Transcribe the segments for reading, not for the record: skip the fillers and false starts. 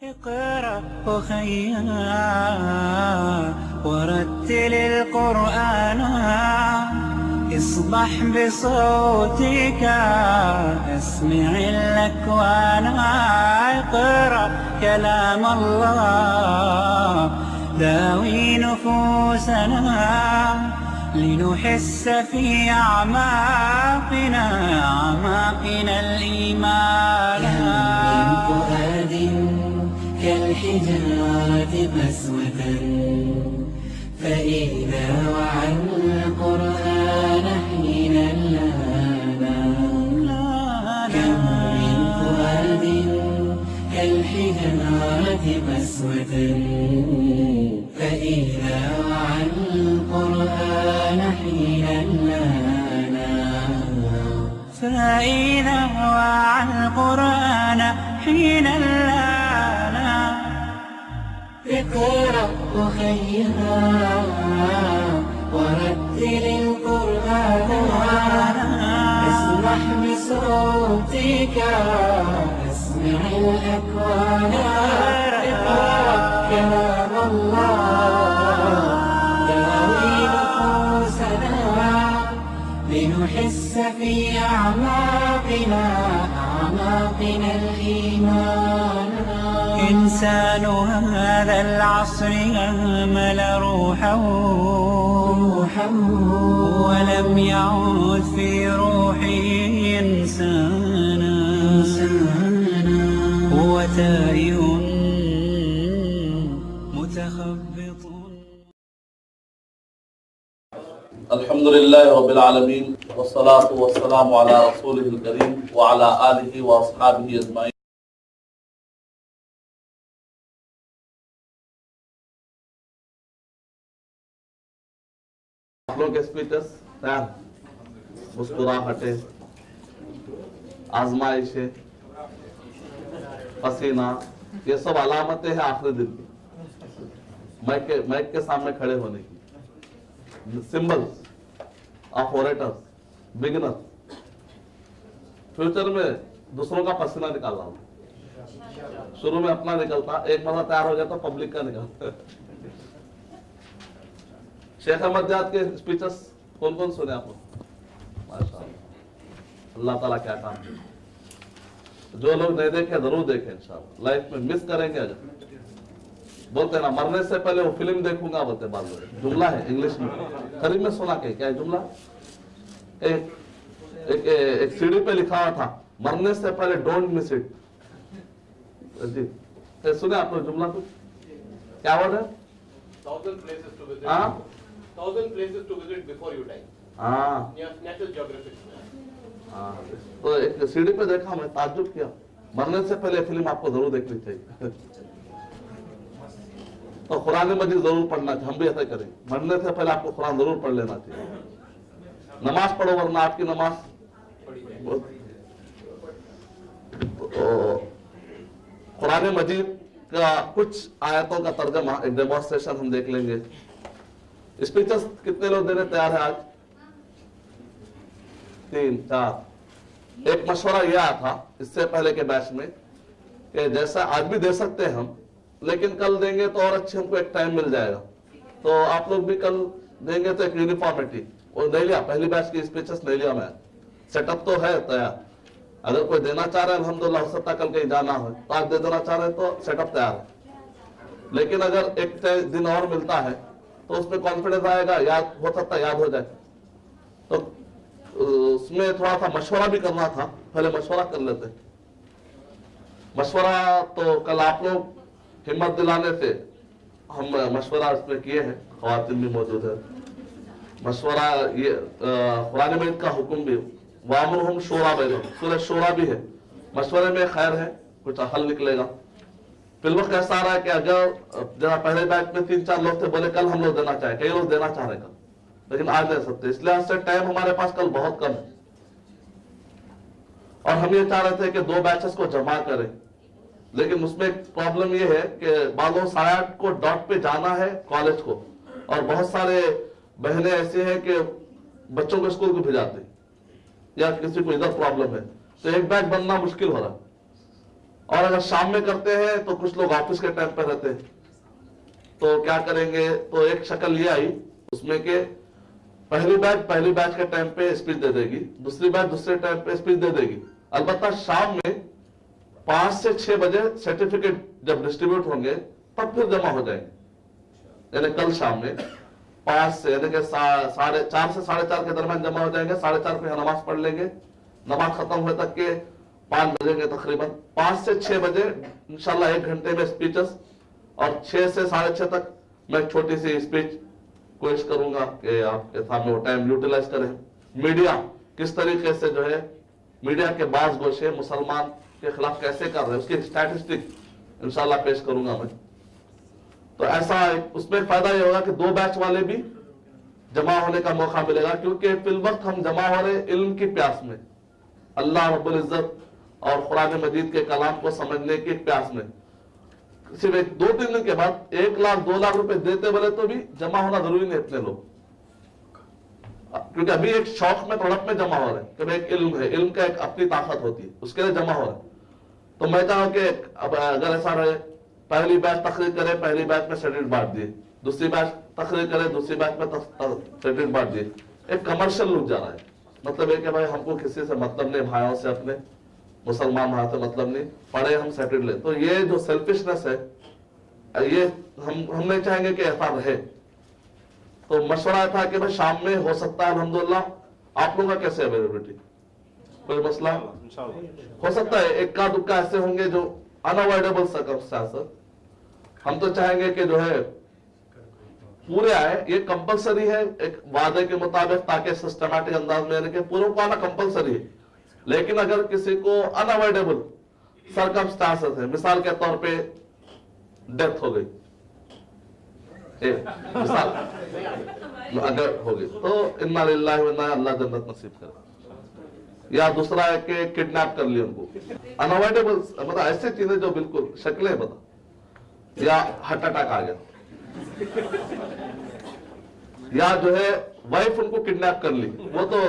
اقرأ أخيا ورتل القرآن اصبح بصوتك اسمع الأكوان اقرأ كلام الله داوي نفوسنا لنحس في أعماقنا الإيمان من فؤاد كالحجارة قسوة فإذا وعى القرآن حين لانا كم من فؤاد كالحجارة قسوة فإذا وعى القرآن حين لانا فإذا وعى القرآن حين لانا اقرأ أخيا ورتل القرآن اسمح بصوتك اسمع الأكوان اقرأ كلام الله داوي نفوسنا لنحس في أعماقنا الإيمان إنسان هذا العصر أهمل روحه ولم يعد في روحه إنسانا هو تائه متخبط. الحمدللہ رب العالمین والصلاة والسلام علی رسولہ الکریم وعلی آلہ واصحابہ اجمعین. آپ لوگ کے سپیچز تیار؟ مسکراہٹیں، آزمائشیں، پسینہ، یہ سب علامتیں ہیں آخری دن کی، مائک کے سامنے کھڑے ہونے کی. Symbols of orators beginner. Future میں دوسروں کا پسینہ نکال رہا ہوں. شروع میں اپنا نکلتا، ایک مرتبہ تیار ہو جاتا پبلک کا نکلتا. شیخ احمد جاد کے سپیچز کون کون سنے آپ کو؟ ماشاءاللہ، اللہ تعالیٰ کیا کام ہے. جو لوگ نہیں دیکھے ضرور دیکھیں انشاءاللہ. لائف میں مس کریں گے اگر. بولتے ہیں نا مرنے سے پہلے وہ فلم دیکھوں گا بولتے ہیں بعض لوگ. جملہ ہے انگلش میں، قریب میں سنا کہ کیا ہے جملہ؟ ایک سیڑھی پہ لکھا ہوا تھا مرنے سے پہلے ڈونٹ مس اٹ. جی سنے آپ لوگ جملہ کچھ کیا ورڈ ہے؟ 1000 places to visit. 1000 places to visit before you die. Natural geography. تو ایک سیڑھی پہ دیکھا میں تعجب کیا. مرنے سے پہلے فلم آپ کو ضرور دیکھنی چاہیے. تو قرآن مجید ضرور پڑھنا چاہیے. ہم بھی ایسا کریں. مرنے سے پہلے آپ کو قرآن ضرور پڑھ لینا چاہیے. نماز پڑھو ورنہ آپ کی نماز. قرآن مجید کا کچھ آیتوں کا ترجمہ ایک ڈیمونسٹریشن ہم دیکھ لیں گے. اسپیچز کتنے لوگ دینے تیار ہیں آج؟ 3 4. ایک مشورہ یہ آیا تھا اس سے پہلے کے بیچ میں کہ جیسا آج بھی دے سکتے ہیں ہم، لیکن کل دیں گے تو اور اچھے ہم کو ایک ٹائم مل جائے گا. تو آپ لوگ بھی کل دیں گے تو ایک یونیفارمٹی. وہ نہیں لیا پہلی بیچ کی اسپیچز نہیں لیا میں. سیٹ اپ تو ہے تیار. اگر کوئی دینا چاہ رہے ہیں الحمدللہ، ہو سکتا کل کہیں جانا ہو تو آج دے دینا چاہ رہے ہیں تو سیٹ اپ تیار ہے. لیکن اگر ایک دن اور ملتا ہے تو اس میں کانفیڈنس آئے گا، یاد ہو سکتا یاد ہو جائے. تو اس میں تھوڑا سا مشورہ بھی کرنا تھا. پہلے مشورہ کر لیتے. مشورہ تو کل آپ لوگ ہمت دلانے سے ہم مشورہ اس میں کیے ہیں. خواتین بھی موجود ہے. مشورہ یہ قرآن مجید کا حکم بھی وَأَمْرُهُمْ شُورَىٰ بَيْنَهُمْ سورہ شورا بھی ہے. مشورے میں خیر ہے، کچھ حل نکلے گا. فی الوقت ایسا آ رہا ہے کہ اگر جہاں پہلے بیچ میں 3 4 لوگ تھے بولے کل ہم لوگ دینا چاہیں، کئی لوگ دینا چاہ رہے ہیں لیکن آج دے سکتے. اس لحاظ سے ٹائم ہمارے پاس کل بہت کم ہے. اور ہم یہ چاہ رہے تھے کہ 2 بیچز کو جمع کریں. لیکن اس میں ایک پرابلم یہ ہے کہ بعض لوگ 8:30 کو ڈاٹ پہ جانا ہے کالج کو، اور بہت سارے بہنیں ایسے ہیں کہ بچوں کو اسکول کو بھیجاتے یا کسی کو ادھر پرابلم ہے، تو ایک بیچ بننا مشکل ہو رہا. اور اگر شام میں کرتے ہیں تو کچھ لوگ آفس کے ٹائم پہ رہتے ہیں، تو کیا کریں گے؟ تو ایک شکل یہ آئی اس میں کہ پہلی بیچ کے ٹائم پہ اسپیچ دے دے گی، دوسری بیچ دوسرے ٹائم پہ اسپیچ دے دے گی. البتہ شام میں 5 سے 6 بجے سرٹیفکیٹ جب ڈسٹریبیوٹ ہوں گے تب پھر جمع ہو جائیں گے. یعنی کل شام میں 5 سے یعنی کہ 4 سے 4:30 کے درمیان جمع ہو جائیں گے. 4:30 پہ نماز پڑھ لیں گے، نماز ختم ہوئے تک کے 5 بجے گے تقریباً. 5 سے 6 بجے انشاءاللہ 1 گھنٹے میں اسپیچز، اور 6 سے 6:30 تک میں ایک چھوٹی سی اسپیچ کوشش کروں گا کہ آپ کے سامنے وہ ٹائم یوٹیلائز کریں. میڈیا کس طریقے سے جو ہے، میڈیا کے بعض گوشے مسلمان کے خلاف کیسے کر رہے ہیں، اس کی اسٹیٹسٹک انشاءاللہ پیش کروں گا میں. تو ایسا اس میں فائدہ یہ ہوگا کہ 2 بیچ والے بھی جمع ہونے کا موقع ملے گا، کیونکہ فی الوقت ہم جمع ہو رہے علم کی پیاس میں، اللہ رب العزت اور قرآن مجید کے کلام کو سمجھنے کی پیاس میں. صرف 2-3 دن کے بعد 1 لاکھ 2 لاکھ روپے دیتے بولے تو بھی جمع ہونا ضروری نہیں اتنے لوگ، کیونکہ ابھی ایک شوق میں تڑپ میں جمع ہو رہے ہیں کہ ایک علم ہے، علم کا ایک اپنی طاقت ہوتی ہے، اس کے لیے جمع ہو رہا ہے. تو میں چاہوں کہ اب اگر ایسا رہے، پہلی بیچ تقریر کرے، پہلی بیچ میں سرٹیفکیٹ بانٹ دیے، دوسری بیچ تقریر کرے، دوسری بیچ میں سرٹیفکیٹ بانٹ دیے. ایک کمرشل لک جا رہا ہے. مطلب یہ کہ بھائی ہم کو کسی سے مطلب نہیں، بھائیوں سے اپنے مسلمان بھائیوں سے مطلب نہیں، پڑھے ہم سرٹیفکیٹ لیں. تو یہ جو سیلفشنس ہے یہ ہم نہیں چاہیں گے کہ ایسا رہے. تو مشورہ تھا کہ بھائی شام میں ہو سکتا ہے الحمدللہ. آپ لوگوں کا کیسے اویلیبلٹی؟ کوئی مسئلہ ہو سکتا ہے، ایک کا دکا ایسے ہوں گے جو انوائڈیبل سرکمسٹانسز. ہم تو چاہیں گے کہ جو ہے پورے آئے. یہ کمپلسری ہے ایک وعدے کے مطابق، تاکہ سسٹمیٹک انداز میں یعنی کہ پوروں کو آنا کمپلسری ہے. لیکن اگر کسی کو انوائڈیبل سرکمسٹانسز ہے، مثال کے طور پہ ڈیتھ ہو گئی، مثال اگر ہوگی تو انا للہ و انا، اللہ جنت نصیب کرے. یا دوسرا ہے کہ کڈنیپ کر لیا ان کو، انوائڈیبل مطلب ایسے چیزیں جو بالکل شکلیں بتا، یا ہارٹ اٹیک آ گیا، یا جو ہے وائف ان کو کڈنیپ کر لی، وہ تو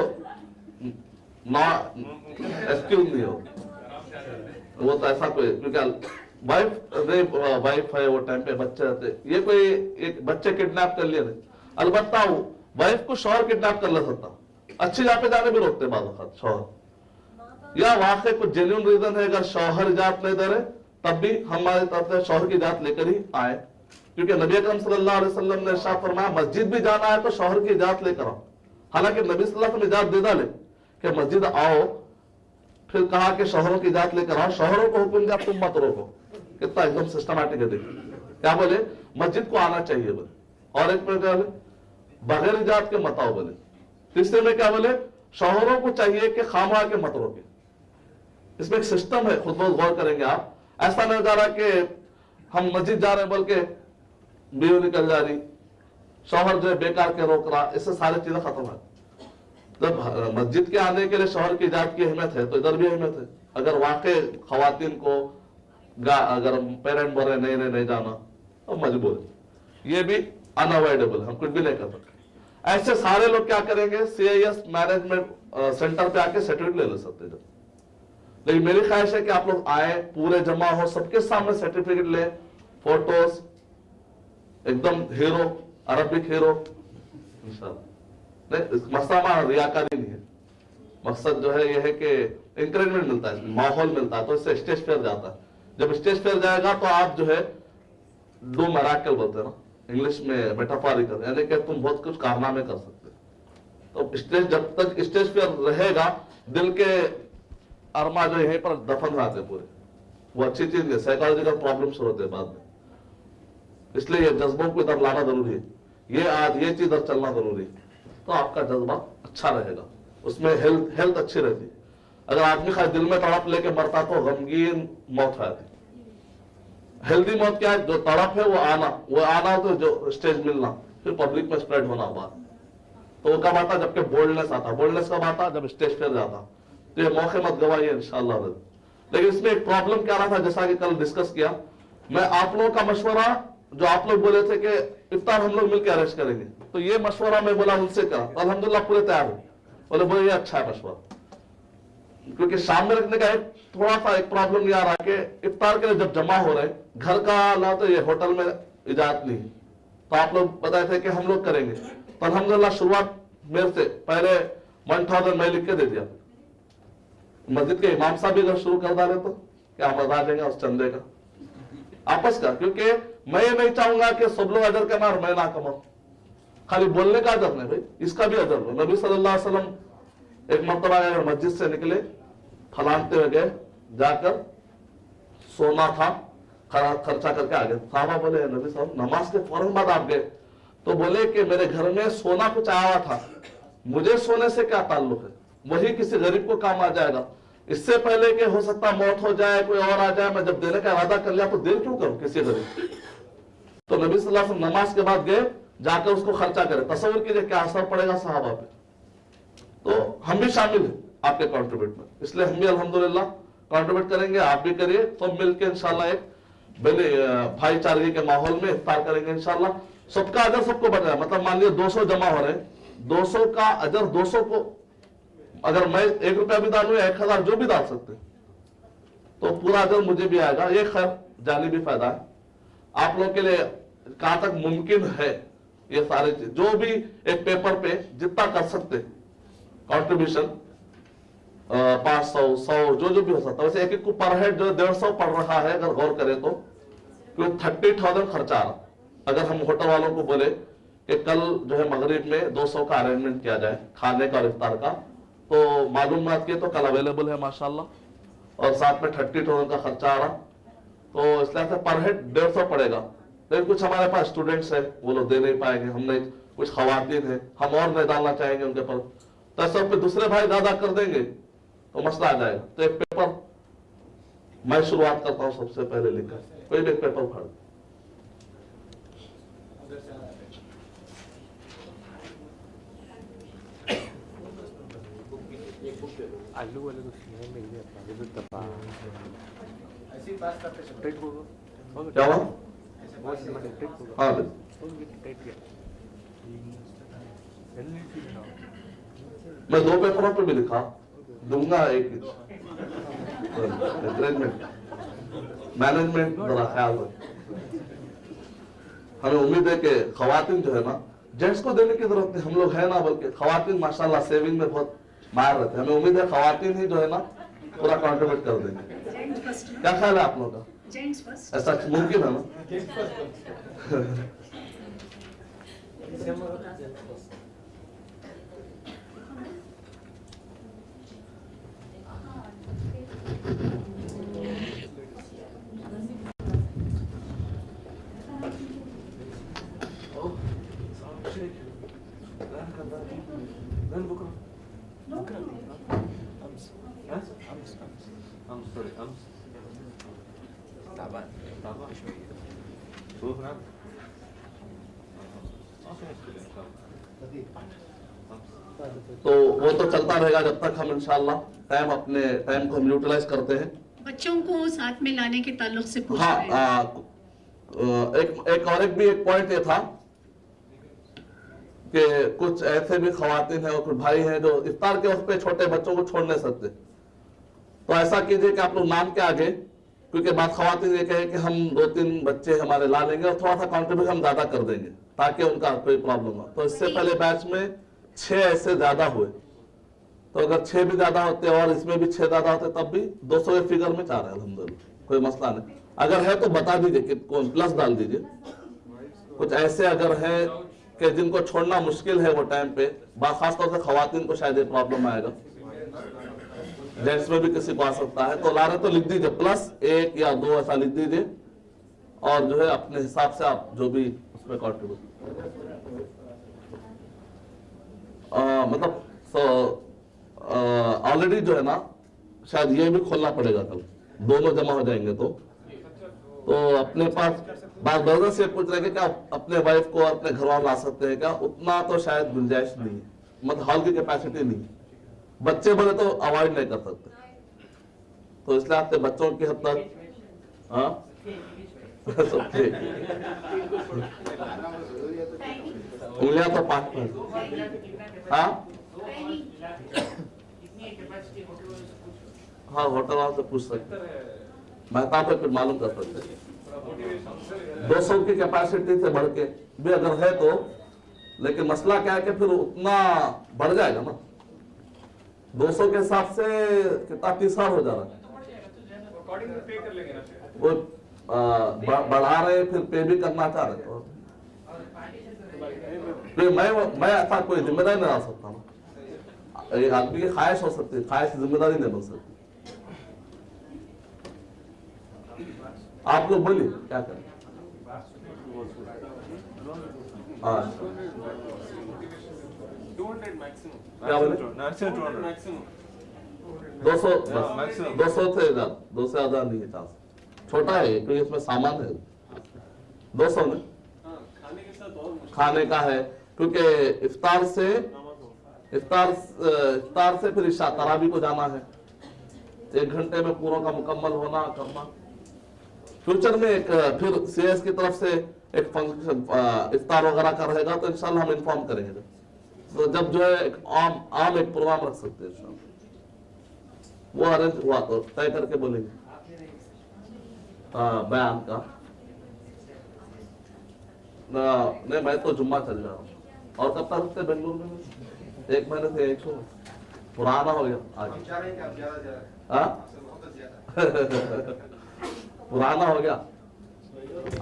ایکسکیوز نہیں ہو، وہ تو ایسا کوئی، کیونکہ وائف ہے وہ ٹائم پہ بچے رہتے، یہ کوئی ایک بچے کڈنیپ کر لیے نہیں. البتہ وائف کو شوہر کڈنیپ کر لے سکتا، اچھی جگہ پہ جانے بھی روکتے بعض وقت شوہر. یا واقع کچھ جینیون ریزن ہے، اگر شوہر اجازت نہیں دے رہے تب بھی ہماری طرف سے شوہر کی اجازت لے کر ہی آئے. کیونکہ نبی اکرم صلی اللہ علیہ وسلم نے ارشاد فرمایا مسجد بھی جانا ہے تو شوہر کی اجازت لے کر آؤ. حالانکہ نبی صلی اللہ علیہ وسلم اجازت دے ڈالے کہ مسجد آؤ، پھر کہا کہ شوہروں کی اجازت لے کر آؤ. شوہروں کو حکم دیا تم مت روکو. کتنا ایک دم سسٹمیٹک ہے. دیکھیں کیا بولے، مسجد کو آنا چاہیے بولے. اور ایک میں کیا بولے، بغیر اجازت کے مت آؤ بولے. تیسرے میں کیا بولے، شوہروں کو چاہیے کہ خامخواہ کے مت روکے. اس میں ایک سسٹم ہے، خود بہت غور کریں گے آپ. ایسا نہیں ہو جا رہا کہ ہم مسجد جا رہے ہیں بول کے بیوی نکل جا رہی، شوہر جو ہے بیکار کے روک رہا، اس سے ساری چیزیں ختم ہے. جب مسجد کے آنے کے لیے شوہر کی اجازت کی اہمیت ہے تو ادھر بھی اہمیت ہے. اگر واقع خواتین کو اگر پیرنٹ بول رہے نہیں جانا تو مجبور ہے، یہ بھی انوائڈیبل، ہم کچھ بھی نہیں کر سکتے. ایسے سارے لوگ کیا کریں گے، CIS مینجمنٹ سینٹر پہ آ کے سرٹیفکیٹ لے سکتے ہیں. لیکن میری خواہش ہے کہ آپ لوگ آئے، پورے جمع ہو، سب کے سامنے سرٹیفکیٹ لیں، فوٹوز، ایک دم ہیرو، عربک ہیرو انشاءاللہ. مسئلہ ریاکاری نہیں ہے، مقصد جو ہے یہ ہے کہ انکریجمنٹ ملتا ہے، ماحول ملتا ہے، تو اس سے اسٹیج فیئر جاتا ہے. جب اسٹیج فیئر جائے گا تو آپ جو ہے ڈو میراکل بولتے ہیں نا انگلش میں، میٹافوریکل، یعنی کہ تم بہت کچھ کارنامے کر سکتے. تو اسٹیج جب تک اسٹیج فیئر رہے گا، دل کے ارما جو یہیں پر دفن رہتے پورے، وہ اچھی چیز نہیں. سائیکالوجیکل پرابلم شروع ہوتے ہیں بعد میں. اس لیے یہ جذبوں کو ادھر لانا ضروری ہے، یہ چیز ادھر چلنا ضروری ہے. تو آپ کا جذبہ اچھا رہے گا، اس میں ہیلتھ اچھی رہتی. اگر آدمی خاص دل میں تڑپ لے کے مرتا تو غمگین موت آتی. ہیلدی موت کیا ہے، جو تڑپ ہے وہ آنا تو جو اسٹیج ملنا، پھر پبلک میں اسپریڈ ہونا بات. تو وہ کب آتا، جبکہ بولڈنس آتا. بولڈنس کب آتا، جب اسٹیج پھر جاتا. تو یہ موقع مت گوائیے انشاءاللہ. لیکن اس میں ایک پرابلم کیا رہا تھا، جیسا کہ کل ڈسکس کیا، میں آپ لوگوں کا مشورہ جو آپ لوگ بولے تھے کہ افطار ہم لوگ مل کے ارینج کریں گے، تو یہ مشورہ میں بولا ان سے کرا، تو الحمدللہ پورے تیار ہو. بولے یہ اچھا ہے مشورہ، کیونکہ شام میں رکھنے کا ایک थोड़ा सा एक प्रॉब्लम ये आ रहा है कि इफ्तार के लिए जब जमा हो रहे घर का ना तो ये होटल में इजाजत नहीं है, तो आप लोग बताए थे कि हम लोग करेंगे, तो अल्हम्दुलिल्लाह शुरुआत मेरे से पहले 1000 मैं लिख के दे दिया। मस्जिद के इमाम साहब भी अगर शुरू कर डाले तो क्या मजा आ जाएगा उस चंदे का आपस का, क्योंकि मैं ये नहीं चाहूंगा कि सब लोग अजर कमा और मैं ना कमाऊं। खाली बोलने का अजर नहीं भाई, इसका भी अजर हो। नबी सल्लल्लाहु अलैहि वसल्लम एक मर्तबा अगर मस्जिद से निकले, फलानते हुए गए, जाकर सोना था खर्चा करके आ गए। साहबा बोले नबी साहब नमाज के फौरन बाद आप गए, तो बोले कि मेरे घर में सोना कुछ आया हुआ था, मुझे सोने से क्या ताल्लुक है, वही किसी गरीब को काम आ जाएगा। इससे पहले कि हो सकता मौत हो जाए, कोई और आ जाए, मैं जब देने का इरादा कर लिया तो देर क्यों करूं किसी गरीब। तो नबी सल्लल्लाहु अलैहि वसल्लम नमाज के बाद गए, जाकर उसको खर्चा करे। तसव्वुर कीजिए क्या असर पड़ेगा सहाबा पे। तो हम भी शामिल हैं आपके कंट्रीब्यूट में, इसलिए हम भी अल्हम्दुलिल्लाह कंट्रीब्यूट करेंगे, आप भी करिए, सब मिलकर इंशाल्लाह एक भाईचारे के माहौल में इफ्तार करेंगे इंशाल्लाह। सबका अजर सबको बताया, मतलब मान लिया 200 जमा हो रहे हैं, 200 का अजर 200 को, अगर मैं 1 रुपया भी डालू या 1000 जो भी डाल सकते तो पूरा अजर मुझे भी आएगा। ये खैर जानी भी फायदा है आप लोगों के लिए, कहां तक मुमकिन है ये सारे चीज, जो भी एक पेपर पे जितना कर सकते कंट्रीब्यूशन 500 100 जो भी हो सकता है। वैसे एक को पर हेड जो 150 पड़ रहा है अगर गौर करें तो 30,000 खर्चा आ रहा। अगर हम होटल वालों को बोले कि कल जो है मगरिब में 200 का अरेंजमेंट किया जाए खाने का और इफ्तार का, तो मालूमात के तो कल अवेलेबल है माशाल्लाह, और साथ में 30,000 का खर्चा आ रहा, तो इसलिए से पर हेड 150 पड़ेगा। लेकिन कुछ हमारे पास स्टूडेंट्स है वो लोग दे नहीं पाएंगे, हमने कुछ खवातीन है हम और नहीं डालना चाहेंगे उनके पर, तो ऐसा पे दूसरे भाई ज्यादा कर देंगे तो मसला आ जाएगा। तो एक पेपर मैं शुरुआत करता हूँ सबसे पहले लिखकर, कोई भी एक पेपर फाड़। आलू वाले कुछ मिल गया ऐसी बात करते चलो क्या हुआ? हाँ मैं 2 पेपरों पे भी लिखा दूंगा, एक मैनेजमेंट जरा ख्याल रखें। हमें उम्मीद है कि खवातीन जो है ना, जेंट्स को देने की जरूरत नहीं, हम लोग है ना, बल्कि खवातीन माशाल्लाह सेविंग में बहुत मार रहते हैं। हमें उम्मीद है खवातीन ही जो है ना पूरा कंट्रीब्यूट कर देंगे। क्या ख्याल है आप लोगों का? ऐसा मुमकिन है ना? तो वो तो चलता रहेगा जब तक हम इंशाल्लाह अपने टाइम को हम यूटिलाइज करते हैं। बच्चों को साथ में लाने के ताल्लुक से पूछ हाँ, रहे हैं। एक पॉइंट ये था कि कुछ ऐसे भी खवातीन हैं और कुछ भाई हैं जो इफ्तार के वक्त पे छोटे बच्चों को छोड़ नहीं सकते, तो ऐसा कीजिए कि आप लोग नाम के आगे, क्योंकि बात खवातीन ये कहे कि हम 2-3 बच्चे हमारे ला लेंगे और थोड़ा सा कॉन्ट्रीब्यूट हम ज्यादा कर देंगे ताकि उनका कोई प्रॉब्लम हो। तो इससे पहले बैच में 6 ऐसे ज्यादा हुए, तो अगर 6 भी ज्यादा होते और इसमें भी 6 ज्यादा होते तब भी 200 के फिगर में 4 है अल्हम्दुलिल्लाह, कोई मसला नहीं। अगर है तो बता दीजिए कि कौन प्लस डाल दीजिए। कुछ ऐसे अगर है कि जिनको छोड़ना मुश्किल है वो टाइम पे, खासतौर से खवातीन को शायद ये प्रॉब्लम आएगा, जेंट्स में भी किसी को आ सकता है, तो ला रहे तो लिख दीजिए +1 या 2 ऐसा लिख दीजिए, और जो है अपने हिसाब से आप जो भी उसमें कॉन्ट्रीब्यूट मतलब ऑलरेडी जो है ना शायद ये भी खोलना पड़ेगा कल, दोनों जमा हो जाएंगे तो अपने पास बात बदल से पूछ रहे हैं क्या अपने वाइफ को अपने घर वाले ला सकते हैं क्या, उतना तो शायद गुंजाइश नहीं है, मतलब हॉल की कैपेसिटी नहीं है, बच्चे बड़े तो अवॉइड नहीं कर सकते, तो इसलिए आपके बच्चों की हद तक हाँ सब ठीक, उंगलियां तो 5 हाँ हाँ होटल वालों से पूछ सकते हैं, मेहता पे फिर मालूम कर सकते हैं। 200 की कैपेसिटी से बढ़ के भी अगर है तो, लेकिन मसला क्या है कि फिर उतना बढ़ जाएगा ना, 200 के हिसाब से कितना 30 साल हो जा रहा है, वो बढ़ा रहे फिर पे भी करना चाह रहे तो मैं ऐसा कोई जिम्मेदारी नहीं ला सकता ना, एक आदमी की ख्वाहिश हो सकती है, ख्वाहिश जिम्मेदारी नहीं बन सकती। आप लोग बोलिए क्या करें। क्या बोले 200 से ज्यादा, 200 से ज्यादा नहीं है चांस, छोटा है क्योंकि इसमें सामान है। 200 में खाने का है क्योंकि इफ्तार से फिर इशा तरावी को जाना है, 1 घंटे में पूरा का मुकम्मल होना करना। फ्यूचर में एक फिर सीएस की तरफ से एक फंक्शन इफ्तार वगैरह का रहेगा तो इंशाल्लाह हम इन्फॉर्म करेंगे, तो जब जो है एक आम एक प्रोग्राम रख सकते हैं इंशाल्लाह, वो अरेंज हुआ तो तय करके बोलेंगे। बयान का नहीं, मैं तो जुम्मा चल रहा हूँ। और कब तक रुकते बेंगलुरु में? 1 महीने से 1 पुराना हो गया आगे। पुराना हो गया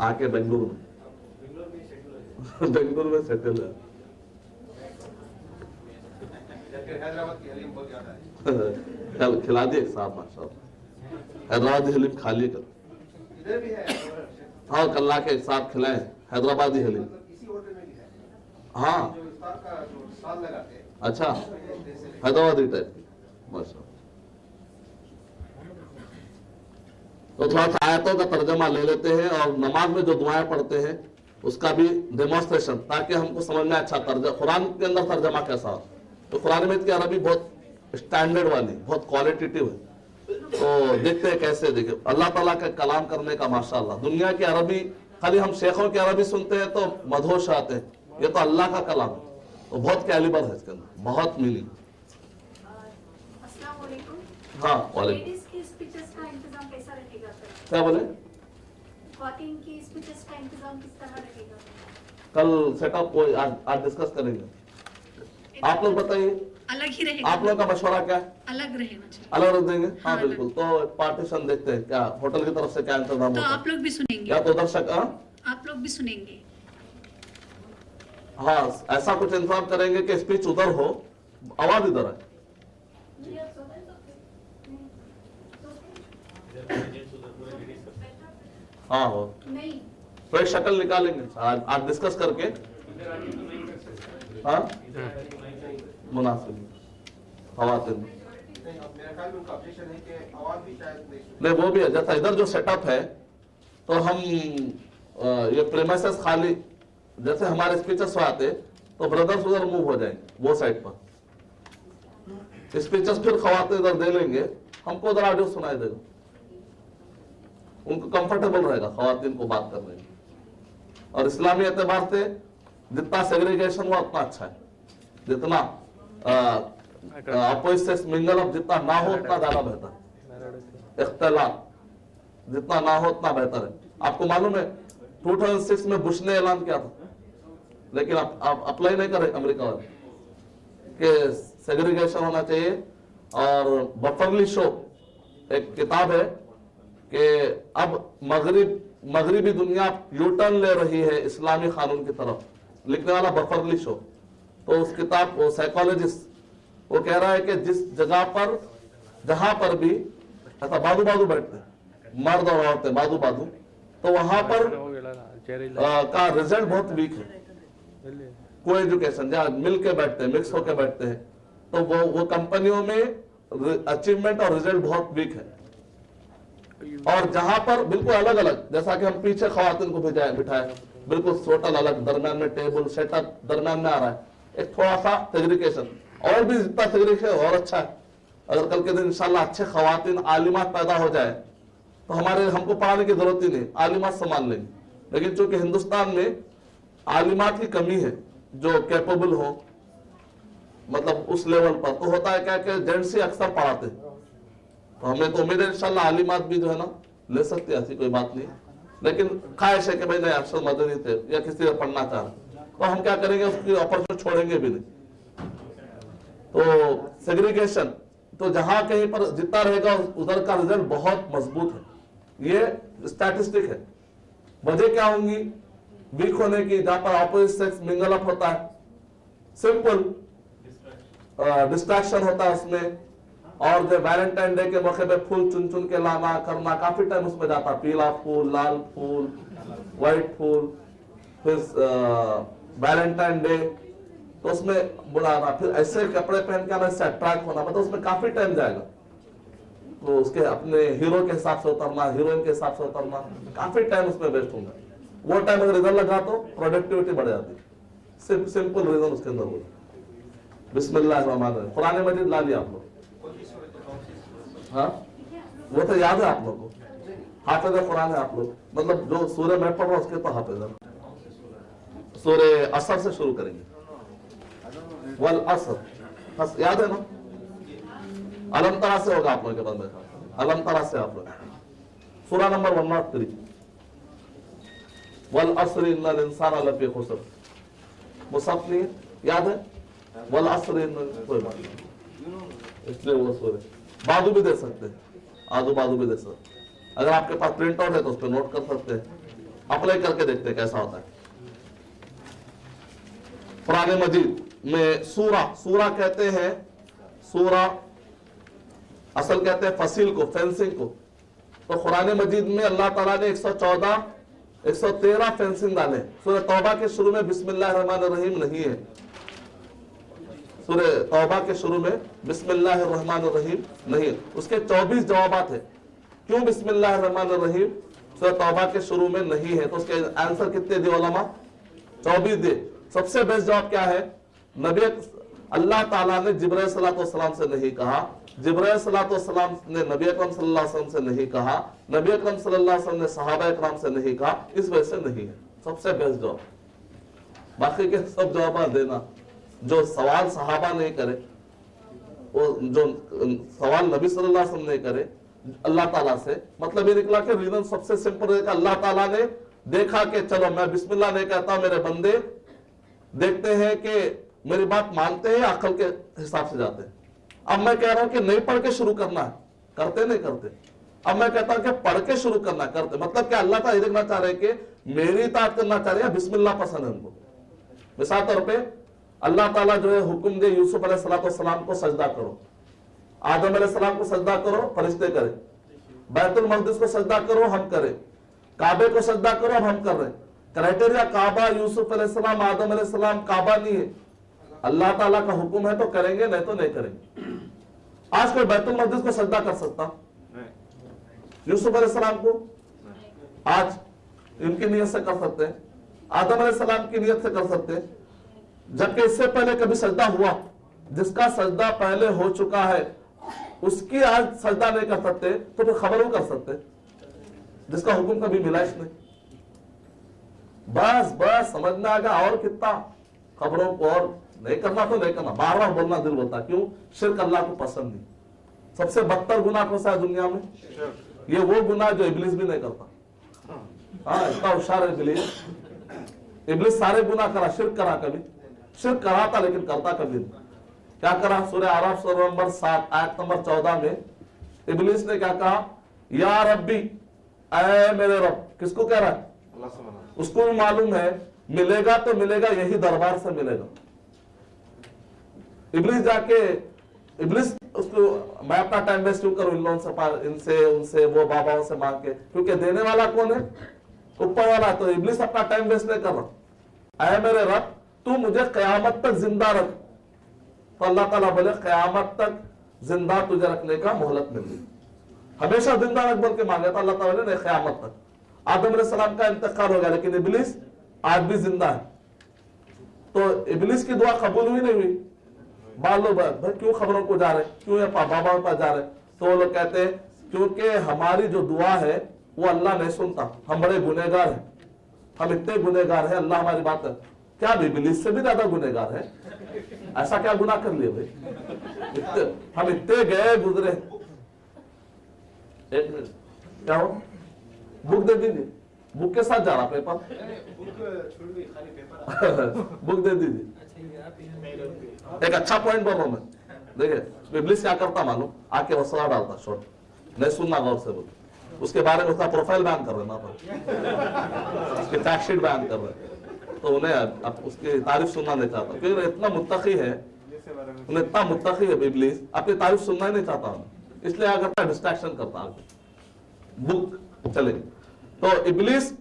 आके बेंगलुरु में बेंगलुरु में सेटल है। खिला दिए साहब माशाल्लाह, हैदराबादी हलीम खा लिए कल। हाँ कल ला के साथ खिलाए हैदराबादी हलीम। हाँ अच्छा हैदराबादी टाइप माशाल्लाह। तो थोड़ा सा आयतों का तर्जमा ले लेते हैं और नमाज में जो दुआएं पढ़ते हैं उसका भी डेमोन्स्ट्रेशन, ताकि हमको समझ में अच्छा तर्जमा कुरान के अंदर तर्जमा कैसा हो। तो कुरान में की अरबी बहुत स्टैंडर्ड वाली, बहुत क्वालिटेटिव है, तो देखते हैं कैसे। देखिए अल्लाह ताला का कलाम करने का माशाअल्लाह, दुनिया की अरबी खाली हम शेखों की अरबी सुनते हैं तो मधोश आते हैं, ये तो अल्लाह का कलाम है, तो बहुत कैलिबर है इसके अंदर, बहुत मीनिंग। हाँ वालेकुम। क्या बोले? कल सेटअप वो आज डिस्कस करेंगे। आप लोग बताइए, अलग ही रहेगा, आप लोग का मशवरा क्या है? अलग रहना चाहिए, अलग रख देंगे। हाँ बिल्कुल, तो पार्टीशन देखते हैं क्या होटल की तरफ से क्या इंतजाम तो होता है। आप लोग भी सुनेंगे, या तो दर्शक आप लोग भी सुनेंगे। हाँ ऐसा कुछ इंतजाम करेंगे कि स्पीच उधर हो, आवाज इधर है। हाँ हो तो एक शक्ल निकालेंगे आज डिस्कस करके। हाँ मुनासिब खवातीन नहीं, वो भी है। जैसा इधर जो सेटअप है तो हम ये प्रेमाइसेस खाली, जैसे हमारे स्पीचर्स आते तो ब्रदर्स उधर मूव हो जाएंगे वो साइड पर, स्पीचर्स फिर खवातीन इधर दे लेंगे, हमको उधर ऑडियो सुनाई देगा, उनको कंफर्टेबल रहेगा खवातीन को बात करने में। और इस्लामी एतबार से जितना सेग्रीगेशन हुआ उतना अच्छा है, जितना अपोजिट मिंगल अप जितना ना हो उतना ज्यादा बेहतर, इख्तिलाफ जितना ना हो उतना बेहतर है। आपको मालूम है 2006 में बुश ने ऐलान किया था, लेकिन आप अप्लाई नहीं करे अमेरिका वाले कि सेग्रीगेशन होना चाहिए। और बफरली शो एक किताब है कि अब मगरिबी दुनिया यूटर्न ले रही है इस्लामी कानून की तरफ, लिखने वाला बफरली शो। तो उस किताब वो साइकोलॉजिस्ट वो कह रहा है कि जिस जगह पर जहां पर भी ऐसा बाजू बाजू बैठते हैं मर्द और औरतें बाजू बाजू, तो वहां पर का रिजल्ट बहुत वीक है। को एजुकेशन जहाँ मिल के बैठते हैं, मिक्स होके बैठते हैं, तो वो कंपनियों में अचीवमेंट और रिजल्ट बहुत वीक है। और जहां पर बिल्कुल अलग अलग, जैसा कि हम पीछे खवातीन को बिठाए बिल्कुल टोटल अलग, दरम्यान में टेबल सेटअप दरम्यान में आ रहा है, एक थोड़ा सा सेग्रीगेशन। और भी जितना सेग्रीगेशन और अच्छा है। अगर कल के दिन इंशाल्लाह अच्छे खवातीन आलिमात पैदा हो जाए तो हमको पढ़ाने की जरूरत ही नहीं, आलिमात संभाल लेंगे। लेकिन चूंकि हिंदुस्तान में आलिमात की कमी है जो कैपेबल हो, मतलब उस लेवल पर, तो होता है क्या कि जेंट्स ही अक्सर पढ़ाते हैं, तो हमें तो उम्मीद है इंशाल्लाह आलिमात भी जो है ना ले सकते हैं, ऐसी कोई बात नहीं, लेकिन ख्वाहिश है कि भाई नहीं अरशद मदनी थे या किसी से पढ़ना चाह रहे तो हम क्या करेंगे, उसकी अपॉर्चुनिटी छोड़ेंगे भी नहीं। तो सेग्रीगेशन, तो जहां कहीं पर जितना रहेगा उधर का रिजल्ट बहुत मजबूत है, ये स्टैटिस्टिक है। वजह क्या होंगी वीक होने की, जहां पर ऑपोजिट सेक्स मिंगल अप होता है, सिंपल डिस्ट्रैक्शन होता है उसमें, और जो वैलेंटाइन डे के मौके पे फूल चुन चुन के लाना करना, काफी टाइम उसमें जाता, पीला फूल, लाल फूल, व्हाइट फूल, फिर वैलेंटाइन डे तो उसमें बुलाना, फिर ऐसे कपड़े पहन के आना, इससे अट्रैक्ट होना, मतलब उसमें काफी टाइम जाएगा। तो उसके अपने हीरो के हिसाब से उतरना, हीरोइन के हिसाब से उतरना, काफी टाइम उसमें वेस्ट होगा। वो टाइम अगर इधर लगा तो प्रोडक्टिविटी बढ़ जाती है। सिंपल रीजन उसके अंदर होगा। बिस्मिल्लाहिर्रहमानिर्रहीम, कुरान मजीद ला लिया आप लोग? हाँ, वो तो याद है आप लोग को, हाफिज़ कुरान है आप लोग, मतलब जो सूरह मैं पढ़ रहा हूँ उसके तो हाफिज़ है। सूरह असर से शुरू करेंगे, वल असर, बस याद है ना? अलम तरा से होगा आप लोगों के पास में, अलम तरा से आप लोग, सूरह नंबर 103, वल असर इन्नल इंसान लफी खुसर, मुसहफ नहीं याद है? वल असर इन्नल, कोई बात नहीं, इसलिए वो सूरह बादू भी दे सकते हैं, आदू बादू भी दे सकते हैं। अगर आपके पास प्रिंट आउट है तो उस पर नोट कर सकते हैं, अप्लाई करके देखते हैं कैसा होता है। कुरान मजीद में सूरा, सूरा कहते हैं, सूरा असल कहते हैं फसील को, फेंसिंग को। तो कुरान मजीद में अल्लाह ताला ने 114, 113 फेंसिंग डाले। सूरह तौबा के शुरू में बिस्मिल्लाहिर्रहमानिर्रहीम नहीं है, सूरह तौबा के शुरू में बिस्मिल्लाहिर्रहमानिर्रहीम नहीं है। उसके 24 जवाबात है, क्यों बिस्मिल्लाहिर्रहमानिर्रहीम सूरह तौबा के शुरू में नहीं है। तो उसके आंसर कितने दिए उलमा? 24 दे। सबसे बेस्ट जवाब क्या है? नबी अल्लाह ताला ने जिब्राइल सल्लल्लाहु अलैहि वसल्लम से नहीं कहा, जिब्राइल सल्लल्लाहु अलैहि वसल्लम ने नबी अकरम सल्लल्लाहु अलैहि वसल्लम से नहीं कहा, नबी अकरम सल्लल्लाहु अलैहि वसल्लम ने सहाबा इकराम से नहीं कहा, इस वजह से नहीं है। सबसे बेस्ट जवाब। बाकी के सब जवाब देना, जो सवाल सहाबा नहीं करे, वो जो सवाल नबी सल्लल्लाहु अलैहि वसल्लम नहीं करे अल्लाह ताला से, मतलब ये निकला कि रीजन सबसे सिंपल है कि अल्लाह ताला ने देखा कि चलो मैं बिस्मिल्लाह नहीं कहता, मेरे बंदे देखते हैं कि मेरी बात मानते हैं, अकल के हिसाब से जाते हैं। अब मैं कह रहा हूं कि नहीं पढ़ के शुरू करना है, करते नहीं करते। अब मैं कहता हूं कि पढ़ के शुरू करना करते, मतलब कि अल्लाह ताला ये देखना चाह रहे हैं कि मेरी इताअत करना चाह रहे हैं, बिस्मिल्लाह पसंद है उनको। मिसाल तौर पे अल्लाह ताला जो है हुक्म दे यूसुफ अलैहिस्सलाम को सजदा करो, आदम अलैहिस्सलाम को सजदा करो, फरिश्ते करें, बैतुल मक़दिस को सजदा करो, हम करें, काबे को सजदा करो, अब हम कर रहे हैं। क्राइटेरिया काबा, यूसुफ अलैहिस्सलाम, आदम अलैहिस्सलाम, काबा नहीं है। अल्लाह ताला का हुक्म है तो करेंगे, नहीं तो नहीं करेंगे। आज कोई बैतुल मक़दिस को सजदा कर सकता? यूसुफ अलैहिस्सलाम को आज इनकी नियत से कर सकते हैं, आदम अलैहिस्सलाम की नियत से कर सकते हैं, जबकि इससे पहले कभी सजदा हुआ? जिसका सजदा पहले हो चुका है उसकी आज सजदा नहीं कर सकते, तो फिर खबर कर सकते जिसका हुक्म कभी मिला ही नहीं। बस बस समझना आएगा, और कितना खबरों को और नहीं करना तो नहीं करना, बार बार बोलना दिल बोलता, क्यों? शिर्क अल्लाह को पसंद नहीं। सबसे बदतर गुनाह कौन सा है दुनिया में? ये वो गुनाह जो इब्लिस भी नहीं करता। हाँ, इतना होशियार है इब्लिस। इब्लिस सारे गुनाह करा, शिर्क करा कभी? शिर्क करा था लेकिन करता कभी नहीं। क्या करा? सूरह आराफ सूरह नंबर 7 आयत नंबर 14 में इब्लिस ने क्या कहा? या रब्बी, ऐ मेरे रब। किसको कह रहा है? उसको भी मालूम है मिलेगा तो मिलेगा यही दरबार से मिलेगा। इब्लिस जाके, इब्लिस उसको मैं अपना टाइम वेस्ट क्यों करूं इन लोगों से, इनसे उनसे, वो बाबाओं से मांग के, क्योंकि देने वाला कौन है? ऊपर वाला। तो इब्लिस अपना टाइम वेस्ट नहीं कर रहा। ऐ मेरे रब, तू मुझे कयामत तक जिंदा रख। तो अल्लाह ताला बोले कयामत तक जिंदा तुझे रखने का मोहलत मिल गई, हमेशा जिंदा रख बोल के मांगे। तो अल्लाह ताला ने कयामत तक। आदम अलैहिस्सलाम का इंतकाल हो गया लेकिन इब्लिस आज भी जिंदा है। तो इब्लिस की दुआ कबूल हुई नहीं हुई? बालो भाई क्यों खबरों को जा रहे, क्यों ये बाबा पर जा रहे? तो वो लोग कहते हैं क्योंकि हमारी जो दुआ है वो अल्लाह नहीं सुनता, हम बड़े गुनहगार हैं, हम इतने गुनहगार हैं, अल्लाह हमारी बात है। क्या इब्लिस से भी ज्यादा गुनहगार है? ऐसा क्या गुनाह कर लिए भाई? हम इतने गए गुजरे, एक मिनट, क्या हो? बुक दे दीजिए, बुक के साथ जा रहा पेपर, बुक दे दीजिए। एक अच्छा पॉइंट बोल रहा हूं मैं, देखिए इब्लिस क्या करता मालूम, आके वसवा डालता शॉर्ट, नहीं सुनना गौर से बोल, उसके बारे में उसका प्रोफाइल बयान कर रहे ना अपन, उसके फैक्ट शीट बयान कर रहे, तो उन्हें अब उसकी तारीफ सुनना नहीं चाहता, क्योंकि इतना मुत्तकी है, उन्हें इतना मुत्तकी है इब्लिस, आपकी तारीफ सुनना ही नहीं चाहता हूं, इसलिए क्या करता है, डिस्ट्रैक्शन करता है। बुक चले, तो इब्लिस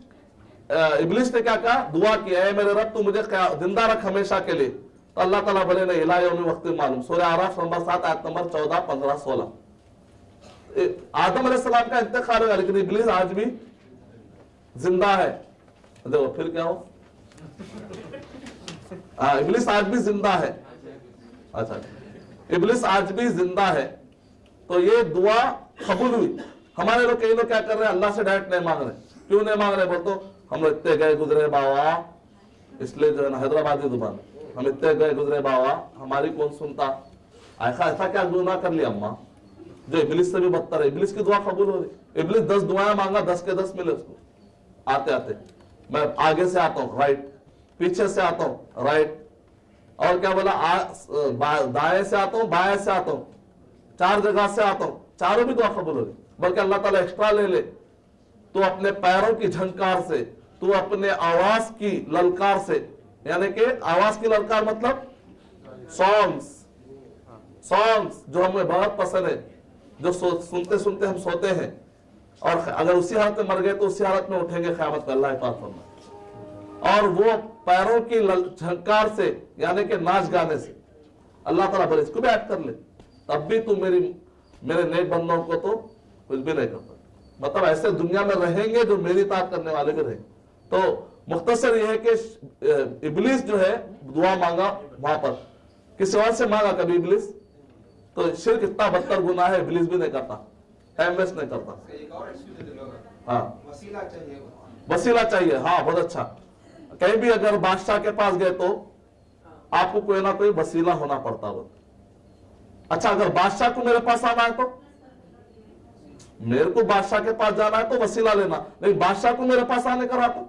ने क्या कहा, दुआ किया है मेरे रब तू मुझे जिंदा रख हमेशा के लिए, तो अल्लाह ताला बोले नहीं, इला यौम वक्त मालूम, सूरह आराफ नंबर 7 आयत नंबर 14, 15, 16। आदम अलैहिस्सलाम का इंतकाल हुआ, लेकिन इब्लिस आज भी जिंदा है। देखो फिर क्या हो, इब्लिस आज भी जिंदा है। अच्छा, इब्लिस आज भी जिंदा है, तो ये दुआ कबूल हुई। हमारे लोग, कई लोग क्या कर रहे हैं, अल्लाह से डायरेक्ट नहीं मांग रहे। क्यों नहीं मांग रहे बोल, तो हम लोग इतने गए गुजरे बाबा, इसलिए जो है ना हैदराबादी जुबान, हम इतने गए गुजरे बाबा, हमारी कौन सुनता, ऐसा क्या गुनाह कर लिया अम्मा, जो इब्लिस से भी बदतर है। इब्लिस की दुआ कबूल हो रही, इब्लिस 10 दुआएं मांगा, 10 के 10 मिले उसको। आते आते मैं आगे से आता हूँ राइट, पीछे से आता हूँ राइट, और क्या बोला, दाएं से आता हूँ, बाएं से आता हूँ, 4 जगह से आता हूँ, चारों भी दुआ कबूल हो रही। बल्कि अल्लाह ताला एक्स्ट्रा ले ले, तो अपने पैरों की झंकार से, तू अपने आवाज की ललकार से, यानी कि आवाज की ललकार मतलब सॉन्ग्स जो हमें बहुत पसंद है, जो सुनते सुनते हम सोते हैं, और अगर उसी हालत में मर गए तो उसी हालत में उठेंगे क़यामत में, अल्लाह हिफाज़त फरमाए। और वो पैरों की झंकार से, यानी कि नाच गाने से, अल्लाह ताला बोले इसको भी ऐड कर ले, तब भी तू मेरे नेक बंदों को तो कुछ भी नहीं करता। मतलब ऐसे दुनिया में रहेंगे जो मेरी इताअत करने वाले भी रहेंगे। तो मुख्तसर ये है कि इब्लिस जो है दुआ मांगा वहां पर, किसी और से मांगा कभी इब्लिस, तो शिर्क इतना बदतर गुनाह है, इब्लिस भी नहीं करता, टाइम वेस्ट नहीं करता। हाँ, वसीला चाहिए, हाँ बहुत अच्छा। कहीं भी अगर बादशाह के पास गए तो आपको कोई ना कोई वसीला होना पड़ता वो। अच्छा, अगर बादशाह को मेरे पास आना है तो मेरे को बादशाह के पास जाना है तो वसीला लेना, लेकिन बादशाह को मेरे पास आने का रास्ता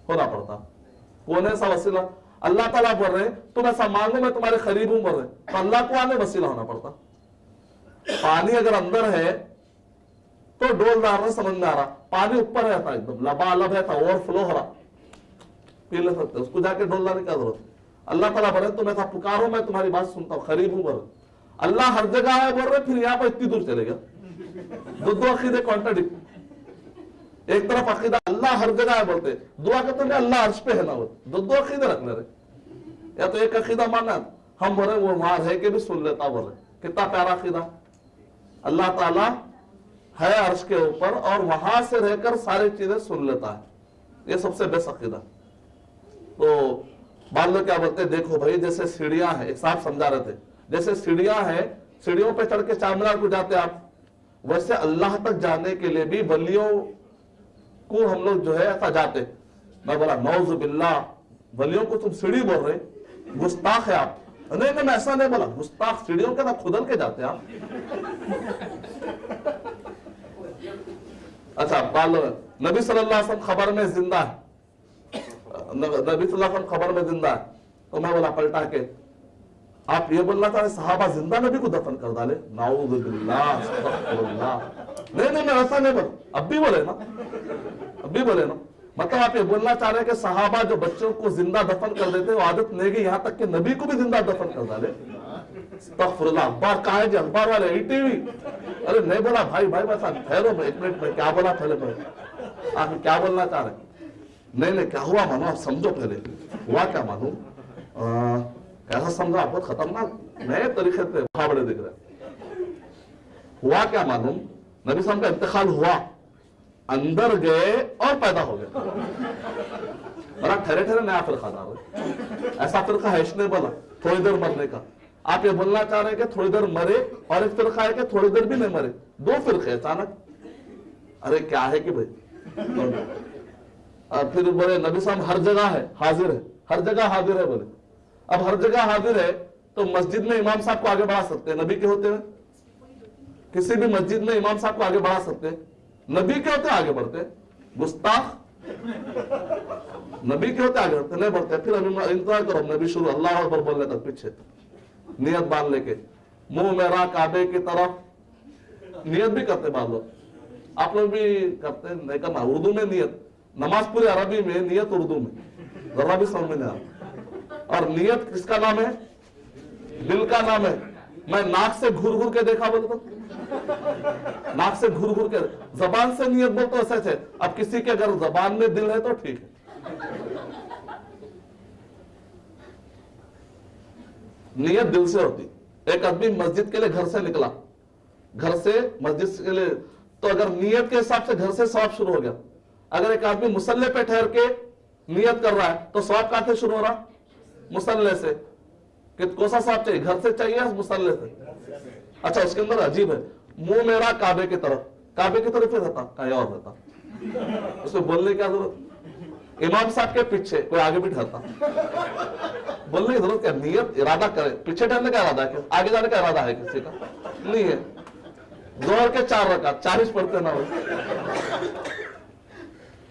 होना पड़ता। कौन है ऐसा वसीला? अल्लाह ताला बोल रहे तुम ऐसा मांगो मैं तुम्हारे करीब हूं, बोल रहे, तो अल्लाह को आने वसीला होना पड़ता। पानी अगर अंदर है तो डोल डाल रहे, समझ में आ रहा, पानी ऊपर रहता एकदम लबालब है, ओवरफ्लो हो रहा, पी ले सकते, उसको जाके डोल डालने की जरूरत। अल्लाह ताला बोल रहे तुम ऐसा पुकारो मैं तुम्हारी बात सुनता हूं, करीब हूं, बोल अल्लाह हर जगह है बोल रहे, फिर यहाँ पर इतनी दूर चलेगा। दो अकीदे कॉन्ट्राडिक्ट। एक तरफ अकीदा अल्लाह हर जगह है बोलते, दुआ करते हैं अल्लाह अर्श पे है ना, बोलते दो अकीदे रख ले रहे। या तो एक अकीदा मानना हम बोल रहे वो वहां रह के भी सुन लेता, बोल रहे कितना प्यारा अकीदा, अल्लाह ताला है अर्श के ऊपर और वहां से रहकर सारी चीजें सुन लेता है, ये सबसे बेस्ट अकीदा। तो बाद में क्या बोलते हैं, देखो भाई जैसे सीढ़ियां हैं, एक साहब समझा रहे थे, जैसे सीढ़ियां हैं, सीढ़ियों पे चढ़ के चार मीनार को जाते आप, वैसे अल्लाह तक जाने के लिए भी वलियों को हम लोग जो है ऐसा जाते। मैं बोला नौज़ु बिल्लाह, वलियों को तुम सीढ़ी बोल रहे, गुस्ताख है आप। नहीं मैं ऐसा नहीं बोला, गुस्ताख सीढ़ियों के ना खुदल के जाते आप। अच्छा, नबी सल्लल्लाहु अलैहि वसल्लम खबर में जिंदा है, नबी सल्लल्लाहु अलैहि वसल्लम खबर में जिंदा है, तो मैं बोला पलटा के आप ये बोलना चाह रहे सहाबा जिंदा नबी को दफन कर डाले, नाऊज़ु बिल्लाह, अस्तगफिरुल्लाह। नहीं मैं ऐसा नहीं बोला, अब भी बोले ना, अब भी बोले ना, मतलब आप ये बोलना चाह रहे हैं कि सहाबा जो बच्चों को जिंदा दफन कर देते वो आदत नहीं गई, यहाँ तक कि नबी को भी जिंदा दफन कर डाले। अस्तगफिरुल्लाह, अखबार कहाँ है, अखबार वाले ईटीवी। अरे नहीं बोला भाई बस ठहरो, एक मिनट में क्या बोला, पहले आप क्या बोलना चाह रहे? नहीं क्या हुआ मानो, आप समझो पहले हुआ क्या मानो, कैसा समझा, बहुत खतरनाक नए तरीके से बड़े दिख रहे। हुआ क्या मालूम, नबी साहब का इंतकाल हुआ, अंदर गए और पैदा हो गए। बड़ा ठहरे ठहरे नया फिरका डाल, ऐसा फिरका है इसने बोला थोड़ी देर मरने का। आप ये बोलना चाह रहे हैं कि थोड़ी देर मरे, और एक फिरका है कि थोड़ी देर भी नहीं मरे, दो फिरके अचानक। अरे क्या है कि भाई, फिर बोले नबी साहब हर जगह है, हाजिर है, हर जगह हाजिर है। बोले अब हर जगह हाजिर है तो मस्जिद में इमाम साहब को आगे बढ़ा सकते हैं नबी के होते हुए? किसी भी मस्जिद में इमाम साहब को आगे बढ़ा सकते हैं? नबी के होते आगे बढ़ते? गुस्ताख नबी के होते आगे बढ़ते नहीं बढ़ते। फिर अभी इंतजार करो, नबी शुरू अल्लाह अकबर बोलने तक पीछे नियत बांध लेके मुंह मेरा काबे की तरफ, नियत भी करते बाद लोग, आप लोग भी करते नहीं करना। उर्दू में नियत, नमाज पूरी अरबी में, नियत उर्दू में, जरा भी समझ में नहीं आता। और नियत किसका नाम है? दिल का नाम है। मैं नाक से घूर घूर के देखा बोलता, नाक से घूर घूर के, जबान से नियत बोलते ऐसे थे। अब किसी के अगर जबान में दिल है तो ठीक है। नियत दिल से होती। एक आदमी मस्जिद के लिए घर से निकला, घर से मस्जिद के लिए, तो अगर नियत के हिसाब से घर से सवाब शुरू हो गया। अगर एक आदमी मुसल्ले पे ठहर के नियत कर रहा है तो सवाब कहां से शुरू हो रहा? मुसल्ले से। कि कौन सा सवाब चाहिए, घर से चाहिए या मुसल्ले से? अच्छा, उसके अंदर अजीब है, मुंह मेरा काबे की तरफ, काबे की तरफ ही रहता, कहीं और रहता, उसमें बोलने की क्या जरूरत? इमाम साहब के पीछे कोई आगे भी ठहरता, बोलने की जरूरत क्या? नियत इरादा करे, पीछे ठहरने का इरादा है, आगे जाने का इरादा है किसी का? नहीं है। जोहर के 4 रकात 40 पढ़ते ना हो।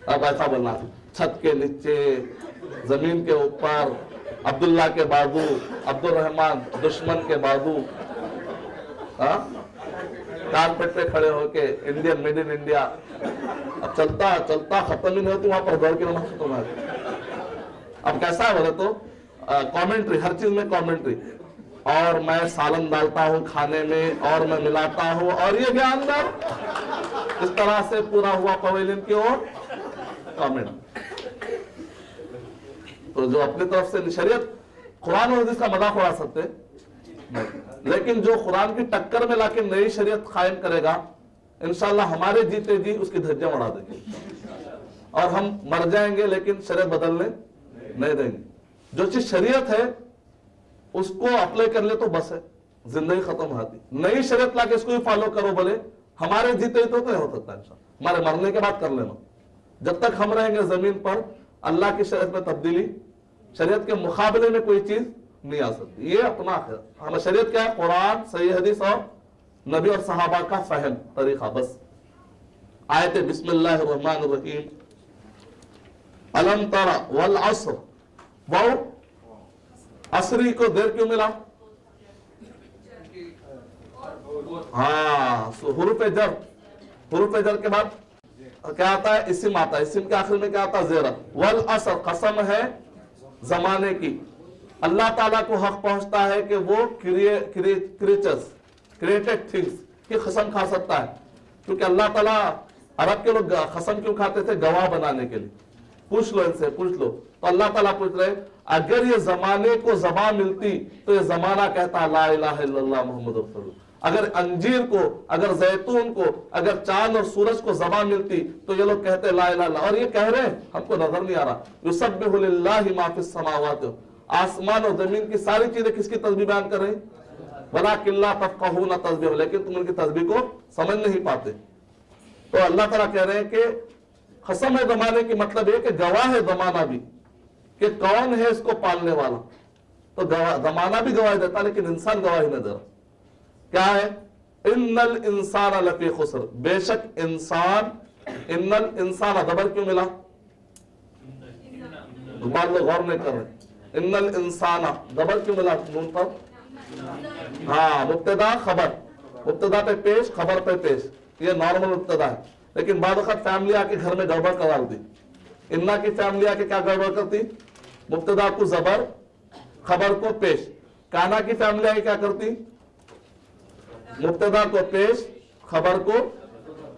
अब ऐसा बोलना, छत के नीचे, जमीन के ऊपर, अब्दुल्ला के बाजू, अब्दुल रहमान दुश्मन के बाजू, कारपेट पे खड़े होके इंडियन मेड इन इंडिया। अब चलता चलता खत्म ही नहीं होती वहां पर, दौड़ के नमाज खत्म है। अब कैसा है बोले तो कमेंट्री, हर चीज में कमेंट्री, और मैं सालन डालता हूं खाने में, और मैं मिलाता हूं, और ये क्या अंदर, इस तरह से पूरा हुआ पवेलियन की ओर कमेंट। तो जो अपनी तरफ से शरीयत, कुरान और हदीस का मजाक उड़ा सकते, लेकिन जो कुरान की टक्कर में लाके नई शरीयत कायम करेगा, इंशाल्लाह हमारे जीते जी उसकी धज्जियां उड़ा देंगे, और हम मर जाएंगे लेकिन शरीयत बदलने नहीं देंगे। जो चीज शरीयत है उसको अप्लाई कर ले तो बस है, जिंदगी खत्म हो जाती। नई शरीयत लाके इसको भी फॉलो करो बोले, हमारे जीते तो नहीं हो सकता इंशाल्लाह, हमारे मरने के बाद कर लेना। जब तक हम रहेंगे जमीन पर, अल्लाह की शरीयत में तब्दीली, शरीयत के मुकाबले में कोई चीज नहीं आ सकती। ये अपना है, हमें शरीयत क्या है? कुरान, सही हदीस और नबी और सहाबा का फहम तरीका, बस। आयत बिस्मिल्लाहिर्रहमानिर्रहीम, अलम तरा वल अस्र, वाओ असरी को देर क्यों मिला? हाँ, हुरूफ जर, हुरूफ जर के बाद क्या आता है? इस्म आता है, इस्म के आखिर में क्या आता है? ज़ेर। वल असर, कसम है जमाने की। अल्लाह ताला को हक पहुंचता है कि वो क्रिएचर्स, क्रिएटेड थिंग्स की कसम खा सकता है, क्योंकि अल्लाह ताला, अरब के लोग कसम क्यों खाते थे? गवाह बनाने के लिए। पूछ लो इनसे, पूछ लो। तो अल्लाह ताला पूछ रहे, अगर ये जमाने को ज़बान मिलती तो ये जमाना कहता ला इलाहा इल्लल्लाह मुहम्मद रसूलुल्लाह। अगर अंजीर को, अगर जैतून को, अगर चांद और सूरज को जबान मिलती तो ये लोग कहते ला इलाहा इल्लल्लाह। और ये कह रहे हैं, हमको नजर नहीं आ रहा, युसब्बिहु लिल्लाहि मा फिस समावाति, आसमान और जमीन की सारी चीजें किसकी तस्बीह बयान कर रही? वलाकिन ला तफक़हूना तस्बीह, लेकिन तुम उनकी तस्बीह को समझ नहीं पाते। तो अल्लाह ताला कह रहे हैं कि कसम है जमाने की, मतलब ये कि गवाह है जमाना भी कि कौन है इसको पालने वाला। तो जमाना भी गवाही देता, लेकिन इंसान गवाही नहीं दे रहा। क्या है? इन्नल इंसान लफी खुस्र, बेशक इंसान, इन्नल इंसान, दबर क्यों मिला? बात लोग गौर नहीं कर रहे। इन्नल इंसान दबर क्यों मिला नून पर? हाँ, मुब्तदा खबर, मुब्तदा पे पेश, खबर पे पेश, ये नॉर्मल मुब्तदा है। लेकिन बाद वक्त फैमिली आके घर में गड़बड़ करा दी। इन्ना की फैमिली आके क्या गड़बड़ करती? मुब्तदा को जबर, खबर को पेश। काना की फैमिली आके क्या करती? मुब्तदा को पेश, खबर को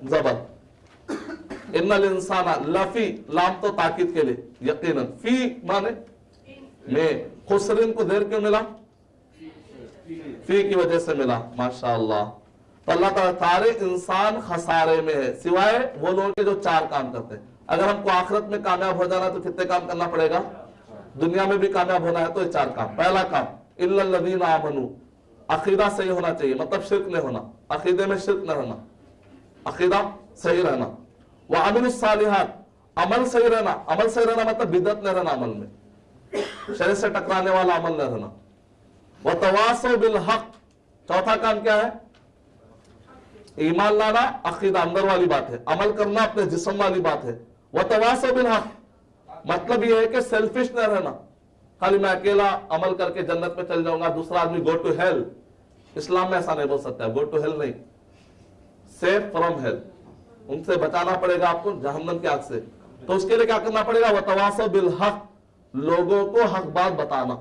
जबर। इन्नल इंसाना लफी, लाम तो ताकीद के लिए, यकीनन, फी माने में, खुसरिन को देर क्यों मिला? फी की वजह से मिला। माशाअल्लाह। तो अल्लाह ताला सारे इंसान खसारे में है, सिवाय वो लोग के जो 4 काम करते हैं। अगर हमको आखिरत में कामयाब हो जाना है तो कितने काम करना पड़ेगा? दुनिया में भी कामयाब होना है तो ये 4 काम। पहला काम, इल्लल लज़ीना आमनू, अकीदा सही होना चाहिए, मतलब शिर्क नहीं होना, अकीदे में शिर्क नहीं रहना, अकीदा सही रहना। व अमिलुस सालिहात, अमल सही रहना, अमल सही रहना मतलब बिदअत नहीं रहना, अमल में शरीयत से टकराने वाला अमल नहीं रहना। व तवासौ बिल हक, चौथा काम क्या है? ईमान लाना अकीदा अंदर वाली बात है, अमल करना अपने जिस्म वाली बात है। वतवासौ बिल हक मतलब यह है कि सेल्फिश न रहना, खाली मैं अकेला अमल करके जन्नत में चल जाऊंगा, दूसरा आदमी गो टू हेल। इस्लाम में ऐसा नहीं बोल सकता, गो टू हेल नहीं, सेफ फ्रॉम हेल, उनसे बचाना पड़ेगा आपको जहन्नम की आग से। तो उसके लिए क्या करना पड़ेगा? वतवासौ बिल हक, लोगों को हक बात बताना,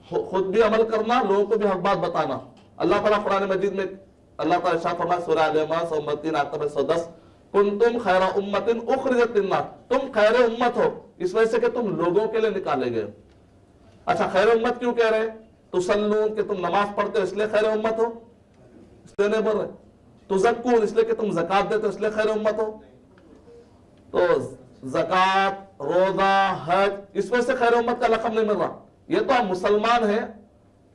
खुद भी अमल करना, लोगों को भी हक बात बताना। अल्लाह ताला कुरान मजीद में अल्लाह ताला इरशाद फरमाया सूरह अल-इमरान 103 आयत नंबर 110, कुंतुम खैरा उम्मतिन उखरिजत लिन्नास, तुम खैर उम्मत हो इस वजह से कि तुम लोगों के लिए निकाले गए। अच्छा, खैर उम्मत क्यों कह रहे हैं? तुसल्लून कि तुम नमाज पढ़ते हो इसलिए खैर उम्मत हो, इसलिए नहीं बोल रहे। तुज़क्कून इसलिए कि तुम ज़कात देते हो इसलिए खैर उम्मत हो। तो ज़कात, रोजा, हज, इस वजह से खैर उम्मत का लक़ब नहीं मिल रहा। ये तो आप मुसलमान हैं,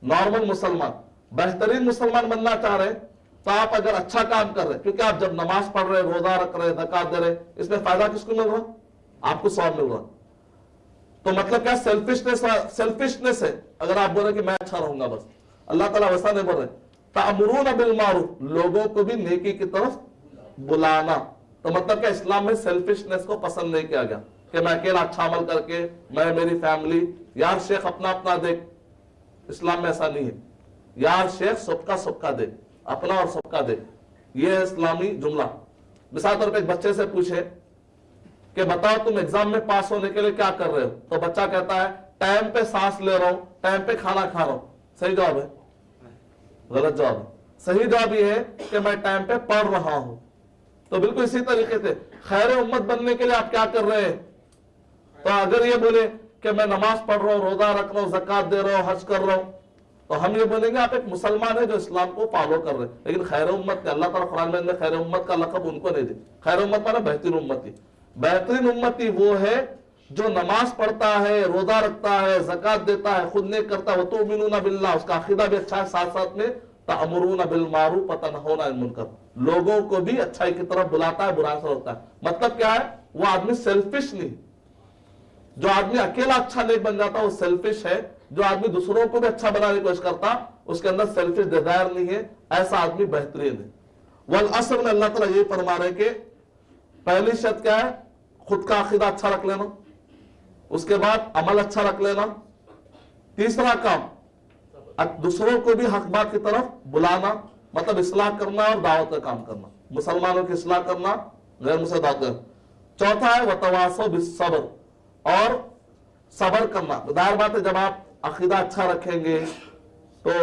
नॉर्मल मुसलमान, बेहतरीन मुसलमान बनना चाह रहे हैं तो आप अगर अच्छा काम कर रहे हैं, क्योंकि आप जब नमाज पढ़ रहे, रोजा रख रहे, ज़कात दे रहे, इसमें फायदा किसको मिल रहा? आपको सवाब मिल रहा। तो मतलब क्या? सेल्फिशनेस है अगर आप बोल रहे कि मैं अच्छा रहूंगा बस। अल्लाह ताला वैसा नहीं बोल रहे। तामुरून बिल मारूफ, लोगों को भी नेकी की तरफ बुलाना। तो मतलब क्या? इस्लाम में सेल्फिशनेस को पसंद नहीं किया गया कि मैं अकेला अच्छा अमल करके, मैं मेरी फैमिली, यार शेख अपना अपना देख। इस्लाम में ऐसा नहीं है, यार शेख सबका दे, अपना और सबका दे, ये है इस्लामी जुमला। मिसाल तौर पर एक बच्चे से पूछे कि बताओ तुम एग्जाम में पास होने के लिए क्या कर रहे हो, तो बच्चा कहता है टाइम पे सांस ले रहा हूं, टाइम पे खाना खा रहा हूं। सही जवाब है? गलत जवाब है। सही जवाब ये है कि मैं टाइम पे पढ़ रहा हूं। तो बिल्कुल इसी तरीके से खैर उम्मत बनने के लिए आप क्या कर रहे हैं? तो अगर ये बोले कि मैं नमाज पढ़ रहा हूं, रोजा रख रहा हूं, ज़कात दे रहा हूं, हज कर रहा हूं, तो हम ये बोलेंगे आप एक मुसलमान है जो इस्लाम को फॉलो कर रहे हैं। लेकिन खैर उम्मत, अल्लाह ताला कुरान में खैर उम्मत का लक़ब उनको नहीं दे। खैर उम्मत माना बेहतरीन उम्मती। बेहतरीन उम्मती वो है जो नमाज पढ़ता है, रोजा रखता है, ज़कात देता है, खुद नहीं करता, वो तुमिनूना बिल्लाह, उसका अकीदा भी अच्छा है, साथ साथ में तामुरून बिल मारूफ व तनहौना अनिल मुनकर, लोगों को भी अच्छाई की तरफ बुलाता है, बुराई से रोकता है। मतलब क्या है? वो आदमी सेल्फिश नहीं। जो आदमी अकेला अच्छा नहीं बन जाता वो सेल्फिश है। जो आदमी दूसरों को भी अच्छा बनाने की कोशिश करता उसके अंदर सेल्फिश डिजायर नहीं है, ऐसा आदमी बेहतरीन है। वल असर में अल्लाह ताला ये फरमा रहे कि पहली शर्त क्या है? खुद का अकीदा अच्छा रख लेना, उसके बाद अमल अच्छा रख लेना, तीसरा काम दूसरों को भी हक बात की तरफ बुलाना, मतलब इस्लाह करना और दावत का काम करना, मुसलमानों की इस्लाह करना, गैर मुसलमान दावत करना। चौथा है वतवासौ बिस्सब्र, और सबर करना। जाहिर बात है जब आप अकीदा अच्छा रखेंगे तो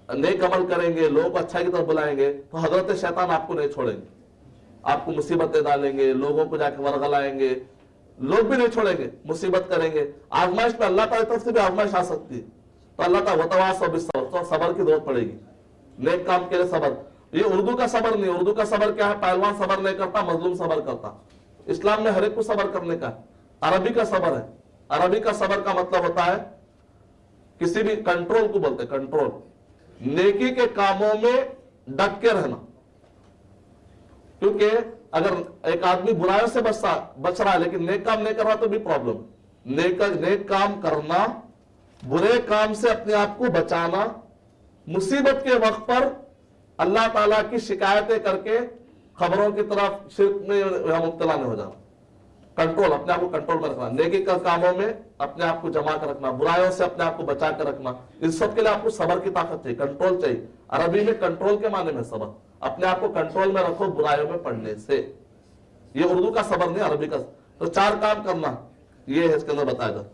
नेक अमल करेंगे, लोगों को अच्छाई की तरफ बुलाएंगे, तो हजरत शैतान आपको नहीं छोड़ेंगे, आपको मुसीबतें डालेंगे, लोगों को जाकर वरगलाएंगे, लोग भी नहीं छोड़ेंगे, मुसीबत करेंगे। आजमाइश में अल्लाह ताला की तरफ से भी आजमाइश आ सकती है, तो अल्लाह ताला वतवासौ बिस्सब्र, तो सबर की जरूरत पड़ेगी। नेक काम के लिए सबर। ये उर्दू का सबर नहीं। उर्दू का सबर क्या है? पहलवान सबर नहीं करता, मजलूम सबर करता। इस्लाम में हर एक को सबर करने का। अरबी का सबर है। अरबी का सबर का मतलब होता है किसी भी कंट्रोल को बोलते हैं, कंट्रोल, नेकी के कामों में डट के रहना। क्योंकि अगर एक आदमी बुराइयों से बच रहा है लेकिन नेक काम नहीं कर रहा तो भी प्रॉब्लम। नेक काम करना, बुरे काम से अपने आप को बचाना, मुसीबत के वक्त पर अल्लाह ताला की शिकायतें करके खबरों की तरफ शिर्क में मुब्तला नहीं हो जाना। कंट्रोल, अपने आप को कंट्रोल में रखना, नेकी के कामों में अपने आप को जमा कर रखना, बुराइयों से अपने आप को बचा कर रखना। इस सब के लिए आपको सबर की ताकत चाहिए, कंट्रोल चाहिए। अरबी में कंट्रोल के माने में सबर, अपने आप को कंट्रोल में रखो बुराइयों में पड़ने से। ये उर्दू का सबर नहीं, अरबी का। तो चार काम करना ये है इसके अंदर बताया।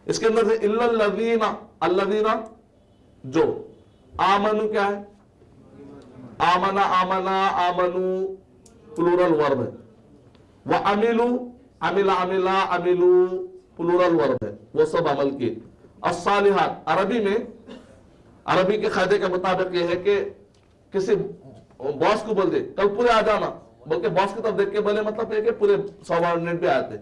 इसके अंदर से इल्लल्लज़ीना, अल्लज़ीना जो, आमनु क्या है? आमना, आमना, आमनु प्लूरल वर्ब है। व अमिलू, अमिला, अमिला, अमिलू प्लूरल वर्ब है, वो सब अमल किए। अस्सालिहात, अरबी में, अरबी के कायदे के मुताबिक ये है कि किसी बॉस को बोल दे कल पूरे आ जाना, बोल के बॉस की तरफ देख के बोले, मतलब है कि पूरे सबॉर्डिनेट भी आते।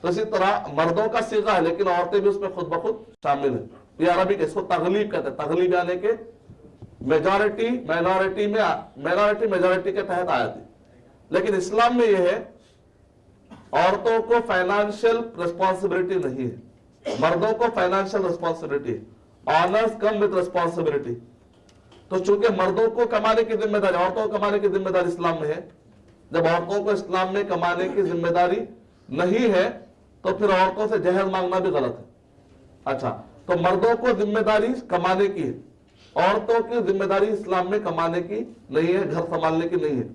तो इसी तरह मर्दों का सीगा है लेकिन औरतें भी उसमें खुद ब खुद शामिल है। ये अरबी के, इसको तगलीब कहते हैं। तगलीब यानी कि मेजॉरिटी माइनॉरिटी में, माइनॉरिटी मेजॉरिटी के तहत आया थी। लेकिन इस्लाम में यह है औरतों को फाइनेंशियल रिस्पॉन्सिबिलिटी नहीं है, मर्दों को फाइनेंशियल रिस्पॉन्सिबिलिटी है। Honours come with responsibility. تو چونکہ مردوں کو کمانے کی ذمہ داری، عورتوں کو کمانے کی ذمہ داری اسلام میں ہے، جب عورتوں کو اسلام میں کمانے کی ذمہ داری نہیں ہے تو پھر عورتوں سے جہیز مانگنا بھی غلط ہے. اچھا، تو مردوں کو ذمہ داری کمانے کی ہے، عورتوں کی ذمہ داری اسلام میں کمانے کی نہیں ہے، گھر سنبھالنے کی نہیں ہے.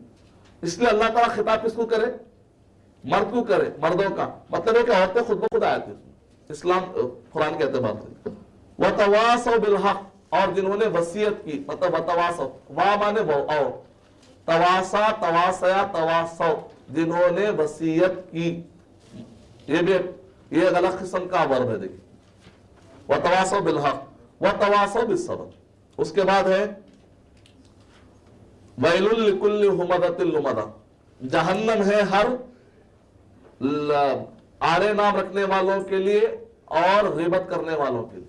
اس لیے اللہ تعالیٰ خطاب کس کو کرے؟ مرد کو کرے، مردوں کا مطلب ہے کہ عورتیں خود بخود آئے تھے اسلام قرآن کے اعتبار سے. وَتَوَاصَوْا بِالْحَقِّ، اور جنہوں نے وصیت کی، مطلب وتواصوا، وا مانے وہ اور، تواسا تواسیا تواسو، جنہوں نے وصیت کی. یہ بھی یہ ایک الگ قسم کا ورب ہے. دیکھیں، وتواصوا بالحق وتواصوا بالصبر. اس کے بعد ہے ویل لکل ہمزۃ لمزہ، جہنم ہے ہر آڑے نام رکھنے والوں کے لیے اور غیبت کرنے والوں کے لیے،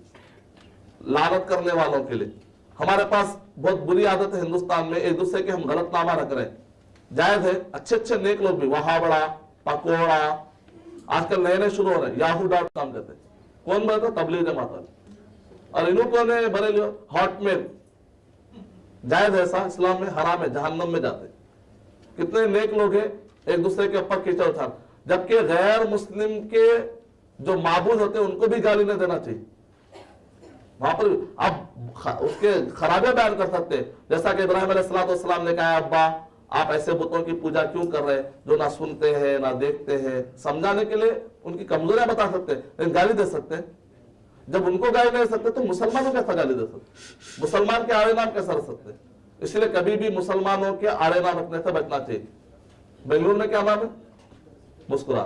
لعنت کرنے والوں کے لیے. ہمارے پاس بہت بری عادت ہے ہندوستان میں، ایک دوسرے کے ہم غلط نامہ رکھ رہے ہیں. جائز ہے، اچھے اچھے نیک لوگ بھی، وہاں بڑا پکوڑا، آج کل نئے نئے شروع ہو رہے ہیں، yahoo.com کہتے ہیں. کون بنتا؟ تبلیغ جماعت والے. اور انہوں کو نے بڑے ہاٹ میل. جائز ایسا اسلام میں حرام ہے، جہنم میں جاتے. کتنے نیک لوگ ہیں ایک دوسرے کے اوپر کیچڑ اٹھا، جبکہ غیر مسلم کے جو معبود ہوتے ہیں ان کو بھی گالی نہیں دینا چاہیے. وہاں پر آپ اس کے خرابے بیان کر سکتے ہیں، جیسا کہ ابراہیم علیہ السلام نے کہا ابا آپ ایسے بتوں کی پوجا کیوں کر رہے ہیں جو نہ سنتے ہیں نہ دیکھتے ہیں. سمجھانے کے لیے ان کی کمزوریاں بتا سکتے ہیں، لیکن گالی دے سکتے ہیں. جب ان کو گالی نہیں دے سکتے تو مسلمانوں کیسا گالی دے سکتے؟ مسلمان کے آڑے نام کیسا رکھ سکتے؟ اس لیے کبھی بھی مسلمانوں کے آڑے نام رکھنے سے بچنا چاہیے. بنگلور میں کیا نام ہے؟ مسکرا.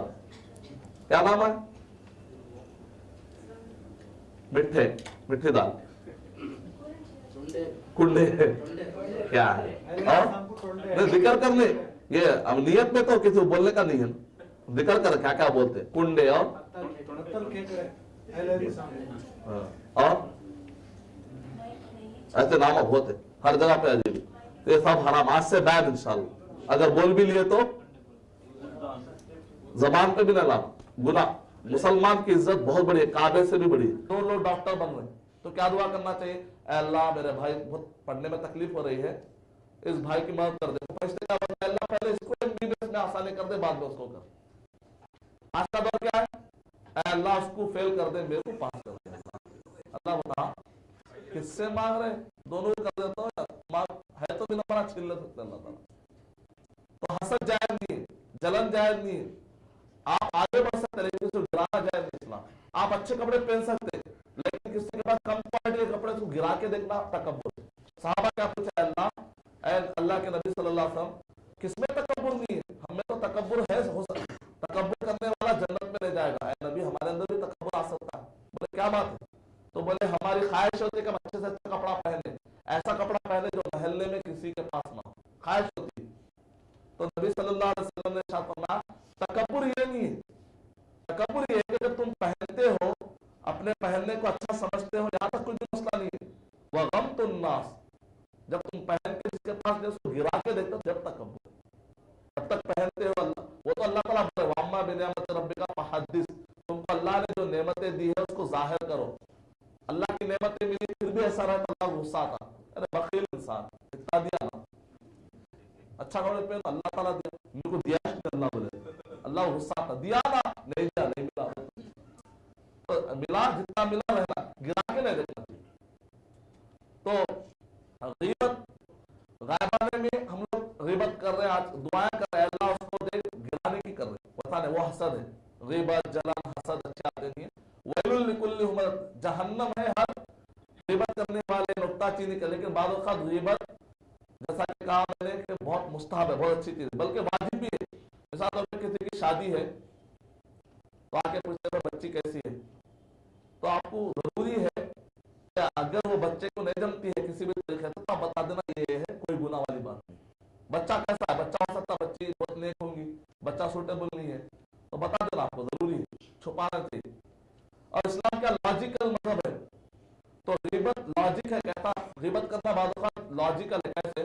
کیا نام ہے؟ مٹھے، مٹھی دال، کنڈے، کیا ہے؟ اور ذکر کرنے، یہ نیت میں تو کسی بولنے کا نہیں ہے، ذکر کر کیا کیا بولتے ہیں، کنڈے اور ایسے نام بہت ہے ہر جگہ پہ عجیب. تو یہ سب حرام، آج سے بعد انشاءاللہ اگر بول بھی لیے تو زبان پہ بھی نہ لانا، گناہ. مسلمان کی عزت بہت بڑی ہے، کعبے سے بھی بڑی ہے. دو لوگ ڈاکٹر بن رہے ہیں تو کیا دعا کرنا چاہیے؟ اے اللہ میرے بھائی بہت پڑھنے میں تکلیف ہو رہی ہے، اس بھائی کی مدد کر دے. فرشتے کیا بولتے ہیں؟ اللہ پہلے اس کو MBBS میں آسانی کر دے، بعد میں اس کو کر. آج کا دور کیا ہے؟ اے اللہ اس کو فیل کر دے، میرے کو پاس کر دے. اللہ بتا کس سے مانگ رہے؟ دونوں کر دیتا ہوں یار، ہے تو بھی نمبر چھین لے سکتے اللہ تعالیٰ. تو حسد جائز نہیں ہے، جلن جائز نہیں ہے. آپ آگے بڑھ سکتے لیکن کسی کو گرانا جائز نہیں اسلام. آپ اچھے کپڑے پہن سکتے لیکن کسی کے پاس کم کوالٹی کے کپڑے کو گرا کے دیکھنا تکبر. صحابہ کیا پوچھا؟ اے اللہ کے نبی صلی اللہ علیہ وسلم کس میں تکبر نہیں ہے؟ ہم میں تو تکبر ہے، ہو سکتا تکبر کرنے والا جنت میں نہیں جائے گا. اے نبی ہمارے اندر بھی تکبر آ سکتا ہے. بولے کیا بات ہے؟ تو بولے ہماری خواہش ہوتی ہے کہ ہم اچھے سے اچھا کپڑا پہنے، ایسا کپڑا پہنے جو محلے میں کسی کے پاس نہ ہو، خواہش ہوتی ہے. تو نبی صلی اللہ علیہ وسلم نے ارشاد فرمایا تکبر یہ نہیں ہے، تکبر یہ ہے کہ جب تم پہنتے ہو اپنے پہننے کو اچھا سمجھتے ہو، یہاں تک کوئی مسئلہ نہیں ہے. وغمت الناس، جب تم پہن کے جس کے پاس اس کو گرا کے دیکھتے ہو جب تکبر. جب تک پہنتے ہو اللہ، وہ تو اللہ تعالیٰ بولے واما بنعمت ربک فحدث، تم کو اللہ نے جو نعمتیں دی ہے اس کو ظاہر کرو. اللہ کی نعمتیں ملی پھر بھی ایسا رہتا اللہ غصہ آتا، ارے بخیل انسان اتنا دیا نا، اچھا کپڑے پہن اللہ تعالیٰ دیا، میرے کو دیا اللہ بولے، اللہ غصہ آتا، دیا نا نہیں دیا نہیں ملا، تو ملا جتنا ملا رہنا، گرا کے نہیں دیکھنا. تو غیبت غائبانے میں ہم لوگ غیبت کر رہے ہیں، آج دعائیں کر رہے ہیں اللہ اس کو دے، گرانے کی کر رہے ہیں. پتہ نہیں وہ حسد ہے، غیبت جلن حسد اچھی آتے نہیں ہے. ویل لکل ہمزہ، جہنم ہے ہر غیبت کرنے والے نکتہ چینی کا. لیکن بعض اوقات غیبت جیسا کہ کہا میں نے کہ بہت مستحب ہے، بہت اچھی چیز ہے، بلکہ واجب بھی ہے. مثال طور پر کسی کی شادی ہے تو آ کے پوچھتے ہیں بچی کیسی ہے، تو آپ کو ضروری ہے کہ اگر وہ بچے کو نہیں جمتی ہے کسی بھی طریقے سے تو آپ بتا دینا یہ ہے، کوئی گناہ والی بات نہیں. بچہ کیسا ہے؟ بچہ ہو سکتا ہے بچی بہت نیک ہوں گی، بچہ سوٹیبل نہیں ہے تو بتا دینا آپ کو ضروری ہے، چھپانا چاہیے. اور اسلام کا لاجیکل مذہب ہے، تو غیبت لاجک ہے. کہتا غیبت کرنا بعض اوقات لاجیکل ہے. کیسے؟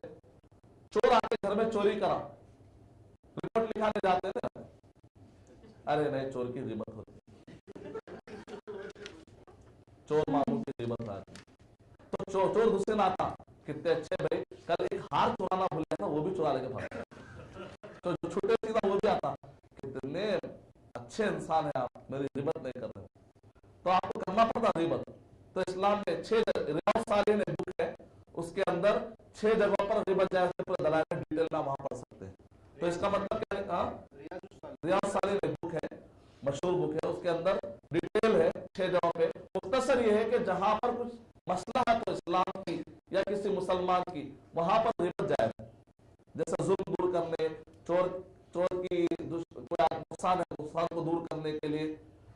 چور آ کے گھر میں چوری کرا، رپورٹ لکھانے جاتے ہیں نا، ارے نہیں چور کی غیبت ہوتی، چور معمول کی غیبت آتی. تو چور غصے میں آتا कितने अच्छे भाई, कल एक हार चुराना भूल गया था, वो भी चुरा लेके भाग, तो जो छूटे सीधा वो भी आता, कितने अच्छे इंसान है आप, मेरी गिबत नहीं कर रहे, तो आपको करना पड़ता गिबत। तो इस्लाम में 6 रियाज सालिहीन बुक है, उसके अंदर 6 जगहों पर गिबत जायज़ है, पूरा दलाइल डिटेल में वहां पढ़ सकते हैं। तो इसका मतलब क्या है, रियाज सालिहीन बुक है, मशहूर बुक है, उसके अंदर डिटेल है 6 जगहों पे। मुख्तसर ये है कि जहां पर कुछ मसला है तो इस्लाम की या किसी मुसलमान की, वहां पर गिबत जायज़ है, जैसे जुल्म दूर करने, चोर की कोई नुकसान है, नुकसान को दूर करने के लिए,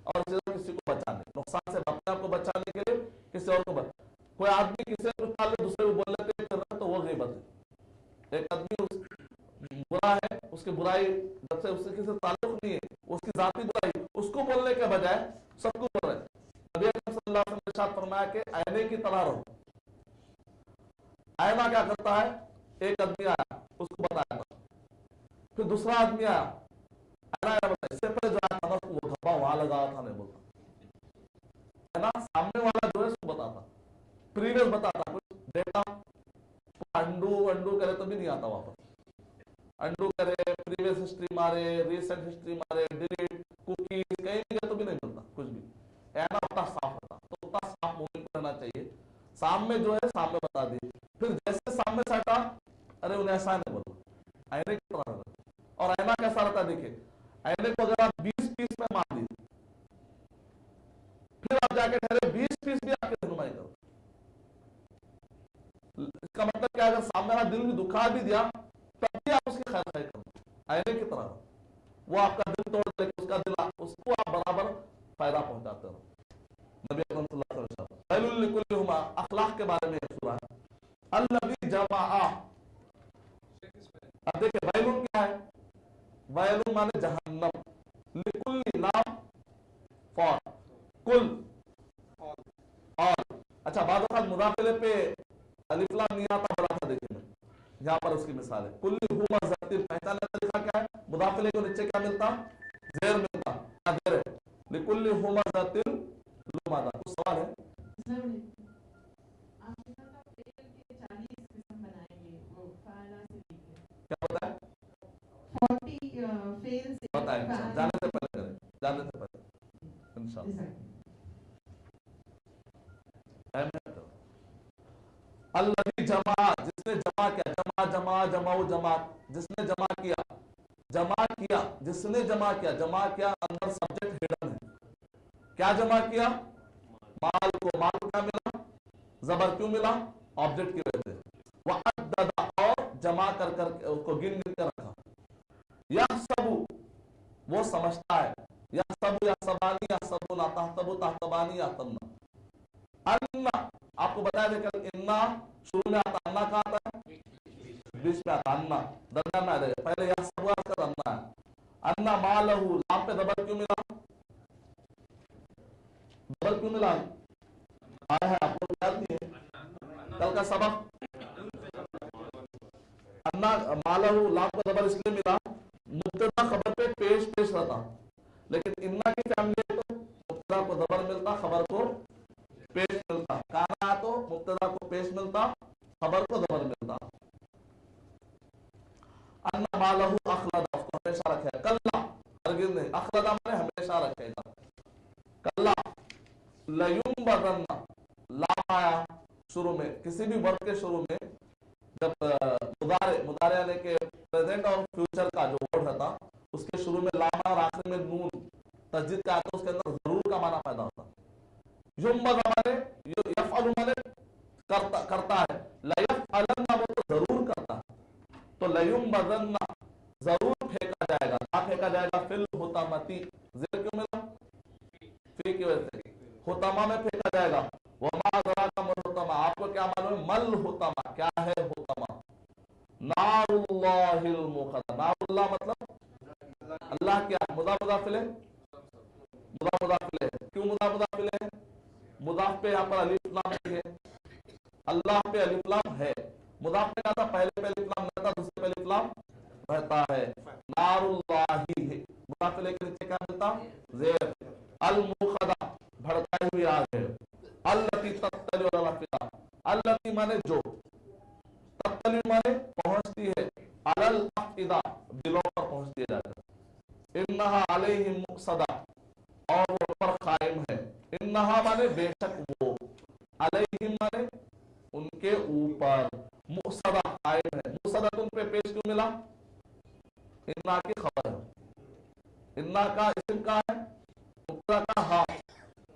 और किसी को बचाने, नुकसान से अपने आप को बचाने के लिए किसी और को कोई आदमी किसी को दूसरे को बोलने के लिए कर रहा है तो वो ग़ीबत है। एक आदमी बुरा है, उसकी बुराई जब से उससे किसी ताल्लुक नहीं है, उसकी जाती बुराई, उसको बोलने के बजाय सबको बोल रहे हैं। नबी अकरम सल्लल्लाहु अलैहि वसल्लम ने इरशाद फरमाया कि आईने की तरह रहो। आईना क्या करता है, एक आदमी आया उसको बताया था, फिर दूसरा आदमी आया, इससे पहले जो आया था वो धब्बा वहां लगा था, नहीं बोलता है ना, सामने वाला जो है उसको बताता, प्रीवियस बताता, कुछ डेटा अंडू करे तो भी नहीं आता वापस, अंडू करे, प्रीवियस हिस्ट्री मारे, रीसेंट हिस्ट्री मारे, डिलीट, कुकीज, कहीं भी गए तो भी नहीं मिलता कुछ भी, ऐना उतना साफ होता। तो उतना साफ मोमेंट रहना चाहिए, सामने जो है सामने बता दी, फिर जैसे सामने से हटा, अरे उन्हें ऐसा नहीं बोला, आईने की तरह। और आईना कैसा रहता है, देखिए आईने को अगर आप 20 पीस में मार दी, फिर आप जाके ठहरे 20 पीस भी आपके रहनुमाई करो, इसका मतलब क्या, अगर सामने वाला दिल भी दुखा भी दिया तब भी आप उसकी खैर खाई करो, आईने की तरह। वो आपका दिल तोड़ दे, उसका दिल, उसको आप बराबर फायदा पहुंचाते रहो। नबी अकरम सल्लल्लाहु अलैहि वसल्लम वैलुल लिकुल्लि हुमा, अखलाक के बारे में सूरा है, अल्लज़ी जमाआ। अब देखिए वैलुन क्या है, वैलुन माने जहन्नम, लिकुल्लि नाम फॉर, कुल और, अच्छा बाद वक्त मुदाफिले पे अलिफ लाम नहीं आता, बड़ा था, देखिए यहाँ पर उसकी मिसाल है, कुल्ली हुमा ज़ातिल, पहचानने का तरीका क्या है, मुदाफिले को नीचे क्या मिलता, ज़ेर मिलता, क्या ज़ेर है, लिकुल्लि हुमा ज़ातिल लुमादा। कुछ सवाल है? क्या बताए, 40 फेल से बताए, जाने से पहले करें, जाने से पहले इंशाअल्लाह। अल्लज़ी जमा, जिसने जमा किया, जमात, जिसने जमा किया, जिसने जमा किया, अंदर सब्जेक्ट हिडन है, क्या जमा किया, माल को, माल को क्या मिला, जबर क्यों मिला, ऑब्जेक्ट की वजह से, वअद्ददा, और जमा कर उसको गिन कर रखा, यहसबु, वो समझता है, यहसबु यहसबानी यहसबुना, तहतबु तहतबानी यहतबना, अन्ना, आपको बताया देखा, इन्ना शुरू में आता, अन्ना कहाँ आता है, बीच में आता, अन्ना दरमियान में आ जाएगा, पहले यहसबु का अन्ना है, अन्ना मालहू, लाम पे दबर क्यों मिला, दबर क्यों मिला, आया है आप लोग याद नहीं है कल का सबक, अन्ना मालहू, लाम पे दबर इसलिए मिला, मुब्तदा खबर पे पेश रहता, लेकिन इन्ना की फैमिली है तो मुब्तदा को दबर मिलता, खबर को पेश मिलता, काना तो मुब्तदा को पेश मिलता, खबर को दबर मिलता। अन्ना मालहू अखलदा, उसको हमेशा रखेगा, कल्ला हरगिज़ नहीं, अखलदा माने हमेशा रखेगा, कल्ला लयुंबदन्ना, लाम आया शुरू में, किसी भी वर्ब के शुरू में जब मुदारे यानी के प्रेजेंट और फ्यूचर का जो वर्ड रहता, उसके शुरू में लाम और आखिर में नून तस्दीद का आता, उसके अंदर जरूर का माना पैदा होता। युंबद माने यफअलु माने करता है, लयफअलन्ना वो तो जरूर करता है, तो लयुंबदन्ना जरूर फेंका जाएगा, क्या फेंका जाएगा, फिल हुतामती, ज़ेर क्यों मिला, फी की वजह से, हुतामा में फेंका जाएगा, वमा ज़राका मल हुतामा, आपको क्या मालूम है, मल हुतामा क्या है, हुतामा नारुल्लाहिल मुक़द्दा, नारुल्लाह मतलब अल्लाह, क्या मुदाफिल है, क्यों मुदाफिल है, मुदाफ पे यहाँ पर अलिफ लाम है, अल्लाह पे अलिफ लाम है, मुदाफ पे आता, पहले पे अलिफ लाम रहता, दूसरे पे अलिफ लाम रहता है, नारुल्लाही है, मुदाफिल के नीचे क्या मिलता, ज़ेर, अल मुक़द्दा भड़काई हुई आग है, अल्लती तत्तली अला अफ़िदा, अल्लती माने जो, اور وہ پر قائم ہے. انہا مانے بے شک وہ, علیہم مانے ان کے اوپر, مؤصدہ قائم ہے. مؤصدہ ان پہ پیش کیوں ملا؟ انہا کی خبر ہے. انہا کا اسم کا ہے, مبتدا کا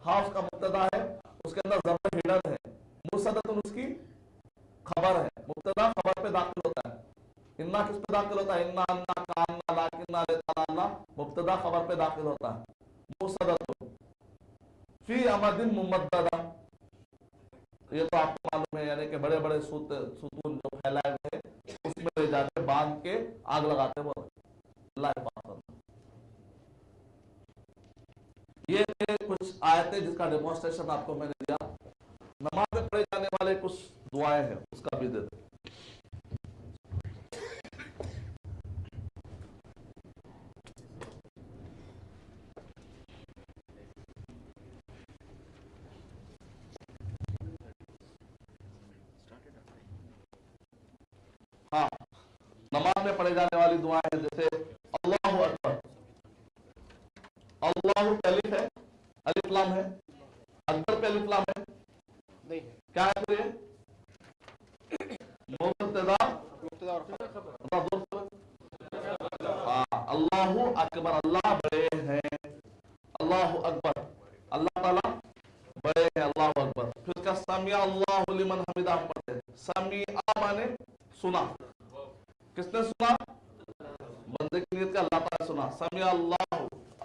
ہاف کا مبتدا ہے, اس کے اندر ضمیر ہڈن ہے. مؤصدہ اس کی خبر ہے, مبتدا خبر پہ داخل ہوتا ہے. انہا کس پہ داخل ہوتا ہے؟ انہا انہا کاننا لاکننا لیتنا, مبتدا خبر پہ داخل ہوتا ہے. مؤصدہ فی امد ممددہ, یہ تو آپ کو معلوم ہے, یعنی کہ بڑے بڑے ستون جو پھیلائے ہوئے اس میں لے جاتے باندھ کے آگ لگاتے. وہ اللہ حفاظت کرنا. یہ تھے کچھ آیتیں جس کا ڈیمونسٹریشن آپ کو میں نے دیا. نماز میں پڑھے جانے والے کچھ دعائیں ہیں, اس کا بھی دے دیں. ہاں, نماز میں پڑھے جانے والی دعائیں ہیں جیسے اللہ اکبر. اللہ الف ہے, الف لام ہے. اکبر پہ الف لام ہے نہیں ہے, کیا ہے پھر یہ؟ مبتدا اللہ اکبر, اللہ بڑے ہیں. اللہ اکبر, اللہ تعالیٰ بڑے ہیں. اللہ اکبر. پھر اس کا سمیع اللہ لمن حمدہ پڑھتے ہیں. سمیع مانے سنا. کس نے سنا؟ بندے کی نیت کا اللہ تعالیٰ سنا. سمیع اللہ,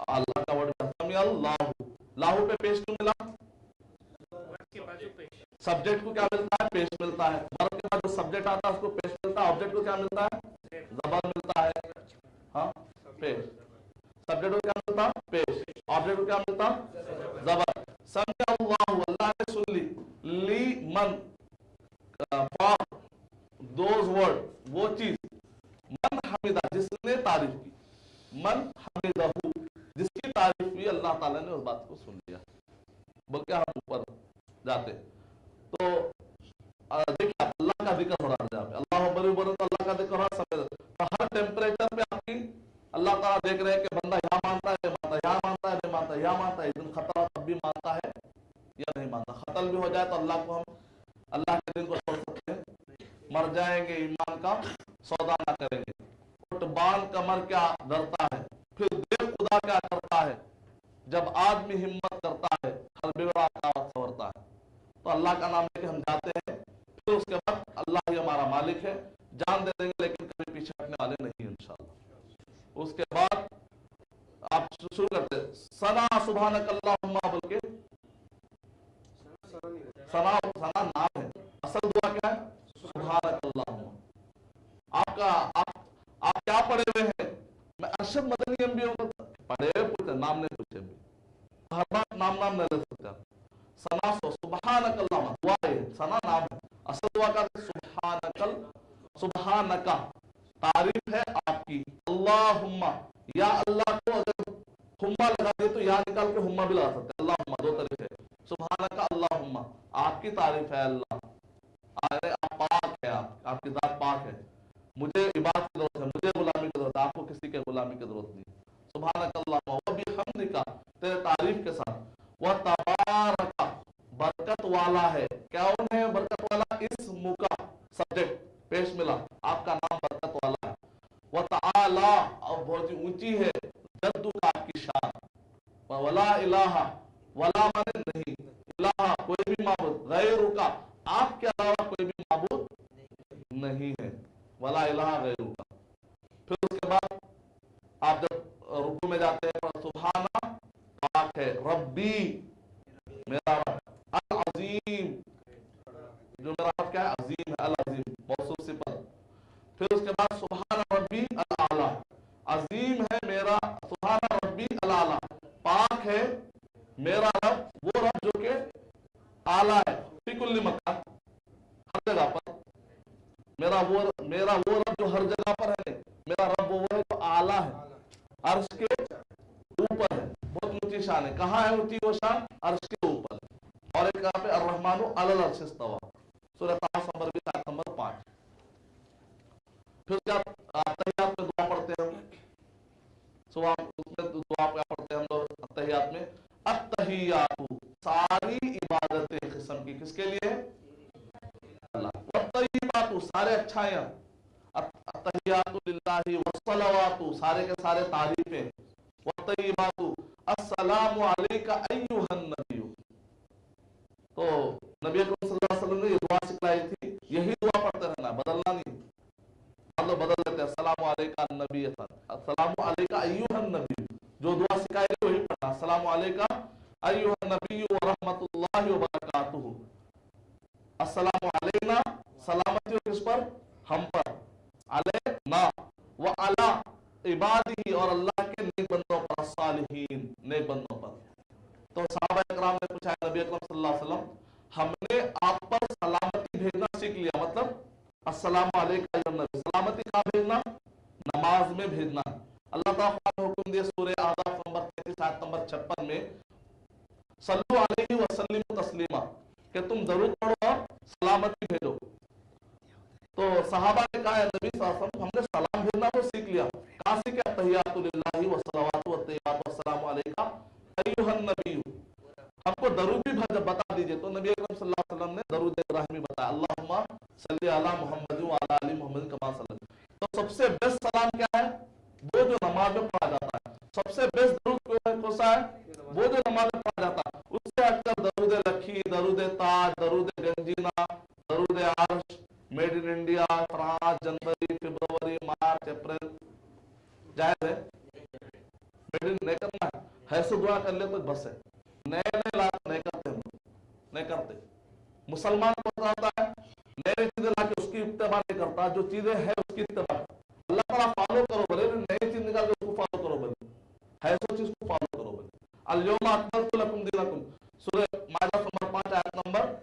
اللہ کا ورڈ ہے. سمیع اللہ, لاہو پہ پیش کیوں ملا؟ سبجیکٹ کو کیا ملتا ہے؟ پیش ملتا ہے. ورب کے بعد جو سبجیکٹ آتا ہے اس کو پیش ملتا ہے. آبجیکٹ کو کیا ملتا ہے؟ زبر ملتا ہے. ہاں, پیش. سبجیکٹ کو کیا ملتا؟ پیش. آبجیکٹ کو کیا ملتا؟ زبر. سمیع اللہ, اللہ نے سن لی. لی من, فار دوز ورڈ, وہ چیز. من حمیدہ, جس نے تعریف کی. من حمیدہ, جس کی تعریف ہوئی, اللہ تعالیٰ نے اس بات کو سن لیا. بلکہ ہم اوپر جاتے تو دیکھیں اللہ کا ذکر ہو رہا ہے جہاں پہ اللہ اکبر بولے تو اللہ کا ذکر ہو رہا ہے. تو ہر ٹیمپریچر پہ آپ کی اللہ تعالیٰ دیکھ رہے ہیں کہ بندہ یہاں مانتا ہے, یہاں مانتا ہے, یہاں مانتا ہے, نہیں مانتا ہے, یہاں مانتا ہے. اس دن خطرہ تب بھی مانتا ہے یا نہیں مانتا. قتل بھی ہو جائے تو اللہ کو ہم اللہ کے دن کو چھوڑ سکتے ہیں؟ مر جائیں گے ایمان کا سودا نہ کریں گے. اٹھ باندھ کمر کیا ڈرتا ہے, پھر دیکھ خدا کیا کرتا ہے. جب آدمی ہمت کرتا ہے ہر بگڑا کاوت سنورتا ہے. تو اللہ کا نام لے کے ہم جاتے ہیں. پھر اس کے بعد اللہ ہی ہمارا مالک ہے, جان دے دیں گے لیکن کبھی پیچھے ہٹنے والے نہیں انشاءاللہ. اس کے بعد آپ شروع کرتے ثنا سبحانک اللہم بول کے. ثنا نام ہے, اصل دعا کیا ہے؟ سبحانک اللہم. آپ کیا پڑھے ہوئے ہیں؟ میں ارشد مدنی ایم بی ہوں. پڑھے پوچھتے نام نہیں پوچھے, ہر بات نام نام نہیں لے سکتے. ثنا سبحانک اللہم, دعا ہے, ثنا نام ہے, اصل دعا کا سبحانک, تعریف ہے آپ کی. اللہم, یا اللہ کو اگر ہما لگا دے تو یا نکال کے ہما بھی لگا سکتے. اللہم دو طریقے. سبحانک اللہم, آپ کی تعریف ہے اللہ, آپ پاک ہے, آپ کی ذات پاک ہے. مجھے عبادت کی ضرورت ہے, مجھے غلامی کی ضرورت ہے, آپ کو کسی کے غلامی کی ضرورت نہیں. سبحانک اللہم و بحمدک, تیرے تعریف کے ساتھ. وتبارک, برکت والا ہے. کون ہے برکت والا؟ اسم کا سبجیکٹ پیش ملا, آپ کا نام برکت والا ہے. وتعالی, اور بہت ہی اونچی ہے. جدو کا, آپ کی شان. ولا الہ, ولا مانے نہیں, الہ کوئی بھی معبود, غیر کا, آپ کے علاوہ کوئی بھی معبود نہیں ہے. ولا الہ غیر کا. پھر اس کے بعد آپ جب رکوع میں جاتے ہیں سبحانہ, پاک ہے. ربی, میرا رب. العظیم, جو میرا رب کیا ہے؟ عظیم ہے. العظیم موصوف صفت. پھر اس کے بعد سبحان ربی الاعلی, عظیم ہے میرا. سبحان ربی الاعلی, پاک ہے میرا رب, وہ رب جو کہ اعلیٰ ہے. فی کل مکان, ہر جگہ پر. میرا وہ رب جو ہر جگہ پر ہے. میرا رب وہ ہے جو اعلیٰ ہے, عرش کے اوپر ہے, بہت اونچی شان ہے. کہاں ہے اونچی وہ شان؟ عرش کے اوپر. اور ایک یہاں پہ الرحمن علی العرش استویٰ, سورہ طٰہٰ نمبر 20 آیت نمبر 5. پھر کیا تحیات میں دعا پڑھتے ہیں ہم, صبح اس میں دعا کیا پڑھتے ہیں ہم لوگ تحیات میں؟ التحیاتو ساری عبادتیں قسم کی کس کے لیے؟ اللہ. والطیباتو سارے اچھائیاں. التحیاتو للہ والصلواتو سارے کے سارے تعریفیں. والطیباتو السلام علیک ایھا النبی. تو نبی اکرم صلی اللہ علیہ وسلم نے یہ دعا سکھلائی تھی, یہی دعا پڑھتے رہنا, بدلنا نہیں. اللہ بدل دیتے ہیں السلام علیکہ النبی, السلام علیکہ ایھا النبی, جو دعا سکھائی گئی وہی پڑھنا. السلام علیکہ ایھا النبی ورحمۃ اللہ وبرکاتہ. السلام علینا سلامتی ہو کس پر؟ ہم پر. علینا وعلی عبادی اور اللہ کے نیک بندوں پر, الصالحین نیک بندوں پر. تو صحابہ اکرام نے پوچھا نبی اکرم صلی اللہ علیہ وسلم ہم نے آپ پر سلامتی بھیجنا سیکھ لیا, مطلب السلام علیکم ایھا النبی, سلامتی کہاں بھیجنا؟ نماز میں بھیجنا. اللہ تعالیٰ نے حکم دیا سورہ اعراف نمبر 33 آیت نمبر 56 میں, صلو علیہ وسلم تسلیما, کہ تم درود پڑھو اور سلامتی بھیجو. تو صحابہ نے کہا نبی صلی اللہ علیہ وسلم ہم نے سلام بھیجنا تو سیکھ لیا, کہاں سیکھا؟ تحیات للہ والصلوات والطیبات والسلام علیکہ ایھا النبی. ہم کو درود بھی بتا دیجئے. تو نبی اکرم صلی اللہ علیہ وسلم نے درود ابراہیمی بتایا, اللہم صلی علی محمد وعلی آل محمد کما صلی. تو سب سے بیسٹ سلام کیا ہے؟ وہ جو نماز میں پڑھا جاتا ہے. سب سے بیسٹ درود کون سا ہے؟ وہ جو نماز میں پڑھا جاتا ہے. اس سے ہٹ کر درود لکھی, درود تاج, درود گنجینا, درود عرش, made in India, France, January, February, March, April, جائز ہے؟ میڈ ان نہیں کرنا ہے سو دعا کر لے تو بس ہے. نئے نئے لاکھ نہیں کرتے, ہم نہیں کرتے. مسلمان کو ہوتا ہے نئے چیزیں لا کے اس کی اتباع نہیں کرتا, جو چیزیں ہیں اس کی اتباع. اللہ تعالیٰ فالو کرو بھلے, نئی چیز نکال کے اس کو فالو کرو بھلے, ہے سو چیز کو فالو کرو بھلے. الیوم اکملت لکم دینکم, سورہ مائدہ نمبر 5 آیت نمبر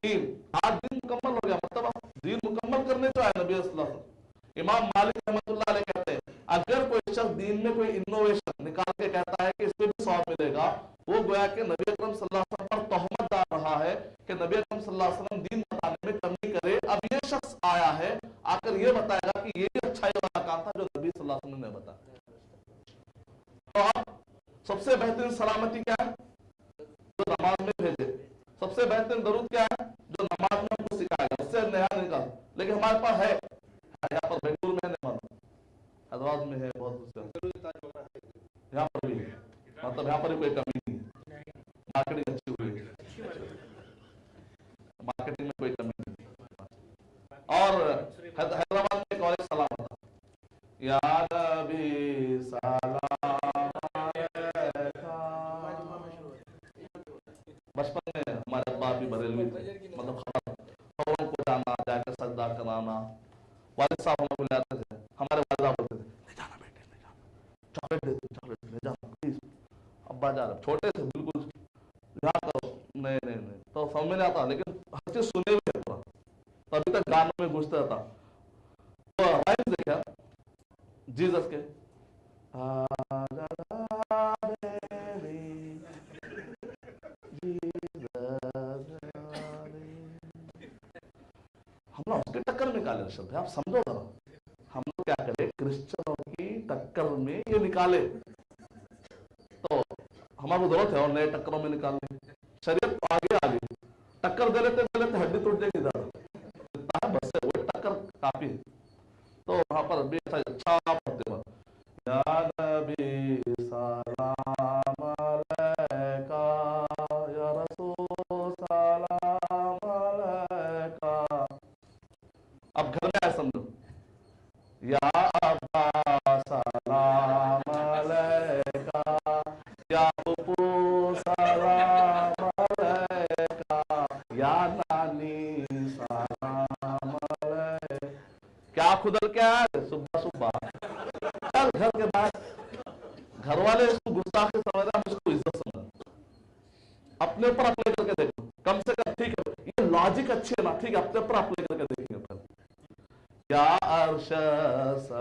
3. آج دین مکمل ہو گیا, مطلب دین مکمل کرنے جو ہے نبی صلی اللہ علیہ وسلم. امام مالک رحمۃ اللہ علیہ کہتے ہیں اگر کوئی شخص دین میں کوئی انوویشن نکال کے کہتا ہے کہ اس پہ بھی ثواب ملے گا, وہ گویا کہ نبی اکرم صلی اللہ علیہ وسلم پر تہمت ڈال رہا ہے کہ نبی اکرم صلی اللہ علیہ وسلم دین بتانے میں کمی کرے. اب یہ شخص آیا ہے آ کر یہ بتائے گا کہ یہ بھی اچھائی والا کام تھا جو نبی صلی اللہ علیہ وسلم نے بتایا. تو آپ سب سے بہترین سلامتی کیا ہے؟ جو نماز میں بھیجے. سب سے بہترین درود کیا ہے؟ جو نماز میں ہم کو سکھائے گا. اس سے نیا نکال, لیکن ہمارے پاس ہے, یہاں پر بنگلور میں ہے, نہیں معلوم حیدرآباد میں ہے, بہت یہاں پر بھی ہے, مطلب یہاں پر بھی کوئی کمی نہیں ہے. مارکیٹنگ اچھی ہوئی ہے, مارکیٹنگ میں کوئی کمی نہیں. اور حیدرآباد میں ایک اور ایک سلام ہوتا, یا نبی سلام علیکہ. بچپن میں ہمارے ابا بھی بریلوی تھے, مطلب خبروں کو جانا, جا کے سجدہ کرانا. والد صاحب ہم کو لے آتے تھے, ہمارے والدہ بولتے تھے لے جانا بیٹے, لے جانا, چاکلیٹ دیتے, چاکلیٹ لے جانا پلیز. ابا جا رہے, چھوٹے تھے بالکل, یہاں کرو, نہیں نہیں نہیں, تو سمجھ میں نہیں آتا, لیکن ہر چیز سنے ہوئے تھا, تو ابھی تک گانوں میں گونجتا تھا. تو رائمز دیکھا جیزس کے, ہم لوگ اس کے ٹکر میں نکالے شبد ہے, آپ سمجھو ذرا. ہم لوگ کیا کرے, کرسچنوں کی ٹکر میں یہ نکالے, تو ہمارا ضرورت ہے اور نئے ٹکروں میں نکالنے. شریعت آگے آ گئی, ٹکر دے لیتے ہڈی ٹوٹ جائے گی زیادہ, اتنا ہے بس, وہ ٹکر کافی ہے. تو وہاں پر بھی اچھا پڑھتے ہیں, یا نبی سلام علیکہ, یا رسول سلام علیکہ. اب گھر میں آئے سمجھو, یا ابا سلام علیکہ, یا ابو سلام علیکہ, یا نانی سلام علیکہ. کیا خدل کیا ہے صبح صبح, چل گھر کے بعد. گھر والے اس کو گستاخی سمجھ رہے ہیں, ہم اس کو عزت سمجھ رہے ہیں. اپنے اوپر اپلائی کر کے دیکھو, کم سے کم ٹھیک ہے, یہ لاجک اچھی ہے نا, ٹھیک ہے, اپنے اوپر اپلائی کر کے دیکھیں گے. یا ارشد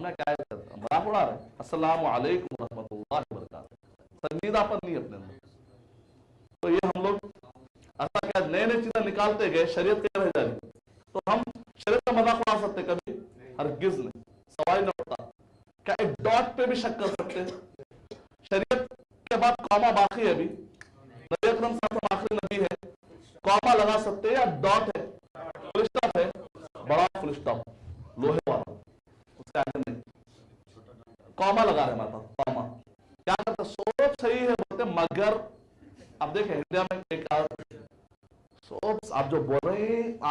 میں کیا مذاق اڑا رہے, السلام علیکم ورحمۃ اللہ وبرکاتہ, سنجیدہ پر نہیں اپنے اندر. تو یہ ہم لوگ ایسا کیا نئے نئے چیزیں نکالتے گئے, شریعت کے رہ جائے, تو ہم شریعت کا مذاق اڑا سکتے کبھی؟ ہرگز نہیں, سوال نہ اٹھتا. کیا ایک ڈاٹ پہ بھی شک کر سکتے؟ شریعت بعد کاما باقی ہے ابھی. نبی اکرم صلی اللہ علیہ وسلم آخری نبی ہے. کاما لگا سکتے ہیں یا ڈاٹ ہے, فل اسٹاپ ہے, بڑا فل اسٹاپ لوہے والا, اس سے آگے نہیں. کاما لگا رہے ہمارے پاس, کاما کیا کرتے, سوچ صحیح ہے بولتے مگر. اب دیکھیں انڈیا میں ایک سوچ, آپ جو بول رہے ہیں نا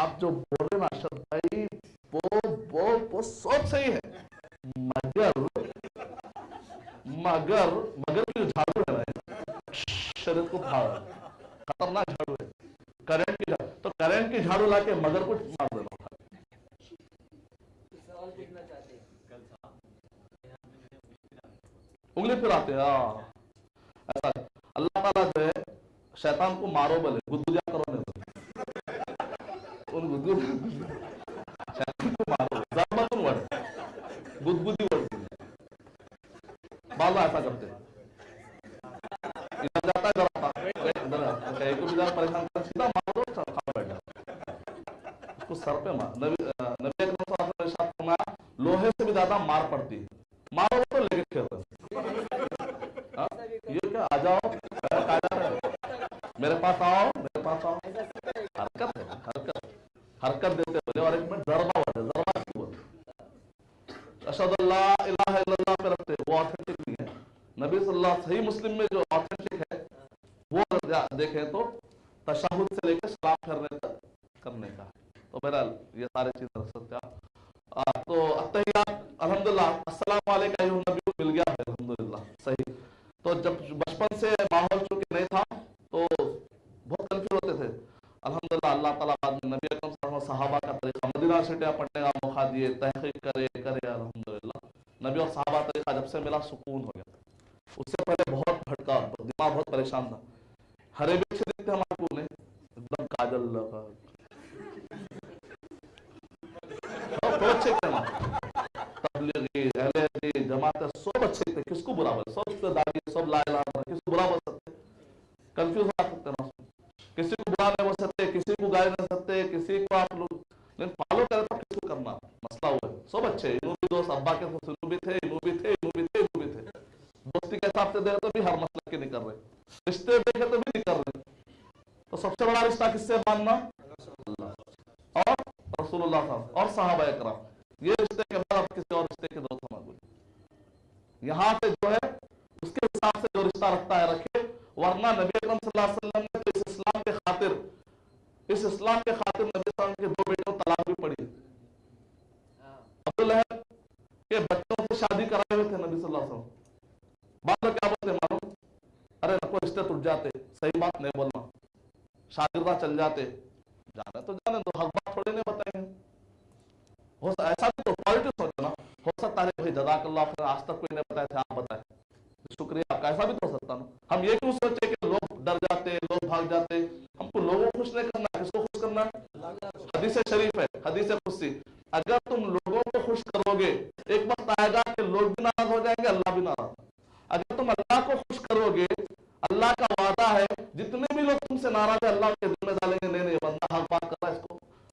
ارشد بھائی, وہ سوچ صحیح ہے, مگر کی جھاڑو ہے نا شریعت کو خطرناک جھاڑو ہے, کرنٹ کی جھاڑو, تو کرنٹ کی جھاڑو لا کے مگر کو مار دینا. انگلی پھر آتے ہیں ایسا. اللہ تعالیٰ جو ہے شیطان کو مارو بولے, گدگدیاں کرو نہیں بولے, شیطان کو مارو, ضربتن ورڈ, گدگدی ورڈ. بعض ایسا کرتے ہیں, ادھر جاتا ہے ادھر آتا, ایک کو بھی زیادہ پریشان کرتا, سیدھا مار دو, کھا بیٹھ جاتا, اس کو سر پہ مار. نبی اکرم صلی اللہ علیہ وسلم نے ارشاد فرمایا لوہے سے بھی زیادہ مار پڑتی ہے, مارو تو لے کے کھیلتے ہیں. یہ کیا, آ جاؤ میرے پاس آؤ, میرے پاس آؤ, حرکت ہے, حرکت دیتے بولے. اور ایک منٹ ضربہ ہوتا ہے, ضربہ کی ہوتا ہے, اشہد اللہ الہ الا اللہ پہ رکھتے, وہ آتھینٹک نہیں ہے. نبی صلی اللہ صحیح مسلم میں جو آتھینٹک ہے وہ دیکھیں تو تشہد سے لے کے سلام پھیرنے تک کرنے کا. تو بہرحال یہ سارے چیزیں رکھ سکتے ہیں. تو التحیات الحمدللہ, السلام علیکم ایھا النبی مل گیا ہے الحمدللہ صحیح. تو جب بچپن سے ماحول چونکہ نہیں تھا تو بہت کنفیوز ہوتے تھے. الحمدللہ اللہ تعالیٰ بعد میں نبی اکرم صلی اللہ علیہ وسلم صحابہ کا طریقہ, مدینہ یونیورسٹیاں پڑھنے کا موقع دیے, تحقیق کرے الحمدللہ. نبی اور صحابہ طریقہ جب سے ملا سکون ہو گیا. اس سے پہلے بہت بھٹکا, دماغ بہت پریشان تھا. ہرے بھی اچھے دکھتے ہمارے کو نے, ایک دم کاجل لگا, اچھے تھے, تبلیغی اہل حدیث جماعت سب اچھے تھے. کس کو برا بول, سب داڑھی, سب لا الہ الا اللہ, کس کو برا بول سکتے, کنفیوز ہو سکتے نا. کسی کو برا نہیں بول سکتے, کسی کو گائے نہیں سکتے, کسی کو آپ لوگ لیکن فالو کرے تو کس کو کرنا, مسئلہ ہوا ہے. سب اچھے, انہوں بھی دوست, ابا کے دوست انہوں بھی تھے, انہوں بھی تھے. دوستی کے حساب سے دیکھے تو بھی ہر مسئلہ کے نہیں کر رہے, رشتے دیکھے تو بھی نہیں کر رہے. تو سب سے بڑا رشتہ کس سے ماننا, اللہ اور رسول اللہ صلی اللہ علیہ وسلم اور صحابہ اکرام. یہ رشتے کے بعد کسی اور رشتے کے دوست ہمارے یہاں سے جو ہے اس کے حساب سے جو رشتہ رکھتا ہے رکھے. ورنہ نبی اکرم صلی اللہ علیہ وسلم نے تو اس اسلام کے خاطر نبی صلی اللہ علیہ وسلم کے 2 بیٹوں طلاق بھی پڑی. عبداللہ کے بچوں سے شادی کرائے ہوئے تھے نبی صلی اللہ علیہ وسلم. بعد میں کیا بولتے معلوم, ارے نہ کوئی رشتے ٹوٹ جاتے, صحیح بات نہیں بولنا, شاگردہ چل جاتے, جانے تو جانے دو, حق بات تھوڑی نہیں بتائیں گے. ایسا بھی تو پازیٹو سوچو نا, ہو سکتا ہے بھائی جزاک اللہ خیر, آج تک کوئی نہیں بتایا تھا, آپ بتائیں, شکریہ آپ کا, ایسا بھی تو ہو سکتا نا. ہم یہ کیوں سوچے کہ لوگ ڈر جاتے, لوگ بھاگ جاتے. ہم کو لوگوں کو خوش نہیں کرنا, کس کو خوش کرنا ہے. حدیث شریف ہے, حدیث قدسی, اگر تم لوگوں کو خوش کرو گے ایک وقت آئے گا کہ لوگ بھی ناراض ہو جائیں گے, اللہ بھی ناراض. اگر تم اللہ کو خوش کرو گے, اللہ کا وعدہ ہے جتنے بھی لوگ تم سے ناراض ہیں اللہ کے دل میں ڈالیں گے, نہیں بندہ حق بات کر رہا ہے, اس کو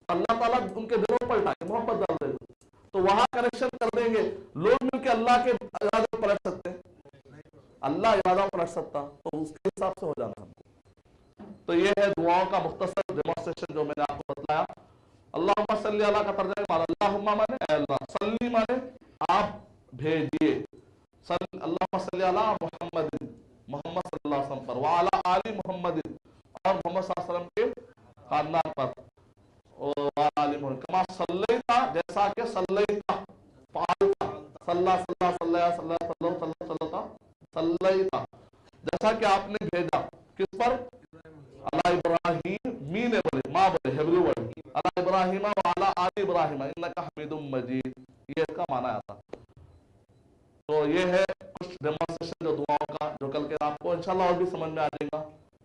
اللہ تعالیٰ ان کے دلوں پر محبت ڈال دے گا. تو وہاں کنیکشن کر دیں گے. لوگ مل کے اللہ کے ارادے پلٹ سکتے ہیں, اللہ ارادہ پلٹ سکتا, تو اس کے حساب سے ہو جانا ہم. تو یہ ہے دعاؤں کا مختصر ڈیمونسٹریشن جو میں نے آپ کو بتلایا. اللہم صلی اللہ کا ترجمہ مانا, اللہم مانے اے اللہ, صلی مانے آپ بھیجیے, اللہم صلی اللہ محمد, محمد صلی اللہ علیہ وسلم پر, وعلی آل محمد, اور محمد صلی اللہ علیہ وسلم کے خاندان پر, کما صلیتا, جیسا کہ صلیتا فعلتا, صلیتا, صلیتا, جیسا کہ آپ نے بھیجا کس پر, علی ابراہیم, می نے بولے, ماں بولے, ہیبریو ورڈ, علی ابراہیم وعلی آل ابراہیم انک حمید مجید, یہ اس کا معنی آتا. تو یہ ہے کچھ ڈیمونسٹریشن جو دعاؤں کا, جو کل کے آپ کو انشاءاللہ اور بھی سمجھ میں آ جائے گا.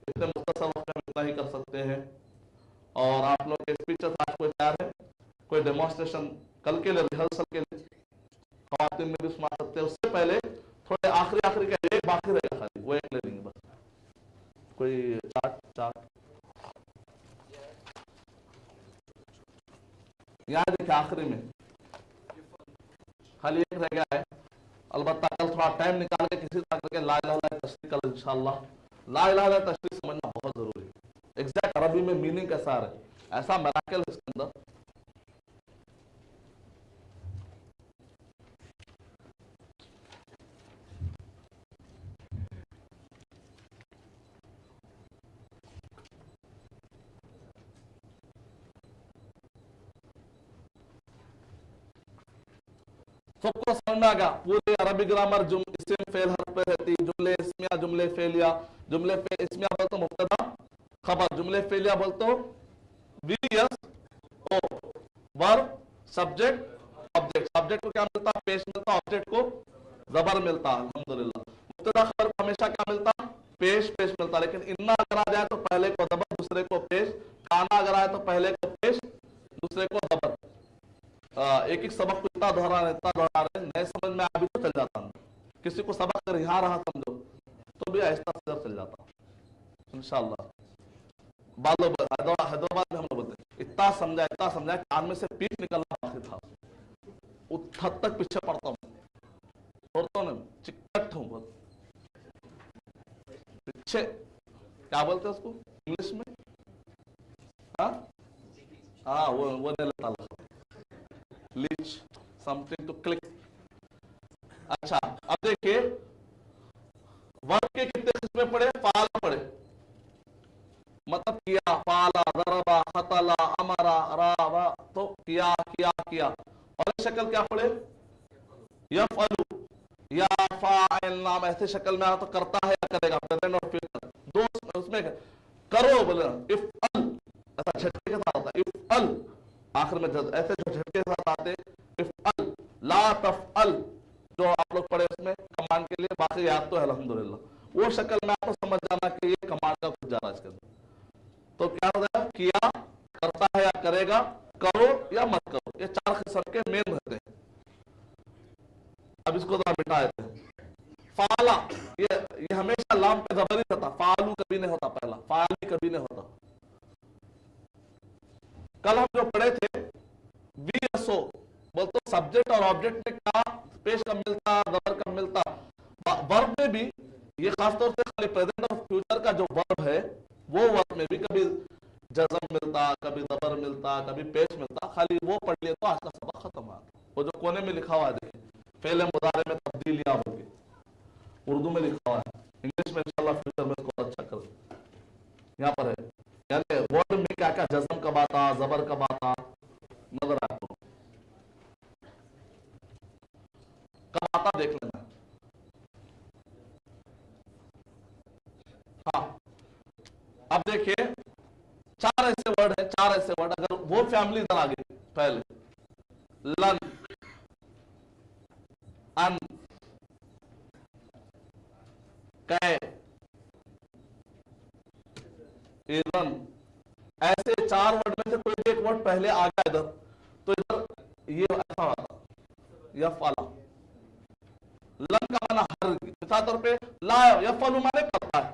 اتنے مختصر وقت میں اتنا ہی کر سکتے ہیں. اور آپ لوگ کے اسپیچز آج کوئی تیار ہے, کوئی ڈیمونسٹریشن کل کے لیے, ریہرسل کے لیے خواتین میں بھی سنا سکتے ہیں. اس سے پہلے تھوڑے آخری کا ایک باقی رہے گا, خالی وہ ایک لے لیں گے بس. کوئی چارٹ یہاں دیکھیں آخری میں خالی ایک رہ گیا ہے. البتہ کل تھوڑا ٹائم نکال کے کسی طرح کر کے لا الہ الا اللہ تشریح कल इंशाल्लाह। ला इलाहा इल्लल्लाह तशरीह समझना बहुत जरूरी है। एग्जैक्ट अरबी में मीनिंग कैसा है, ऐसा मिराकल इसके अंदर। सबको समझ में आ गया? पूरे अरबी ग्रामर इस्म फेल हर्फ पे रहती, जुमले इस्मिया जुमले फेलिया, जुमले इस्मिया बोलते मुब्तदा खबर, जुमले फेलिया बोलते वीएस ओ वर्ब सब्जेक्ट ऑब्जेक्ट। सब्जेक्ट को क्या मिलता? पेश मिलता, ऑब्जेक्ट को जबर मिलता। अल्हम्दुलिल्लाह। मुब्तदा खबर को हमेशा क्या मिलता? पेश मिलता। लेकिन इन्ना अगर आ जाए तो पहले को जबर दूसरे को पेश, काना अगर आए तो पहले को पेश दूसरे को जबर। एक एक सबक को इतना दोहरा रहे नए समझ में अभी तो चल जाता हूँ। किसी को सबक अगर यहाँ रहा समझो तो भी आहिस्ता से चल जाता इंशाल्लाह। हैदराबाद में हम लोग बोलते इतना समझा कान में से पीठ निकलना बाकी था, उस हद तक पीछे पड़ता हूँ, चिकट हूँ बहुत पीछे। क्या बोलते हैं उसको इंग्लिश में? हाँ वो नहीं लेता लीच समथिंग टू क्लिक। अच्छा अब देखिए वर्ब के कितने किस्में पढ़े? फाला पढ़े, मतलब किया, फाला, दरबा, खतला, अमरा, रावा, तो किया। और शक्ल क्या पढ़े? यफअलु, या फाइल नाम ऐसे शक्ल में आ तो करता है या करेगा, प्रेजेंट और फ्यूचर दो उसमें करो बोले इफअल, ऐसा झटके के साथ आता है इफअल, आखिर में ऐसे जो झटके के साथ आते इफअल, ला तफअल जो आप लोग पढ़े उसमें कमांड के लिए, बाकी याद तो है अल्हम्दुलिल्लाह। वो शक्ल में आपको समझ जाना कि ये कमांड का कुछ जा रहा है इसके अंदर। तो क्या हो गया? किया, करता है या करेगा, करो या मत करो, ये चार किस्म के मेन रहते हैं। अब इसको जरा मिटा देते हैं। फाला ये हमेशा लाम पे जबर ही रहता, फालू कभी नहीं होता, पहला फाली कभी नहीं होता। कल हम जो पढ़े थे वीएसओ बोलते सब्जेक्ट और ऑब्जेक्ट में क्या पेश कब मिलता, जबर कब मिलता। वर्ब में भी ये खासतौर से खाली प्रेजेंट और फ्यूचर का जो वर्ब है वो वर्ब में भी कभी जज़म मिलता, कभी जबर मिलता, कभी पेश मिलता। खाली वो पढ़ लिए तो आज का सबक खत्म हुआ। वो जो कोने में लिखा हुआ है देखिए फेल मुदारे में तब्दीलियां होगी, उर्दू में लिखा हुआ है, इंग्लिश में इंशाल्लाह फ्यूचर में इसको अच्छा कर यहाँ पर है। यानी वर्ड में क्या क्या जज़म कब आता, जबर कब आता, नजर आपको कब आता देख लेना। हाँ अब देखिए चार ऐसे वर्ड है, अगर वो फैमिली इधर आ गई पहले लन, अन, कै, इधन, ऐसे चार वर्ड में से कोई एक वर्ड पहले आ गया इधर तो इधर ये ऐसा आता यफअला। लन का माना हर, मिसाल तौर पे ला यफअलु माने करता है,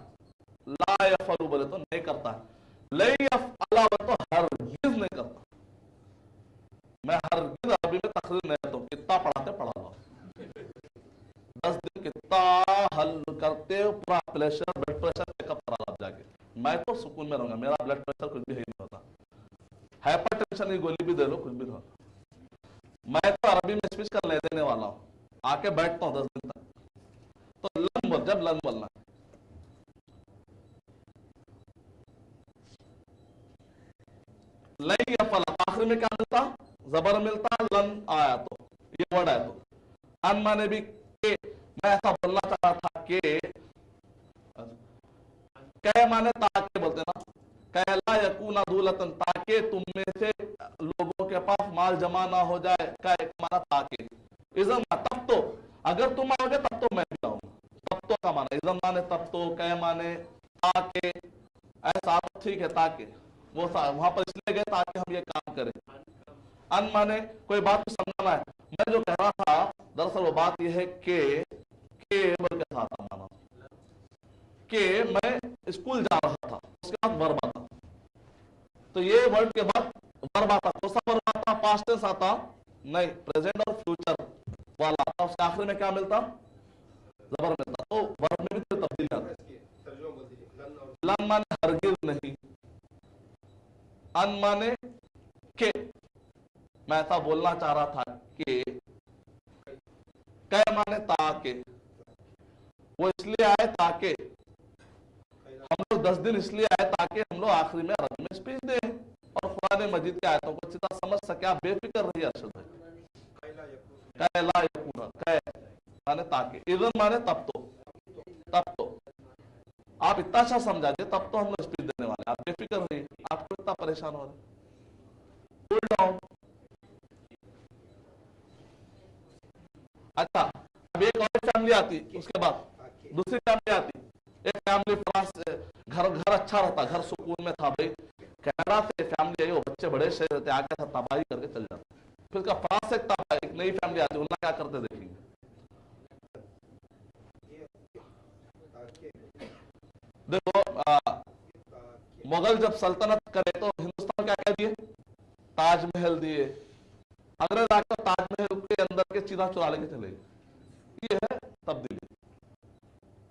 ला यफअलु बोले तो नहीं करता है, ला यफअला बोले तो हरगिज नहीं करता। मैं हरगिज अरबी में तकरीर नहीं देता हूं, कितना पढ़ाते पढ़ा लो, 10 दिन कितना हल करते हो, पूरा प्रेशर ब्लड प्रेशर चेकअप करा लो जाके। मैं तो सुकून में रहूंगा, मेरा ब्लड प्रेशर कुछ भी नहीं होता, हाइपर टेंशन की गोली भी दे लो कुछ भी नहीं होता। मैं तो अरबी में स्पीच कर ले देने वाला हूं, आके बैठता हूं 10 दिन तक। तो लन बोल, जब लन बोलना लई यफअला आखिर में क्या मिलता, जबर मिलता, लन आया तो ये वर्ड आया तो। अन माने भी के, मैं ऐसा बोलना चाह रहा था कि कै माने ताके बोलते ना, कैला यकूना दूलतन ताकि तुम में से लोगों के पास माल जमा ना हो जाए, कै माना ताकि, इज़म तब तो अगर तुम आओगे तब तो मैं भी आऊंगा, तब तो का माना इज़म माने तब तो, कै माने ताकि, ऐसा ठीक है ताकि वो वहां पर इसलिए गए ताकि हम ये काम करें। अन माने कोई बात को समझाना है। मैं जो कह रहा था दरअसल वो बात यह है कि बोल के साथ माना कि मैं स्कूल जा रहा था, उसके बाद वर्ब आता, तो ये वर्ड के बाद वर्ब आता, कौन सा वर्ब आता, पास्ट टेंस आता नहीं, प्रेजेंट और फ्यूचर वाला आता, उसके आखिर में क्या मिलता, जबर मिलता। तो वर्ब में भी तो तब्दीली आती है। लम माने हरगिज नहीं, अन माने के। मैं ऐसा बोलना चाह रहा था कि कै माने ताके, वो इसलिए आए ताकि हम लोग 10 दिन इसलिए आए ताकि हम लोग आखिरी में अरब में स्पीच दें और कुरान मजीद की आयतों को सीधा समझ सके। आप बेफिक्र रहिए अरशद भाई। कै ला यकून, कै माने ताकि, इज़न माने तब तो, तब तो आप इतना अच्छा समझा दे तब तो हम लोग स्पीच देने वाले। आप बेफिक्र रहिए, आपको इतना परेशान हो रहे। Cool down. अच्छा, अब एक और फैमिली आती, उसके बाद दूसरी फैमिली आती। एक फैमिली फ्रांस से, घर घर अच्छा रहता, घर सुकून में था भाई। कनाडा से फैमिली आई, वो बच्चे बड़े शहर रहते, आगे था तबाही करके चल जाते। फिर उसका फ्रांस से एक नई फैमिली आती, उन्हें क्या करते देखेंगे। देखो मुगल जब सल्तनत करे तो हिंदुस्तान क्या कह दिए, ताजमहल दिए। अंग्रेज आकर ताजमहल के अंदर के चीजा चुरा लेके चले गए। ये है तब्दीली,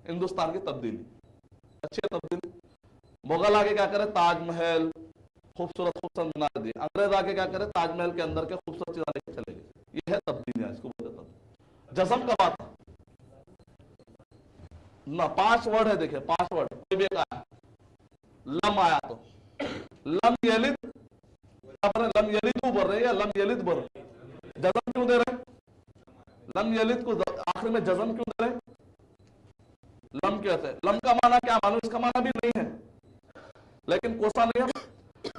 हिंदुस्तान की तब्दीली, अच्छी तब्दीली। मुगल आगे क्या करे, ताजमहल खूबसूरत खूबसूरत मीनार दिए। अंग्रेज आगे क्या करे, ताजमहल के अंदर के खूबसूरत चीजा लेके चले गए। ये है तब्दीलियां, इसको बोलते हैं। जज़म कब आता ना, 5 वर्ड है, देखिए 5 वर्ड। कोई भी एक आया, लम आया तो लम यलिद, लम यलिद बोल रहे हैं या लम यलिद बोल रहे हैं? जज़म क्यों दे रहे हैं? लम यलिद को आखिर में जज़म क्यों दे रहे हैं? लम कैसे, लम का माना क्या, मालूम इसका माना भी नहीं है, लेकिन कोसा नहीं है,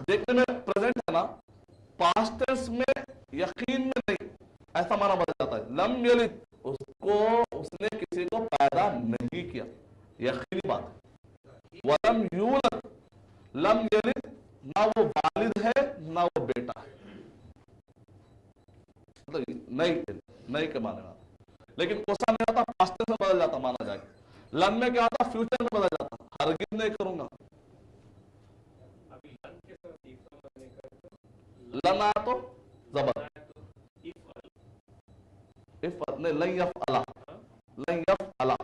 देखने में प्रेजेंट है ना, पास्ट टेंस में यकीन में नहीं, ऐसा माना बदल जाता है। लम यलिद, उसको, उसने किसी को पैदा नहीं किया, यकीनी बात है। वलम यूलद, लम यलिद, ना वो वालिद है ना वो बेटा है, तो नहीं के माने वाला। लेकिन कोसा नहीं आता, पास्ट टेंस में बदल जाता, माना जाए। लन में क्या होता, फ्यूचर में बदल जाता, हरगिज नहीं करूंगा। अभी लन के साथ लन आया तो जबर, इफ नहीं, लन यफअला, लन यफअला,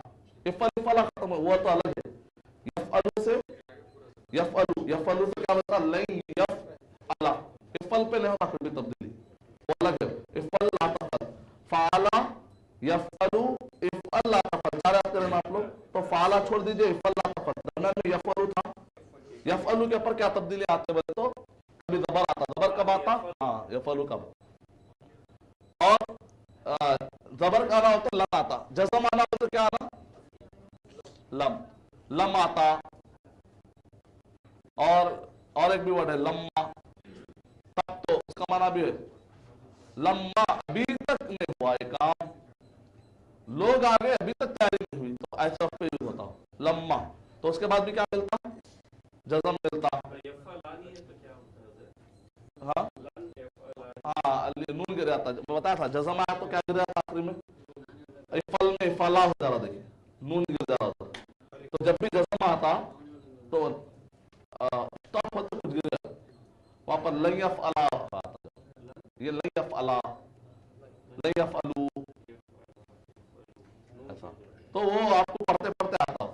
इफअला खत्म, वो तो अलग है। यफअलु से, यफअलु से क्या होता, लन यफअला, इफअल पे नहीं होता फिर भी तब्दीली, वो अलग है। इफअल ला तफअल, फ़अला यफअलु इफअल ला तफअल, सारे आप करें आप लोग, तो फ़अला छोड़ दीजिए, इफअल ला तफअल। दरम्यान में यफअलु था, यफअलु के ऊपर क्या तब्दीली आते बोले तो कभी जबर आता। जबर कब आता, हाँ यफअलु कब, और जबर का आना हो तो लम आता, जज़म आना हो तो क्या आना, लम, लम आता। और एक भी वर्ड है लम्मा, तब तो उसका माना भी है लम्मा, अभी तक नहीं हुआ ये काम, लोग आ गए अभी तक तैयारी नहीं हुई, तो ऐसा पे यूज होता हो लम्मा। तो उसके बाद भी क्या मिलता, जज़म मिलता। हाँ हाँ, नून गिर जाता, बताया था जज़म आया तो क्या गिर जाता आखिरी में, इफल में इफला हो जा रहा, देखिए नून गिर जा रहा था। तो जब भी जज़म आता तो तब तो कुछ गिर जाता, वहां पर लन यफअला आता, ये लन यफअला, लन यफअलू, ऐसा। तो वो आपको पढ़ते पढ़ते आता हो।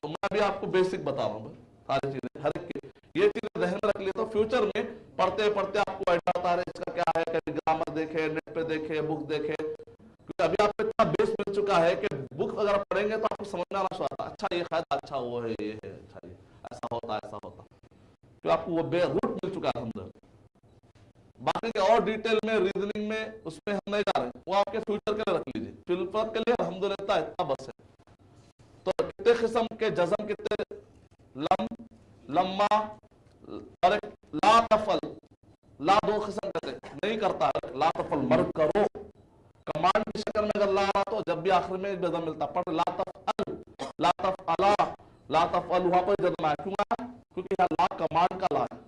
तो मैं भी आपको बेसिक बता रहा हूँ सारी चीजें, हर एक की ये चीजें ध्यान में रख लिए, तो फ्यूचर में पढ़ते पढ़ते आपको आइडिया आता है इसका क्या है, कभी ग्रामर देखे, नेट पे देखे, बुक देखे, क्योंकि अभी आपको इतना बेस मिल चुका है कि बुक अगर पढ़ेंगे तो आपको समझ में आना शुरू आता, अच्छा ये शायद अच्छा वो है, ये है, अच्छा ये ऐसा होता, ऐसा होता, तो आपको वो रूट मिल चुका है समझो। बाकी के और डिटेल में, रीजनिंग में, उसमें हम नहीं जा रहे, वो आपके फ्यूचर के लिए रख लीजिए, फ्यूचर के लिए अल्हम्दुलिल्लाह इतना बस है। तो कितने किस्म के जज़म, कितने, लम, लम्मा, और एक ला तफल, ला 2 किस्म का नहीं करता है, ला तफल मर्द करो, कमांड की शक्ल में अगर ला रहा तो जब भी आखिर में जज़म मिलता, पर ला तफअल, ला तफअला, ला तफअल, वहां पर जज़म आया, क्यों आया, क्योंकि यहाँ ला कमांड का ला है,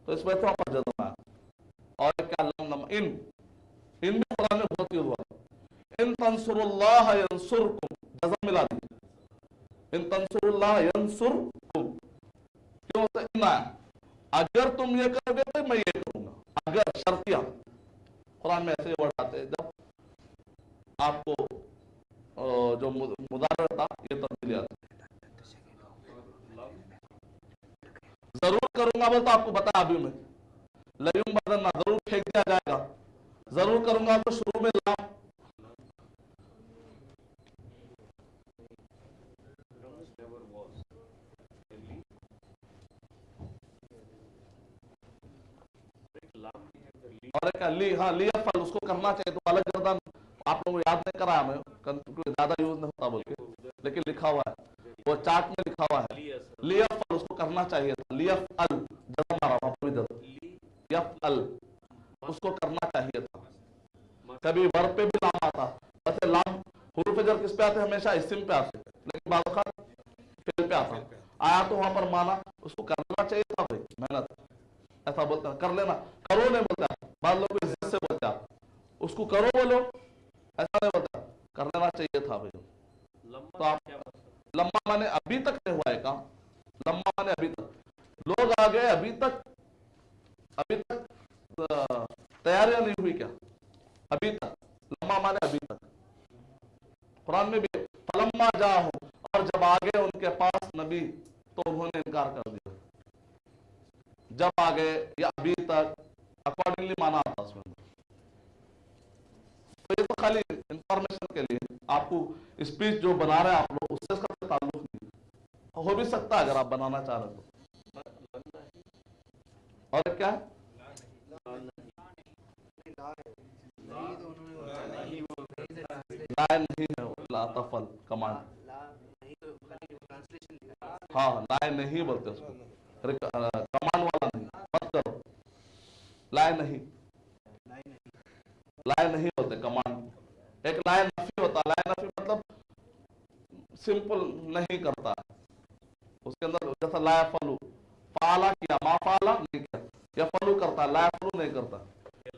तो इस वजह से वहां पर जज़म आया। और क्या, लम, इन भी कुरान में बहुत यूज हुआ, इन तंसुरुल्लाह यंसुरकुम, जज़म मिला दी, इन तंसुरुल्लाह यंसुरकुम, क्यों होता है इन आया, अगर तुम ये करोगे तो मैं ये करूंगा, अगर शर्तिया, कुरान में ऐसे वर्ड आते हैं जब आपको जो मुदारा था ये तब्दीली आती है। करूंगा बोल तो आपको बता अभी मैं लयूम बदलना जरूर फेंक दिया जाएगा, जरूर करूंगा तो शुरू में लाम और एक ली, हाँ लिया फल उसको करना चाहिए, तो अलग गर्दन आप लोगों को याद नहीं करा हमें क्योंकि ज्यादा यूज नहीं होता बोल के, लेकिन लिखा हुआ है वो चार्ट में लिखा हुआ है लिया फल उसको करना चाहिए था, लिया अल जब मारा अल उसको करना चाहिए था। कभी वर्ब पे भी लाम आता, वैसे लाम हुरूफ जर किस पे आते हमेशा इस्म पे आते, लेकिन बाद वक्त फेल पे आता आया तो वहां पर माना उसको करना चाहिए था भाई, मेहनत ऐसा बोलते हैं, कर लेना करो नहीं बोलता, बाद लोग इज्जत से बोलते हैं उसको करो बोलो, ऐसा नहीं बोलता, कर लेना चाहिए था भाई। तो आप लम्मा माने अभी तक नहीं हुआ है काम, लम्मा माने अभी तक, लोग आ गए अभी तक तैयारियां नहीं हुई क्या, अभी तक, लम्मा माने अभी तक। कुरान में भी फलम्मा जाहू, और जब आ गए उनके पास नबी तो उन्होंने इनकार कर दिया, जब आ गए या अभी तक अकॉर्डिंगली माना आता उसमें। तो ये तो खाली इंफॉर्मेशन के लिए, आपको स्पीच जो बना रहे हैं आप लोग उससे इसका ताल्लुक नहीं, हो भी सकता है अगर आप बनाना चाह रहे हो तो। और क्या है लाइन नहीं है, लातफल कमांड, हाँ लाइन नहीं बोलते उसको, कमांड वाला नहीं, मत करो लाइन नहीं, लाइन नहीं बोलते कमांड। एक लाइन नफी होता, लाइन नफी मतलब सिंपल नहीं करता है, उसके अंदर जैसा लाया फलू फाला किया, मा फाला नहीं किया, या फलू करता लाया फलू नहीं करता,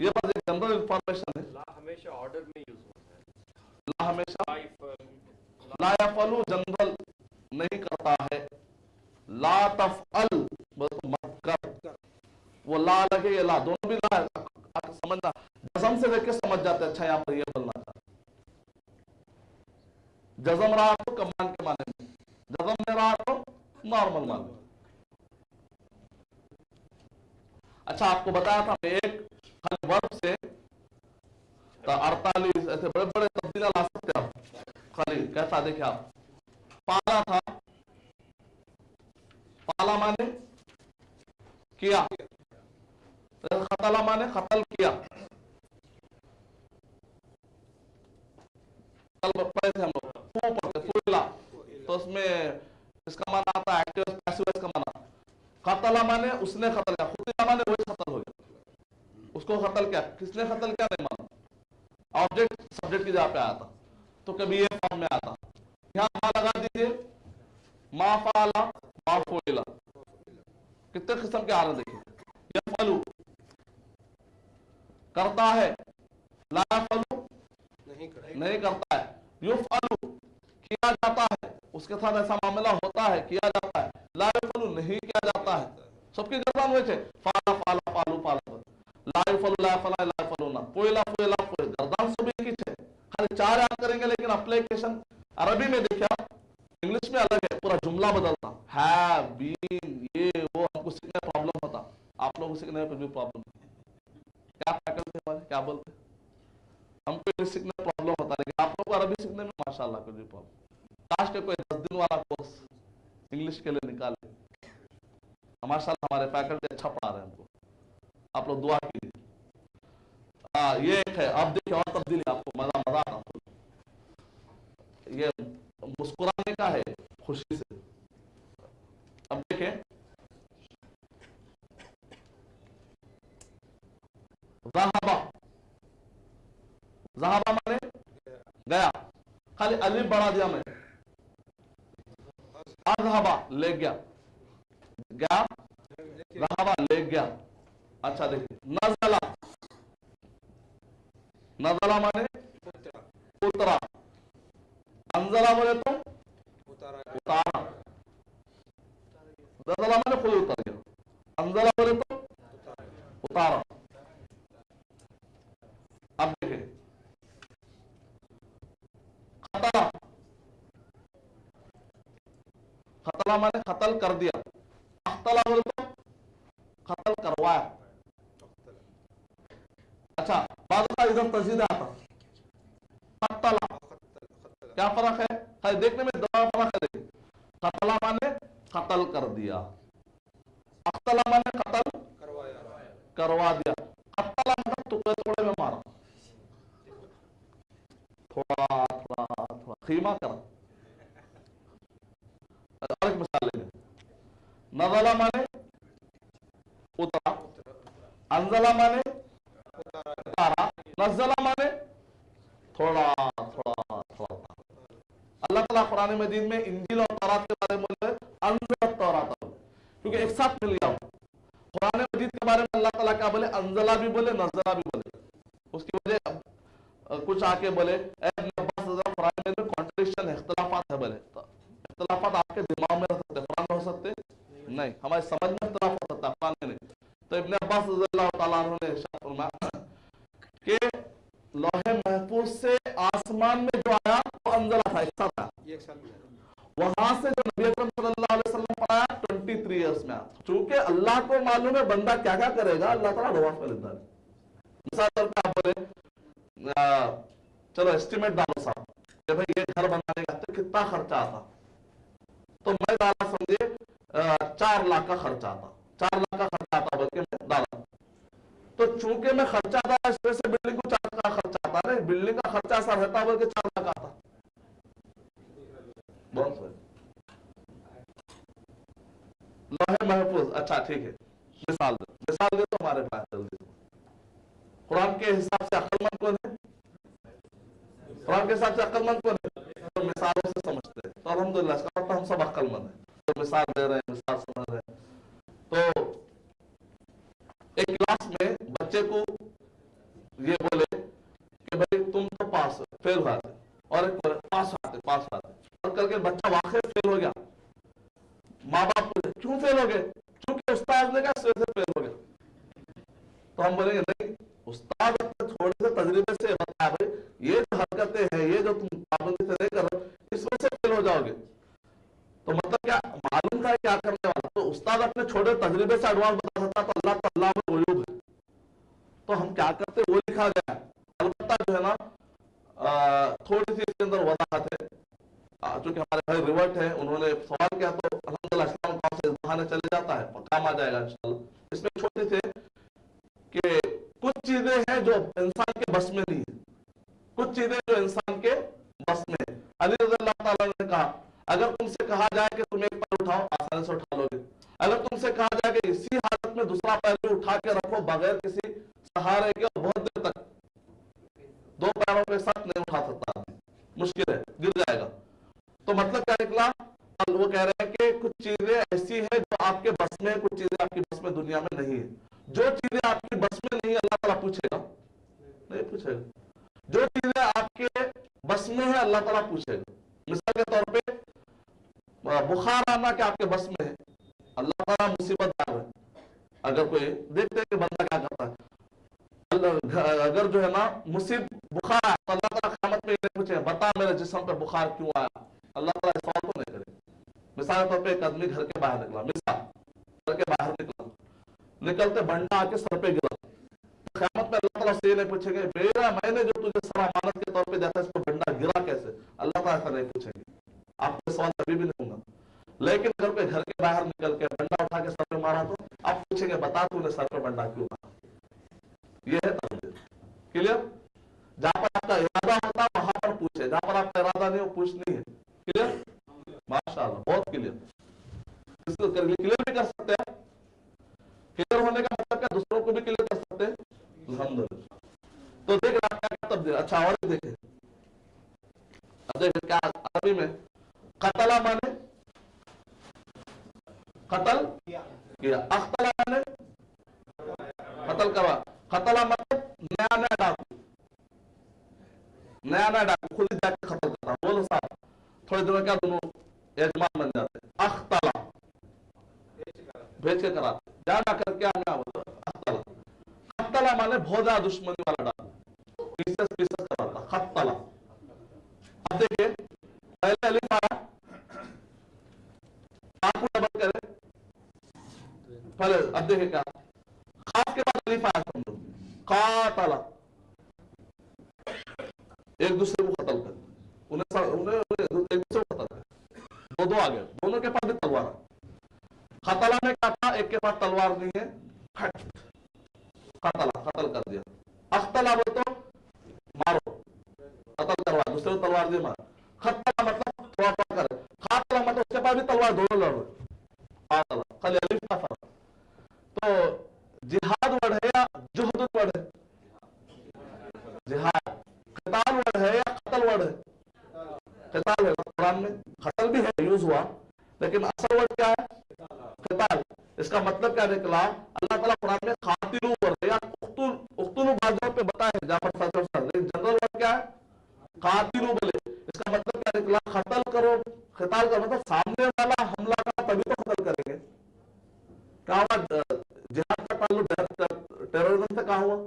ये बस एक जनरल इंफॉर्मेशन है। ला हमेशा ऑर्डर में यूज होता है, ला हमेशा ला या फलू जनरल नहीं करता है, ला तफअल मत कर, वो ला लगे ये ला दोनों भी ला समझना, जज़म से देख के समझ जाते हैं अच्छा यहाँ पर ये बोलना था, जज़म रहा तो कमांड के माने में, जज़म नहीं रहा तो नॉर्मल माने। अच्छा आपको बताया था एक खाली वर्ब से 48 ऐसे बड़े बड़े तब्दीलियां ला सकते हैं आप, खाली कैसा देखे आप, पाला था, पाला माने किया, खतला माने खतल किया, कल पढ़े थे हम लोग फू पढ़ते फूला, तो उसमें इसका माना आता है एक्टिव पैसिव का माना, खतला माने उसने खतल किया, खुतिला माने वही खतल हो गया, उसको खतल किया, किसने खतल किया नहीं माना, ऑब्जेक्ट सब्जेक्ट की जगह पे आया था, तो कभी ये फॉर्म में आता, यहां मा लगा दीजिए, मा फाला मा फूला, कितने किस्म के आ रहे देखिए, यफलू करता है, ला यफलू नहीं करता है, युफअलू किया जाता है, उसके साथ ऐसा मामला होता है किया जाता है, ला यफलू नहीं किया जाता है, सबकी गर्दन हुए थे, फाला फाला फालू फाला, ला यफलू ला यफला ला यफलूना, फुइला फुइला फुइल, गर्दन सब एक ही है, खाली 4 याद करेंगे, लेकिन एप्लीकेशन अरबी में देखिए आप, इंग्लिश में अलग है, पूरा जुमला बदलता, हैव बीन ये वो, हमको सीखने में प्रॉब्लम होता, आप लोगों को सीखने में भी प्रॉब्लम, क्या फैकल्टी हमारे क्या बोलते, हमको इंग्लिश सीखने में प्रॉब्लम होता, लेकिन आप लोगों को अरबी सीखने में माशाल्लाह कोई भी प्रॉब्लम, काश के कोई 10 दिन वाला कोर्स इंग्लिश के लिए निकाले, माशाल्लाह हमारे फैकल्टी अच्छा पढ़ा रहे हैं हमको, आप लोग दुआ कीजिए। ये एक है, अब देखिए और तब्दीली आपको मजा आता, ये मुस्कुराने का है खुशी से, अब देखें ज़हाबा, ज़हाबा माने गया, खाली अलिफ बढ़ा दिया मैं, अज़हबा ले गया, गया ज़हाबा ले गया। अच्छा देखिए नज़ला, नज़ला माने उतरा, अंज़ला बोले तो उतारा, नज़ला माने खुद उतर गया, अंज़ला बोले तो उतारा। अब देखें खतला, खतला माने खतल कर दिया, अख्तला बोले तो قتل کروایا. اچھا بعض ادھر تزید آتا قتل, کیا فرق ہے؟ دیکھنے میں دو فرق ہے. قتل مانے قتل کر دیا, اقتل مانے قتل کروا دیا. قتل مطلب ٹکڑے ٹکڑے میں مارا, تھوڑا تھوڑا تھوڑا خیمہ کرا. اور ایک مثال لیں گے. نزلہ مانے اترا, انزلہ مانے اتارا, نزلہ مانے تھوڑا تھوڑا تھوڑا. اللہ تعالیٰ قرآن مجید میں انجیل اور تورات کے بارے میں بولے انزل التوراۃ, کیونکہ ایک ساتھ مل گیا. قرآن مجید کے بارے میں اللہ تعالیٰ کیا بولے؟ انزلہ بھی بولے نزلہ بھی بولے. اس کی وجہ کچھ آ کے بولے اے ابن عباس قرآن مجید میں کانٹرڈکشن ہے, اختلافات ہے. بولے اختلافات آپ کے دماغ میں رہ سکتے, قرآن میں ہو سکتے نہیں, ہماری سمجھ میں اختلاف ہو سکتا ہے, قرآن میں نہیں. تو ابن عباس رضی اللہ تعالیٰ عنہ نے ارشاد فرمایا کہ لوح محفوظ سے آسمان میں جو آیا وہ انزلہ تھا, ایک ساتھ آیا. وہاں سے جو نبی اکرم صلی اللہ علیہ وسلم پر آیا 23 ایئرس میں آیا. چونکہ اللہ کو معلوم ہے بندہ کیا کیا کرے گا, اللہ تعالیٰ رواف کر لیتا ہے. مثال طور پہ آپ بولے چلو اسٹیمیٹ ڈالو صاحب کہ بھائی یہ گھر بنانے کا کتنا خرچہ آتا, تو میں ڈالا سمجھے 4 لاکھ کا خرچہ آتا, 4 لاکھ کا خرچہ آتا بلکہ میں ڈالا. تو چونکہ میں خرچہ آتا اس وجہ سے بلڈنگ کو 4 لاکھ کا خرچہ آتا ہے, بلڈنگ کا خرچہ ایسا رہتا بلکہ 4 لاکھ آتا. بہت صحیح. لوح محفوظ, اچھا ٹھیک ہے. مثال دے تو ہمارے پاس جلدی. قرآن کے حساب سے عقل مند کون ہے؟ قرآن کے حساب سے عقل مند کون ہے؟ تو مثالوں سے سمجھتے ہیں. تو الحمدللہ اس کا مطلب ہم سب عقل مند ہیں, تو مثال دے رہے ہیں, مثال سمجھ رہے ہیں. تو ایک کلاس میں بچے کو یہ بولے کہ بھائی تم تو پاس فیل ہوا تھے, اور ایک بولے پاس آتے, اور کر کے بچہ واقعی فیل ہو گیا. ماں باپ بولے کیوں فیل ہو گئے؟ چونکہ استاد نے کہا سے فیل ہو گیا. تو ہم بولیں گے نہیں, استاد اپنے تھوڑے سے تجربے سے بتایا بھائی یہ جو حرکتیں ہیں, یہ جو تم پابندی سے نہیں کر رہے اس وجہ سے فیل ہو جاؤ گے. تو مطلب کیا معلوم تھا کیا کرنے والا, تو استاد اپنے چھوٹے تجربے سے ایڈوانس بتا سکتا, تو اللہ کا اللہ میں غیوب ہے. تو ہم کیا کرتے وہ لکھا گیا ہے. البتہ جو ہے نا تھوڑی سی اس کے اندر وضاحت ہے, چونکہ ہمارے بھائی ریورٹ ہیں, انہوں نے سوال کیا تو الحمدللہ اسلام کام سے اس بہانے چلے جاتا ہے, کام آ جائے گا انشاءاللہ. اس میں چھوٹی سی کہ کچھ چیزیں ہیں جو انسان کے بس میں نہیں ہے, کچھ چیزیں جو انسان کے بس میں ہے. علی رضی اللہ تعالیٰ نے کہا اگر تم سے کہا جائے کہ تم ایک پیر اٹھاؤ آسانی سے اٹھا لو گے, اگر تم سے کہا جائے کہ اسی حالت میں دوسرا پیر بھی اٹھا کے رکھو بغیر کسی سہارے کے, اور بہت دیر تک 2 پیروں کے ساتھ نہیں اٹھا سکتا, مشکل ہے, گر جائے گا. تو مطلب کیا نکلا, وہ کہہ رہے ہیں کہ کچھ چیزیں ایسی ہیں جو آپ کے بس میں, کچھ چیزیں آپ کی بس میں دنیا میں نہیں ہے. جو چیزیں آپ کی بس میں نہیں اللہ تعالیٰ پوچھے گا, نہیں پوچھے گا. جو چیزیں آپ کے بس میں ہے اللہ تعالیٰ پوچھے گا. مثال کے طور پہ بخار آنا کہ آپ کے بس میں ہے, اللہ تعالیٰ مصیبت ڈال ہے. اگر کوئی دیکھتے کہ بندہ کیا کرتا ہے, اگر جو ہے نا مصیبت بخار آیا تو اللہ تعالیٰ قیامت میں یہ نہیں پوچھے بتا میرے جسم پہ بخار کیوں آیا, اللہ تعالیٰ اس سوال کو نہیں کرے. مثال کے طور پہ ایک آدمی گھر کے باہر نکلا, مثال گھر کے باہر نکلتے بنڈا آ کے سر پہ گرا, قیامت میں اللہ تعالیٰ سے یہ نہیں پوچھیں گے میں نے جو تجھے سر امانت کے طور پہ دیتا ہے اس کو بنڈا گرا کیسے, اللہ تعالیٰ ایسا نہیں پوچھیں گے. آپ کو سوال کبھی بھی نہیں ہوگا. لیکن اگر کوئی گھر کے باہر نکل کے بنڈا اٹھا کے سر پہ مارا تو آپ پوچھیں گے بتا تو نے سر پہ بنڈا کیوں مارا. یہ ہے تقدیر. کلیئر؟ جہاں پر آپ کا ارادہ ہوتا وہاں پر پوچھے, جہاں پر آپ کا ارادہ نہیں وہ پوچھ نہیں ہے. کلیئر؟ ماشاءاللہ بہت کلیئر. اس کو کلیئر بھی کر سکتے ہیں. کلیئر ہونے کا مطلب کیا دوسروں کو بھی کلیئر کر سکتے ہیں. الحمدللہ. تو دیکھ رہا کیا تبدیل. اچھا اور دیکھیں, اب دیکھیں کیا عربی میں قتل مانے قتل کیا, اختلا مانے قتل کروا. قتل مطلب نیا نیا ڈاکو, نیا نیا ڈاکو خود ہی جا کے قتل کرنا. بولو صاحب تھوڑے دنوں کیا دونوں یجمان بن جاتے ہیں. اختلا بھیج کے کراتے, جانا کر کے آنا ہوتا. اختلا اختلا مانے بہت زیادہ دشمنی والا ڈاکو, پیسز پیسز کراتا. اختلا. اب دیکھیں پہلے الف آیا, آپ کو ڈبل کرے پہلے. اب دیکھیں کیا قاتل ایک دوسرے کو قتل کر, انہیں ایک دوسرے کو قتل کر, دو آ گئے, دونوں کے پاس بھی تلوار ہے. قتلہ میں کیا تھا, ایک کے پاس تلوار نہیں ہے, قتلہ قتل کر دیا. اختلا بول تو مارو, قتل کروا, دوسرے کو تلوار دی مار. خطلہ مطلب تھوڑا تھوڑا کرے, خاتلہ مطلب اس کے پاس بھی تلوار, دونوں لڑ رہے. قاتلہ خالی الف کا فرق. تو جہاد ورڈ ہے یا جہد ورڈ ہے؟ جہاد. قتال ورڈ ہے یا قتل ورڈ ہے؟ قتال ہے. قرآن میں قتل بھی ہے یوز ہوا, لیکن اصل ورڈ کیا ہے؟ قتال. اس کا مطلب کیا نکلا؟ اللہ تعالیٰ قرآن میں قاتلو ورڈ ہے یا اقتلو بعض جگہ پہ بتایا جعفر صاحب, لیکن جنرل ورڈ کیا ہے؟ قاتلو بولے. اس کا مطلب کیا نکلا؟ قتل کرو. قتال کا مطلب سامنے والا حملہ کا تبھی تو قتل کریں گے. کہاں ہوا جہاد کا تعلق ٹیررزم سے؟ کہاں ہوا؟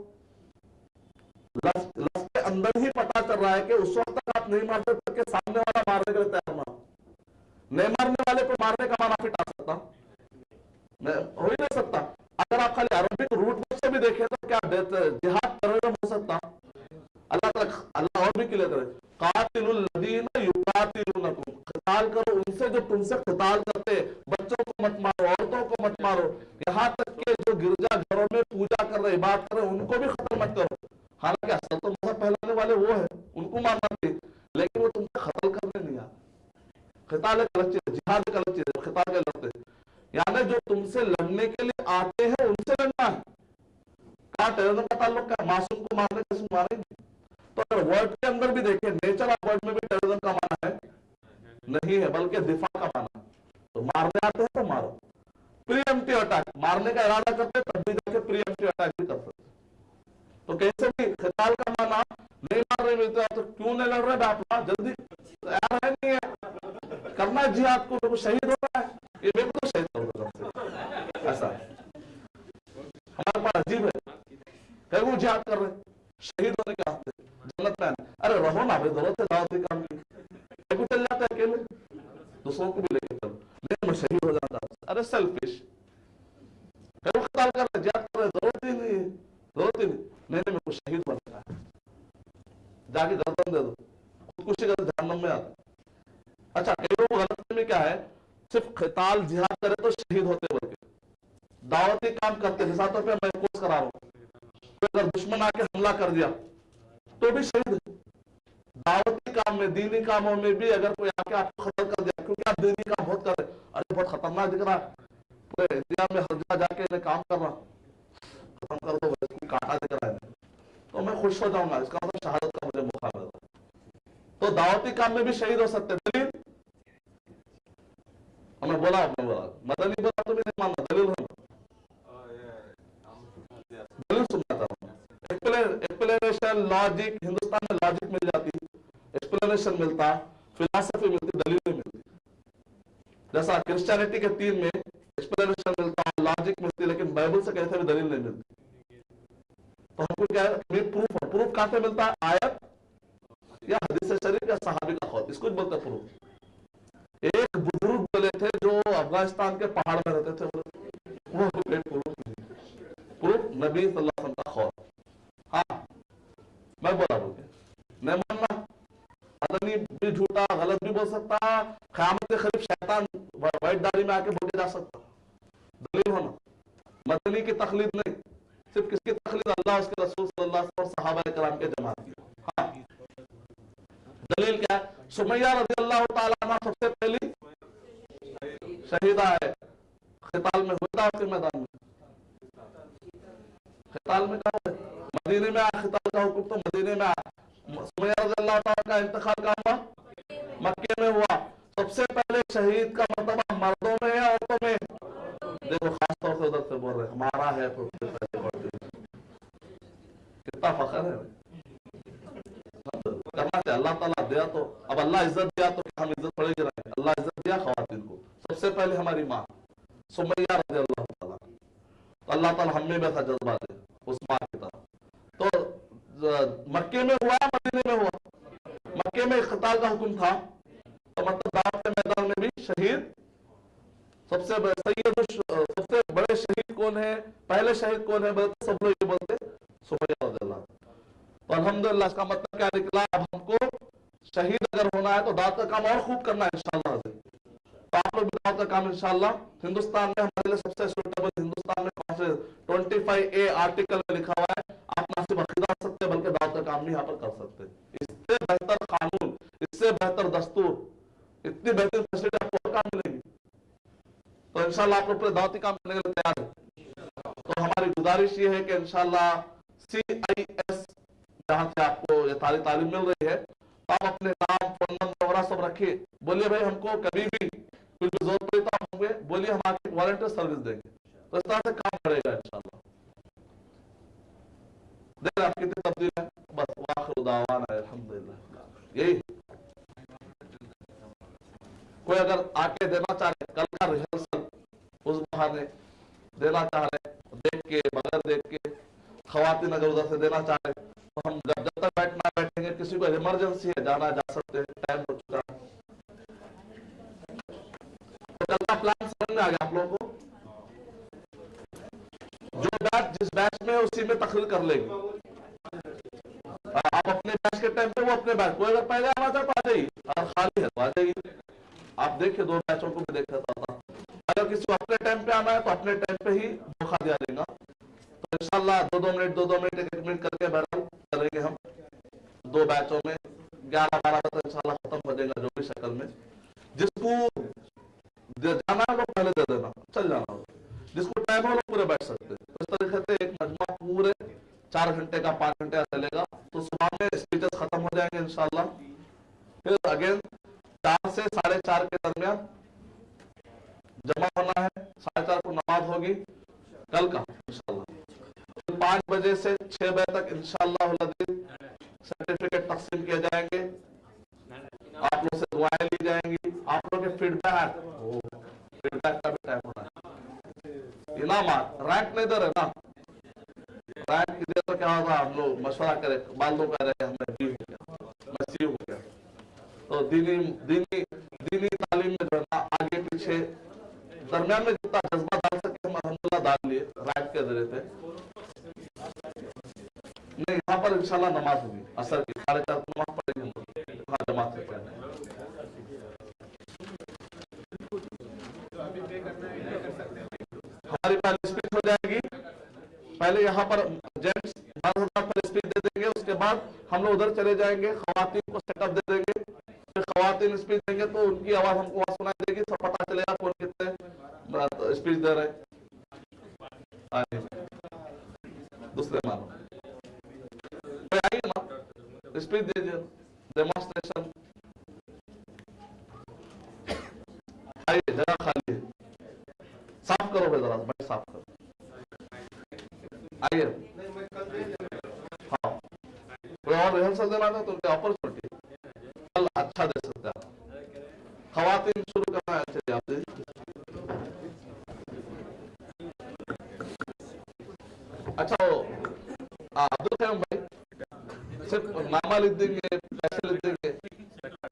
لفظ کے اندر ہی پتا چل رہا ہے کہ اس وقت تک آپ نہیں مار سکتے کہ سامنے والا مارنے کے لیے تیار نہ ہو. نہیں مارنے والے کو مارنے کا معنی پھٹ آ سکتا ہو ہی نہیں سکتا. اگر آپ خالی عربک روٹ سے بھی دیکھیں تو کیا جہاد ٹیررزم ہو سکتا؟ اللہ اور بھی کلیئر کرے, قاتلوا الذین یقاتلونکم, قتال کرو ان سے جو تم سے قتال کرتے. بچوں کو مت مارو, عورتوں کو مت مارو, یہاں تک کہ جو گرجا گھروں میں پوجا کر رہے, عبادت کر رہے, ان کو بھی قتل مت کرو. حالانکہ اصل تو مذہب پھیلانے والے وہ ہیں, ان کو مارنا چاہیے, لیکن وہ تم سے قتل کرنے نہیں آتے. قتال ایک الگ چیز ہے, جہاد ایک الگ چیز ہے, قتال کے لڑتے ہیں. یعنی جو تم سے لڑنے کے لیے آتے ہیں ان سے لڑنا ہے. کہاں ٹیررزم کا تعلق کیا؟ معصوم کو مارنے کیسے ماریں گے؟ تو اگر ورڈ کے اندر بھی دیکھیں, نیچر آف ورڈ میں بھی ٹیررزم کا معنی ہے نہیں ہے, بلکہ دفاع کا معنی ہے. تو مارنے آتے ہیں تو مارو. پری ایمپٹیو اٹیک, مارنے کا ارادہ کرتے تب بھی جا کے پری ایمپٹیو اٹیک بھی کر سکتے. تو کیسے بھی قتال کا معنی نہیں مار رہے ملتے تو کیوں نہیں لڑ رہے آپ؟ جلدی تیار ہے نہیں ہے کرنا جہاد کو, شہید ہو رہا ہے, یہ میرے کو شہید کر دو. ایسا ہمارے پاس عجیب ہے کہ وہ جہاد کر رہے, شہید ہونے کے واسطے جنت میں. ارے رہو نا بھائی, ضرورت ہے دعوتی کام کی. ایک چل جاتا ہے اکیلے, دوسروں کو بھی لے کے چلو, لیکن میں شہید ہو جاتا. ارے سیلفش, وہ قتال کر رہے, جہاد کر رہے, ضرورت ہی نہیں, ضرورت ہی نہیں. نہیں میرے کو شہید بننا ہے, جا کے گردن دے دو, خودکشی کا جہنم میں آتا. اچھا کئی لوگ غلط میں کیا ہے, صرف قتال جہاد کرے تو شہید ہوتے, بلکہ دعوتی کام کرتے. مثال طور پہ میں کوس کرا رہا ہوں, اگر دشمن آ کے حملہ کر دیا تو بھی شہید ہے. دعوتی کام میں, دینی کاموں میں بھی اگر کوئی آ کے آپ کو قتل کر دیا, کیونکہ آپ دینی کام بہت کر رہے, ارے بہت خطرناک دکھ رہا ہے, پورے انڈیا میں ہر جگہ جا کے انہیں کام کر رہا, ختم کر دو, کوئی کانٹا دکھ رہا ہے, تو میں خوش ہو جاؤں گا. اس کا مطلب شہادت کا مجھے موقع ملتا. تو دعوتی کام میں بھی شہید ہو سکتے. دلیل ہمیں بولا, آپ نے بولا مدنی بولا تو بھی نہیں ماننا, دلیل ہونا, دلیل سننا تھا. ایکسپلینیشن, لاجک, ہندوستان میں لاجک مل جاتی, ایکسپلینیشن ملتا, فلسفی ملتی, دلیل نہیں ملتی. جیسا کرسچینٹی کے 3 میں ایکسپلینیشن ملتا, لاجک ملتی, لیکن بائبل سے کہتے ہوئے دلیل نہیں ملتی. تو ہم کو کیا ہے, پروف کہاں سے ملتا ہے؟ آیت یا حدیث شریف یا صحابی کا قول, اس کو بولتے ہیں پروف. ایک بزرگ بولے تھے جو افغانستان کے پہاڑ میں رہتے تھے, وہ پروف نبی صلی اللہ علیہ وسلم کا قول. ہاں میں بولا بول کے نہیں ماننا. مدنی بھی جھوٹا غلط بھی بول سکتا, قیامت کے قریب شیطان وائٹ داڑھی میں آ کے بول کے جا سکتا. دلیل ہونا. مدنی کی تقلید نہیں, صرف کس کی تقلید؟ اللہ, اس کے رسول صلی اللہ علیہ وسلم, صحابہ کرام کے جماعت کی. ہاں دلیل کیا ہے؟ سمیہ رضی اللہ تعالیٰ عنہ سب سے پہلی شہیدہ ہے, قتال میں ہوتا ہے, میدان میں قتال میں کہا ہوئے, مدینے میں آیا قتال کا حکم, تو مدینے میں آیا. سمیہ رضی اللہ تعالیٰ کا انتقال کہاں ہوا؟ مکے میں ہوا. سب سے پہلے شہید کا مرتبہ مردوں میں ہے, عورتوں میں؟ دیکھو خاص طور سے ادھر سے بول رہے ہمارا ہے, کتنا فخر ہے. کرنا چاہیے, اللہ تعالیٰ دیا تو, اب اللہ عزت دیا تو ہم عزت پڑے گی رہے. اللہ عزت دیا خواتین کو, سب سے پہلے ہماری ماں سمیہ رضی اللہ تعالیٰ, تو اللہ تعالیٰ ہم میں بھی ایسا جذبہ دے اس ماں کی طرح. تو مکے میں ہوا, مدینے میں ہوا. مکے میں قتال کا حکم تھا, تو مطلب دعوت کے میدان میں بھی شہید. سب سے بڑے شہید کون ہے, پہلے شہید کون ہے, سب لوگ یہ بولتے सुमैया रज़ियल्लाहु। तो अल्हम्दुलिल्लाह इसका मतलब क्या निकला, अब हमको शहीद अगर होना है तो दावत का काम और खूब करना है इंशाअल्लाह। तो आप लोग भी दावत का काम इंशाअल्लाह, हिंदुस्तान में हमारे लिए सबसे सुटेबल, हिंदुस्तान में कौन से 25A आर्टिकल में लिखा हुआ है, आप ना सिर्फ अकीदा कर सकते बल्कि दावत का काम भी यहाँ पर कर सकते हैं। इससे बेहतर कानून, इससे बेहतर दस्तूर, इतनी बेहतरीन फैसिलिटी आपको और कहाँ मिलेगी। तो इंशाअल्लाह आप लोग पूरे दावती काम करने के लिए तैयार है। तो हमारी गुजारिश ये है कि इंशाअल्लाह CIS जहाँ से आपको ये तालीम मिल रही है, तो आप अपने नाम, फोन नंबर वगैरह सब रखिए। बोलिए भाई हमको कभी भी कुछ भी जरूरत पड़ी तो आप हमें बोलिए, हम आपकी वॉलंटियर सर्विस देंगे। तो इस तरह से काम करेगा इंशाअल्लाह। देख आप कितनी तब्दील है, बस वाखिर दावाना अल्हम्दुलिल्लाह। यही कोई अगर आके देना चाह रहे, कल का रिहर्सल उस बहाने देना चाह रहे, देख के बगैर देख के, खवातीन अगर उधर से देना चाह रहे, तो हम जब तक बैठना बैठेंगे, किसी को इमरजेंसी है जाना जा सकते हैं, टाइम हो चुका है। तो कल का प्लान समझ में आ गया आप लोगों को। जो बैच जिस बैच में उसी में तकरीर कर लेंगे। आप अपने बैच के टाइम पे वो अपने बैच, कोई अगर पहले आना चाहे तो आ जाइए, और खाली है तो आ जाइए। आप देखिए 2 बैचों को भी देख लेता था। अगर किसी को अपने टाइम पे आना है तो अपने टाइम पे ही धोखा दिया जाएगा। तो इंशाल्लाह 2-2 मिनट 2-2 मिनट 1-1 मिनट करके बहरहाल करेंगे हम 2 बैचों में। 11-12 बजे इंशाल्लाह खत्म हो जाएगा जो भी शक्ल में। जिसको जाना है लोग पहले दे देना, चल जाना हो। जिसको टाइम हो लोग पूरे बैठ सकते हैं। तो इस तरीके से एक मजमा पूरे 4 घंटे का 5 घंटे का चलेगा। तो सुबह में स्पीचेस खत्म हो जाएंगे इंशाल्लाह। फिर अगेन 4 से 4:30 के दरमियान जमा होना है। 4:30 को नमाज होगी कल का इंशाल्लाह। 5 बजे से 6 बजे तक इंशाअल्लाह सर्टिफिकेट तकसीम किए जाएंगे। आप लोग से दुआएं ली जाएंगी। आप लोग के फीडबैक का भी टाइम होना है। इनामात रैंक नहीं दे रहे ना, रैंक की दे तो क्या होगा, हम लोग मशवरा करें, बाल लोग कह रहे हैं हमें B हो गया, मैं C हो गया। तो दीनी तालीम में जो है ना आगे पीछे दरमियान में जितना जज्बा डाल सके हम अल्हम्दुलिल्लाह डाल लिए रैंक के जरिए थे। नहीं यहाँ पर इंशाल्लाह नमाज होगी असर की 4:30 को नमाज पढ़ेंगे, हाँ जमात से पढ़ेंगे। हमारी पहले स्पीच हो जाएगी। पहले यहाँ पर जेंट्स 10,000 पर स्पीच दे देंगे, उसके बाद हम लोग उधर चले जाएंगे, खवातीन को सेटअप दे देंगे। फिर खवातीन स्पीच देंगे तो उनकी आवाज हमको वहां सुनाई देगी, सब पता चलेगा कौन कितने स्पीच दे रहे। दूसरे मानो कोई आइए ना, स्पीच दीजिए, डेमोन्स्ट्रेशन। आइए, जगह खाली है, साफ करो भाई, जरा भाई साफ करो। आइए, हाँ कोई और रिहर्सल देना था तो उनकी अपॉर्चुनिटी कल अच्छा दे सकते हैं। खवातीन शुरू करना है, चलिए आप दीजिए। अच्छा वो अब्दुल खैम भाई सिर्फ नामा लिख देंगे, पैसे लिख देंगे,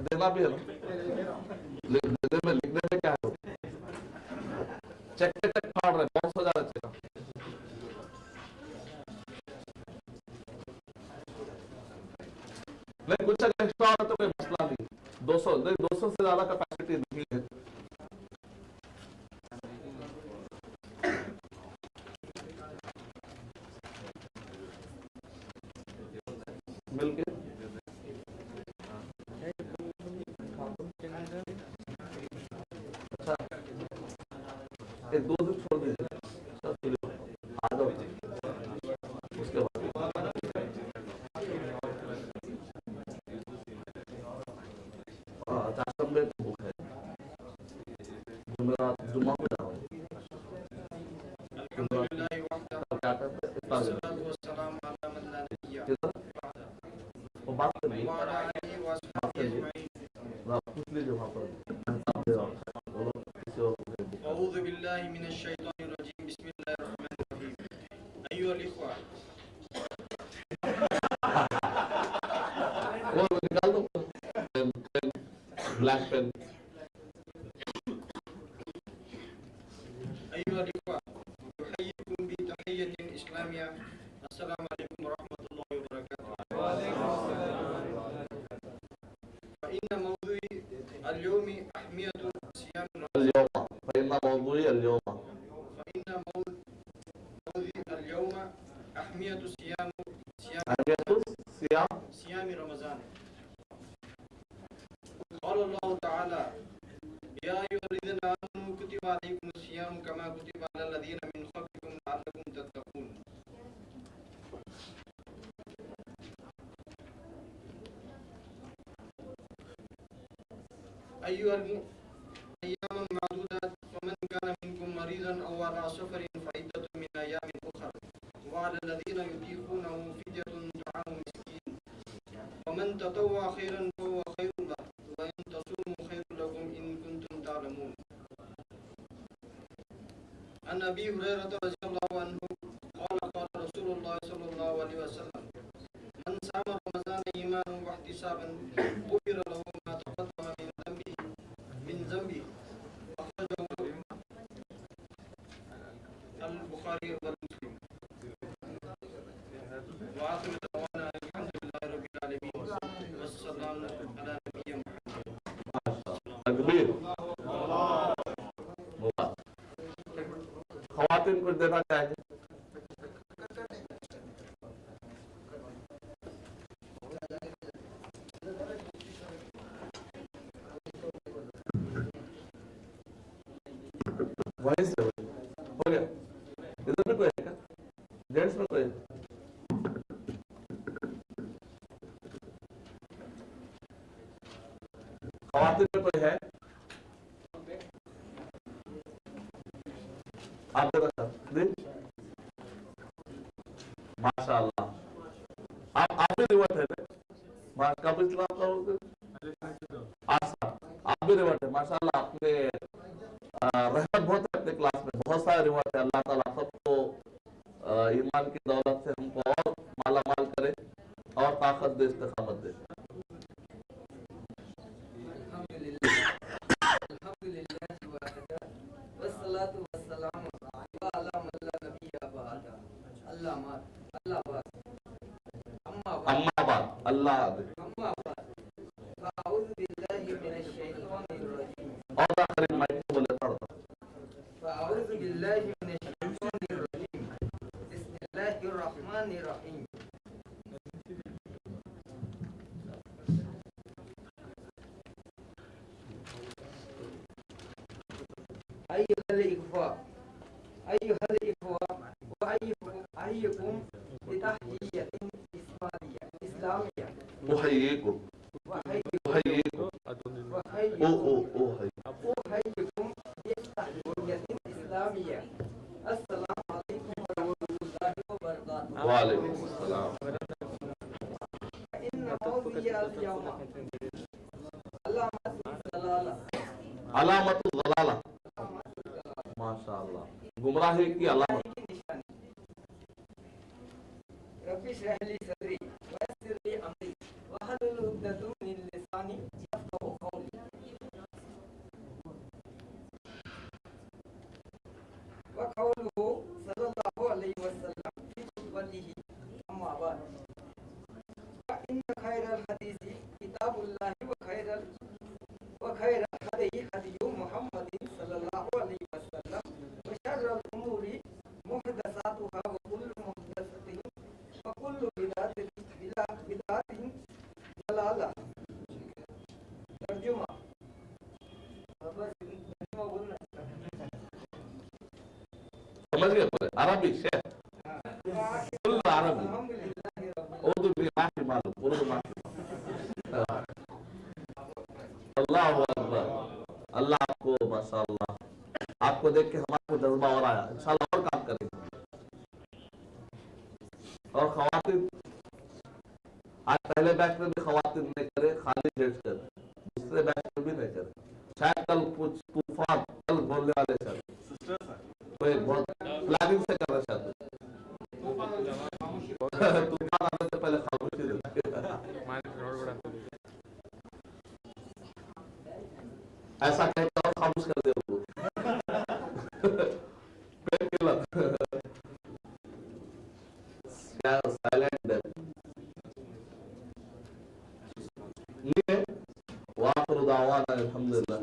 देना भी है ना, लिखने में क्या है, चेक पे चेक फाड़ रहे, बहुत हो जा रहा चेक। नहीं कुछ अगर एक्स्ट्रा हो तो कोई मसला नहीं, 200 से ज्यादा कैपेसिटी नहीं है। मिलके अच्छा 1-2 दिन छोड़ दीजिए, आ जाओ उसके बाद भूख है। जुम्मा पे जाओ, वो बात करिए, पूछ लीजिए वहाँ पर किसी और अऊज़ु बिल्लाहि मिनश शैतानिर रजीम, बिस्मिल्लाहिर रहमानिर रहीम। अय्युहल इख्वा, वो निकाल दो पेन, ब्लैक पेन। अय्युहल इख्वा, उहय्यिकुम बि तहिय्यतिन इस्लामिया, अस्सलामु अलैकुम व اليوم فإن موضوعي اليوم فإن موضوعي اليوم أهمية صيام رمضان. قال الله تعالى يا أيها الذين آمنوا كتب عليكم الصيام كما كتب على الذين من قبلكم لعلكم تتقون. أيها أيام معدودات فمن كان منكم مريضا أو على سفر فعدة من أيام أخرى وعلى الذين يطيقونه فدية طعام مسكين ومن تطوع خيرا فهو خير له وإن تصوموا خير لكم إن كنتم تعلمون. عن أبي هريرة رضي الله عنه قال قال رسول الله صلى الله عليه وسلم من صام رمضان إيمانا واحتسابا غفر له ما تقدم من ذنبه أخرجه البخاري ومسلم. وآخر دعوانا الحمد لله رب العالمين والسلام على نبينا محمد. تکبیر. خواتین کچھ دینا چاہیں گے؟ وہیں سے ہو گیا. ادھر بھی کوئی ہے کیا؟ جینٹس میں کوئی ہے؟ خواتین میں کوئی ہے؟ آپ ماشاء اللہ آپ بھی ریوٹ ہے کب اسلام کا آپ بھی ریوٹ ہے. ماشاء اللہ آپ نے رحمت بہت ہے اپنے کلاس میں, بہت سارے ریوٹ ہے. اللہ تعالیٰ سب کو ایمان کی دولت سے ہم کو اور مالا مال کرے اور طاقت دے, استقامت دے. اما بعد اللہ اور آخری مائک کو بولے پڑھتا. فأعوذ بالله من الشيطان الرجيم بسم الله الرحمن الرحيم. أيها الإخوة وأحييكم بتحية إسلامية. أحييكم أحييكم أحييكم بتحية إسلامية. السلام عليكم ورحمة الله وبركاته. وعليكم السلام. إن موضوعي اليوم علامت الضلالہ. ماشاء اللہ, گمراہی کی علامت. رب اشرح لي صدري ويسر لي أمري واحلل عقدة من لساني يفقهوا قولي. وقوله صلى الله عليه وسلم في خطبته أما بعد فإن خير الحديث كتاب الله وخير الهدي هدي محمد صلى الله عليه وسلم وشر الأمور محدثاتها وكل محدثة وكل بدعة ضلالة. ترجمہ سمجھ گئے پورے عربی شیخ کل عربی اردو بھی معافی معلوم اردو معافی. اللہ اکبر. اللہ آپ کو ماشاء اللہ آپ کو دیکھ کے ہمارا کو جذبہ اور آیا. انشاءاللہ اور کام کریں گے. اور خواتین آج پہلے بیچ میں بھی خواتین نہیں کرے, خالی جیٹس کرے, دوسرے بیچ میں بھی نہیں کرے. شاید کل کچھ طوفان کل بولنے والے شاید کوئی بہت پلاننگ سے کر رہے شاید طوفان آنے سے پہلے خاموشی دیتے. ایسا کہہ کے اور خاموش کر دے وہ سائلنٹ لیے. وآخر دعوانا الحمدللہ.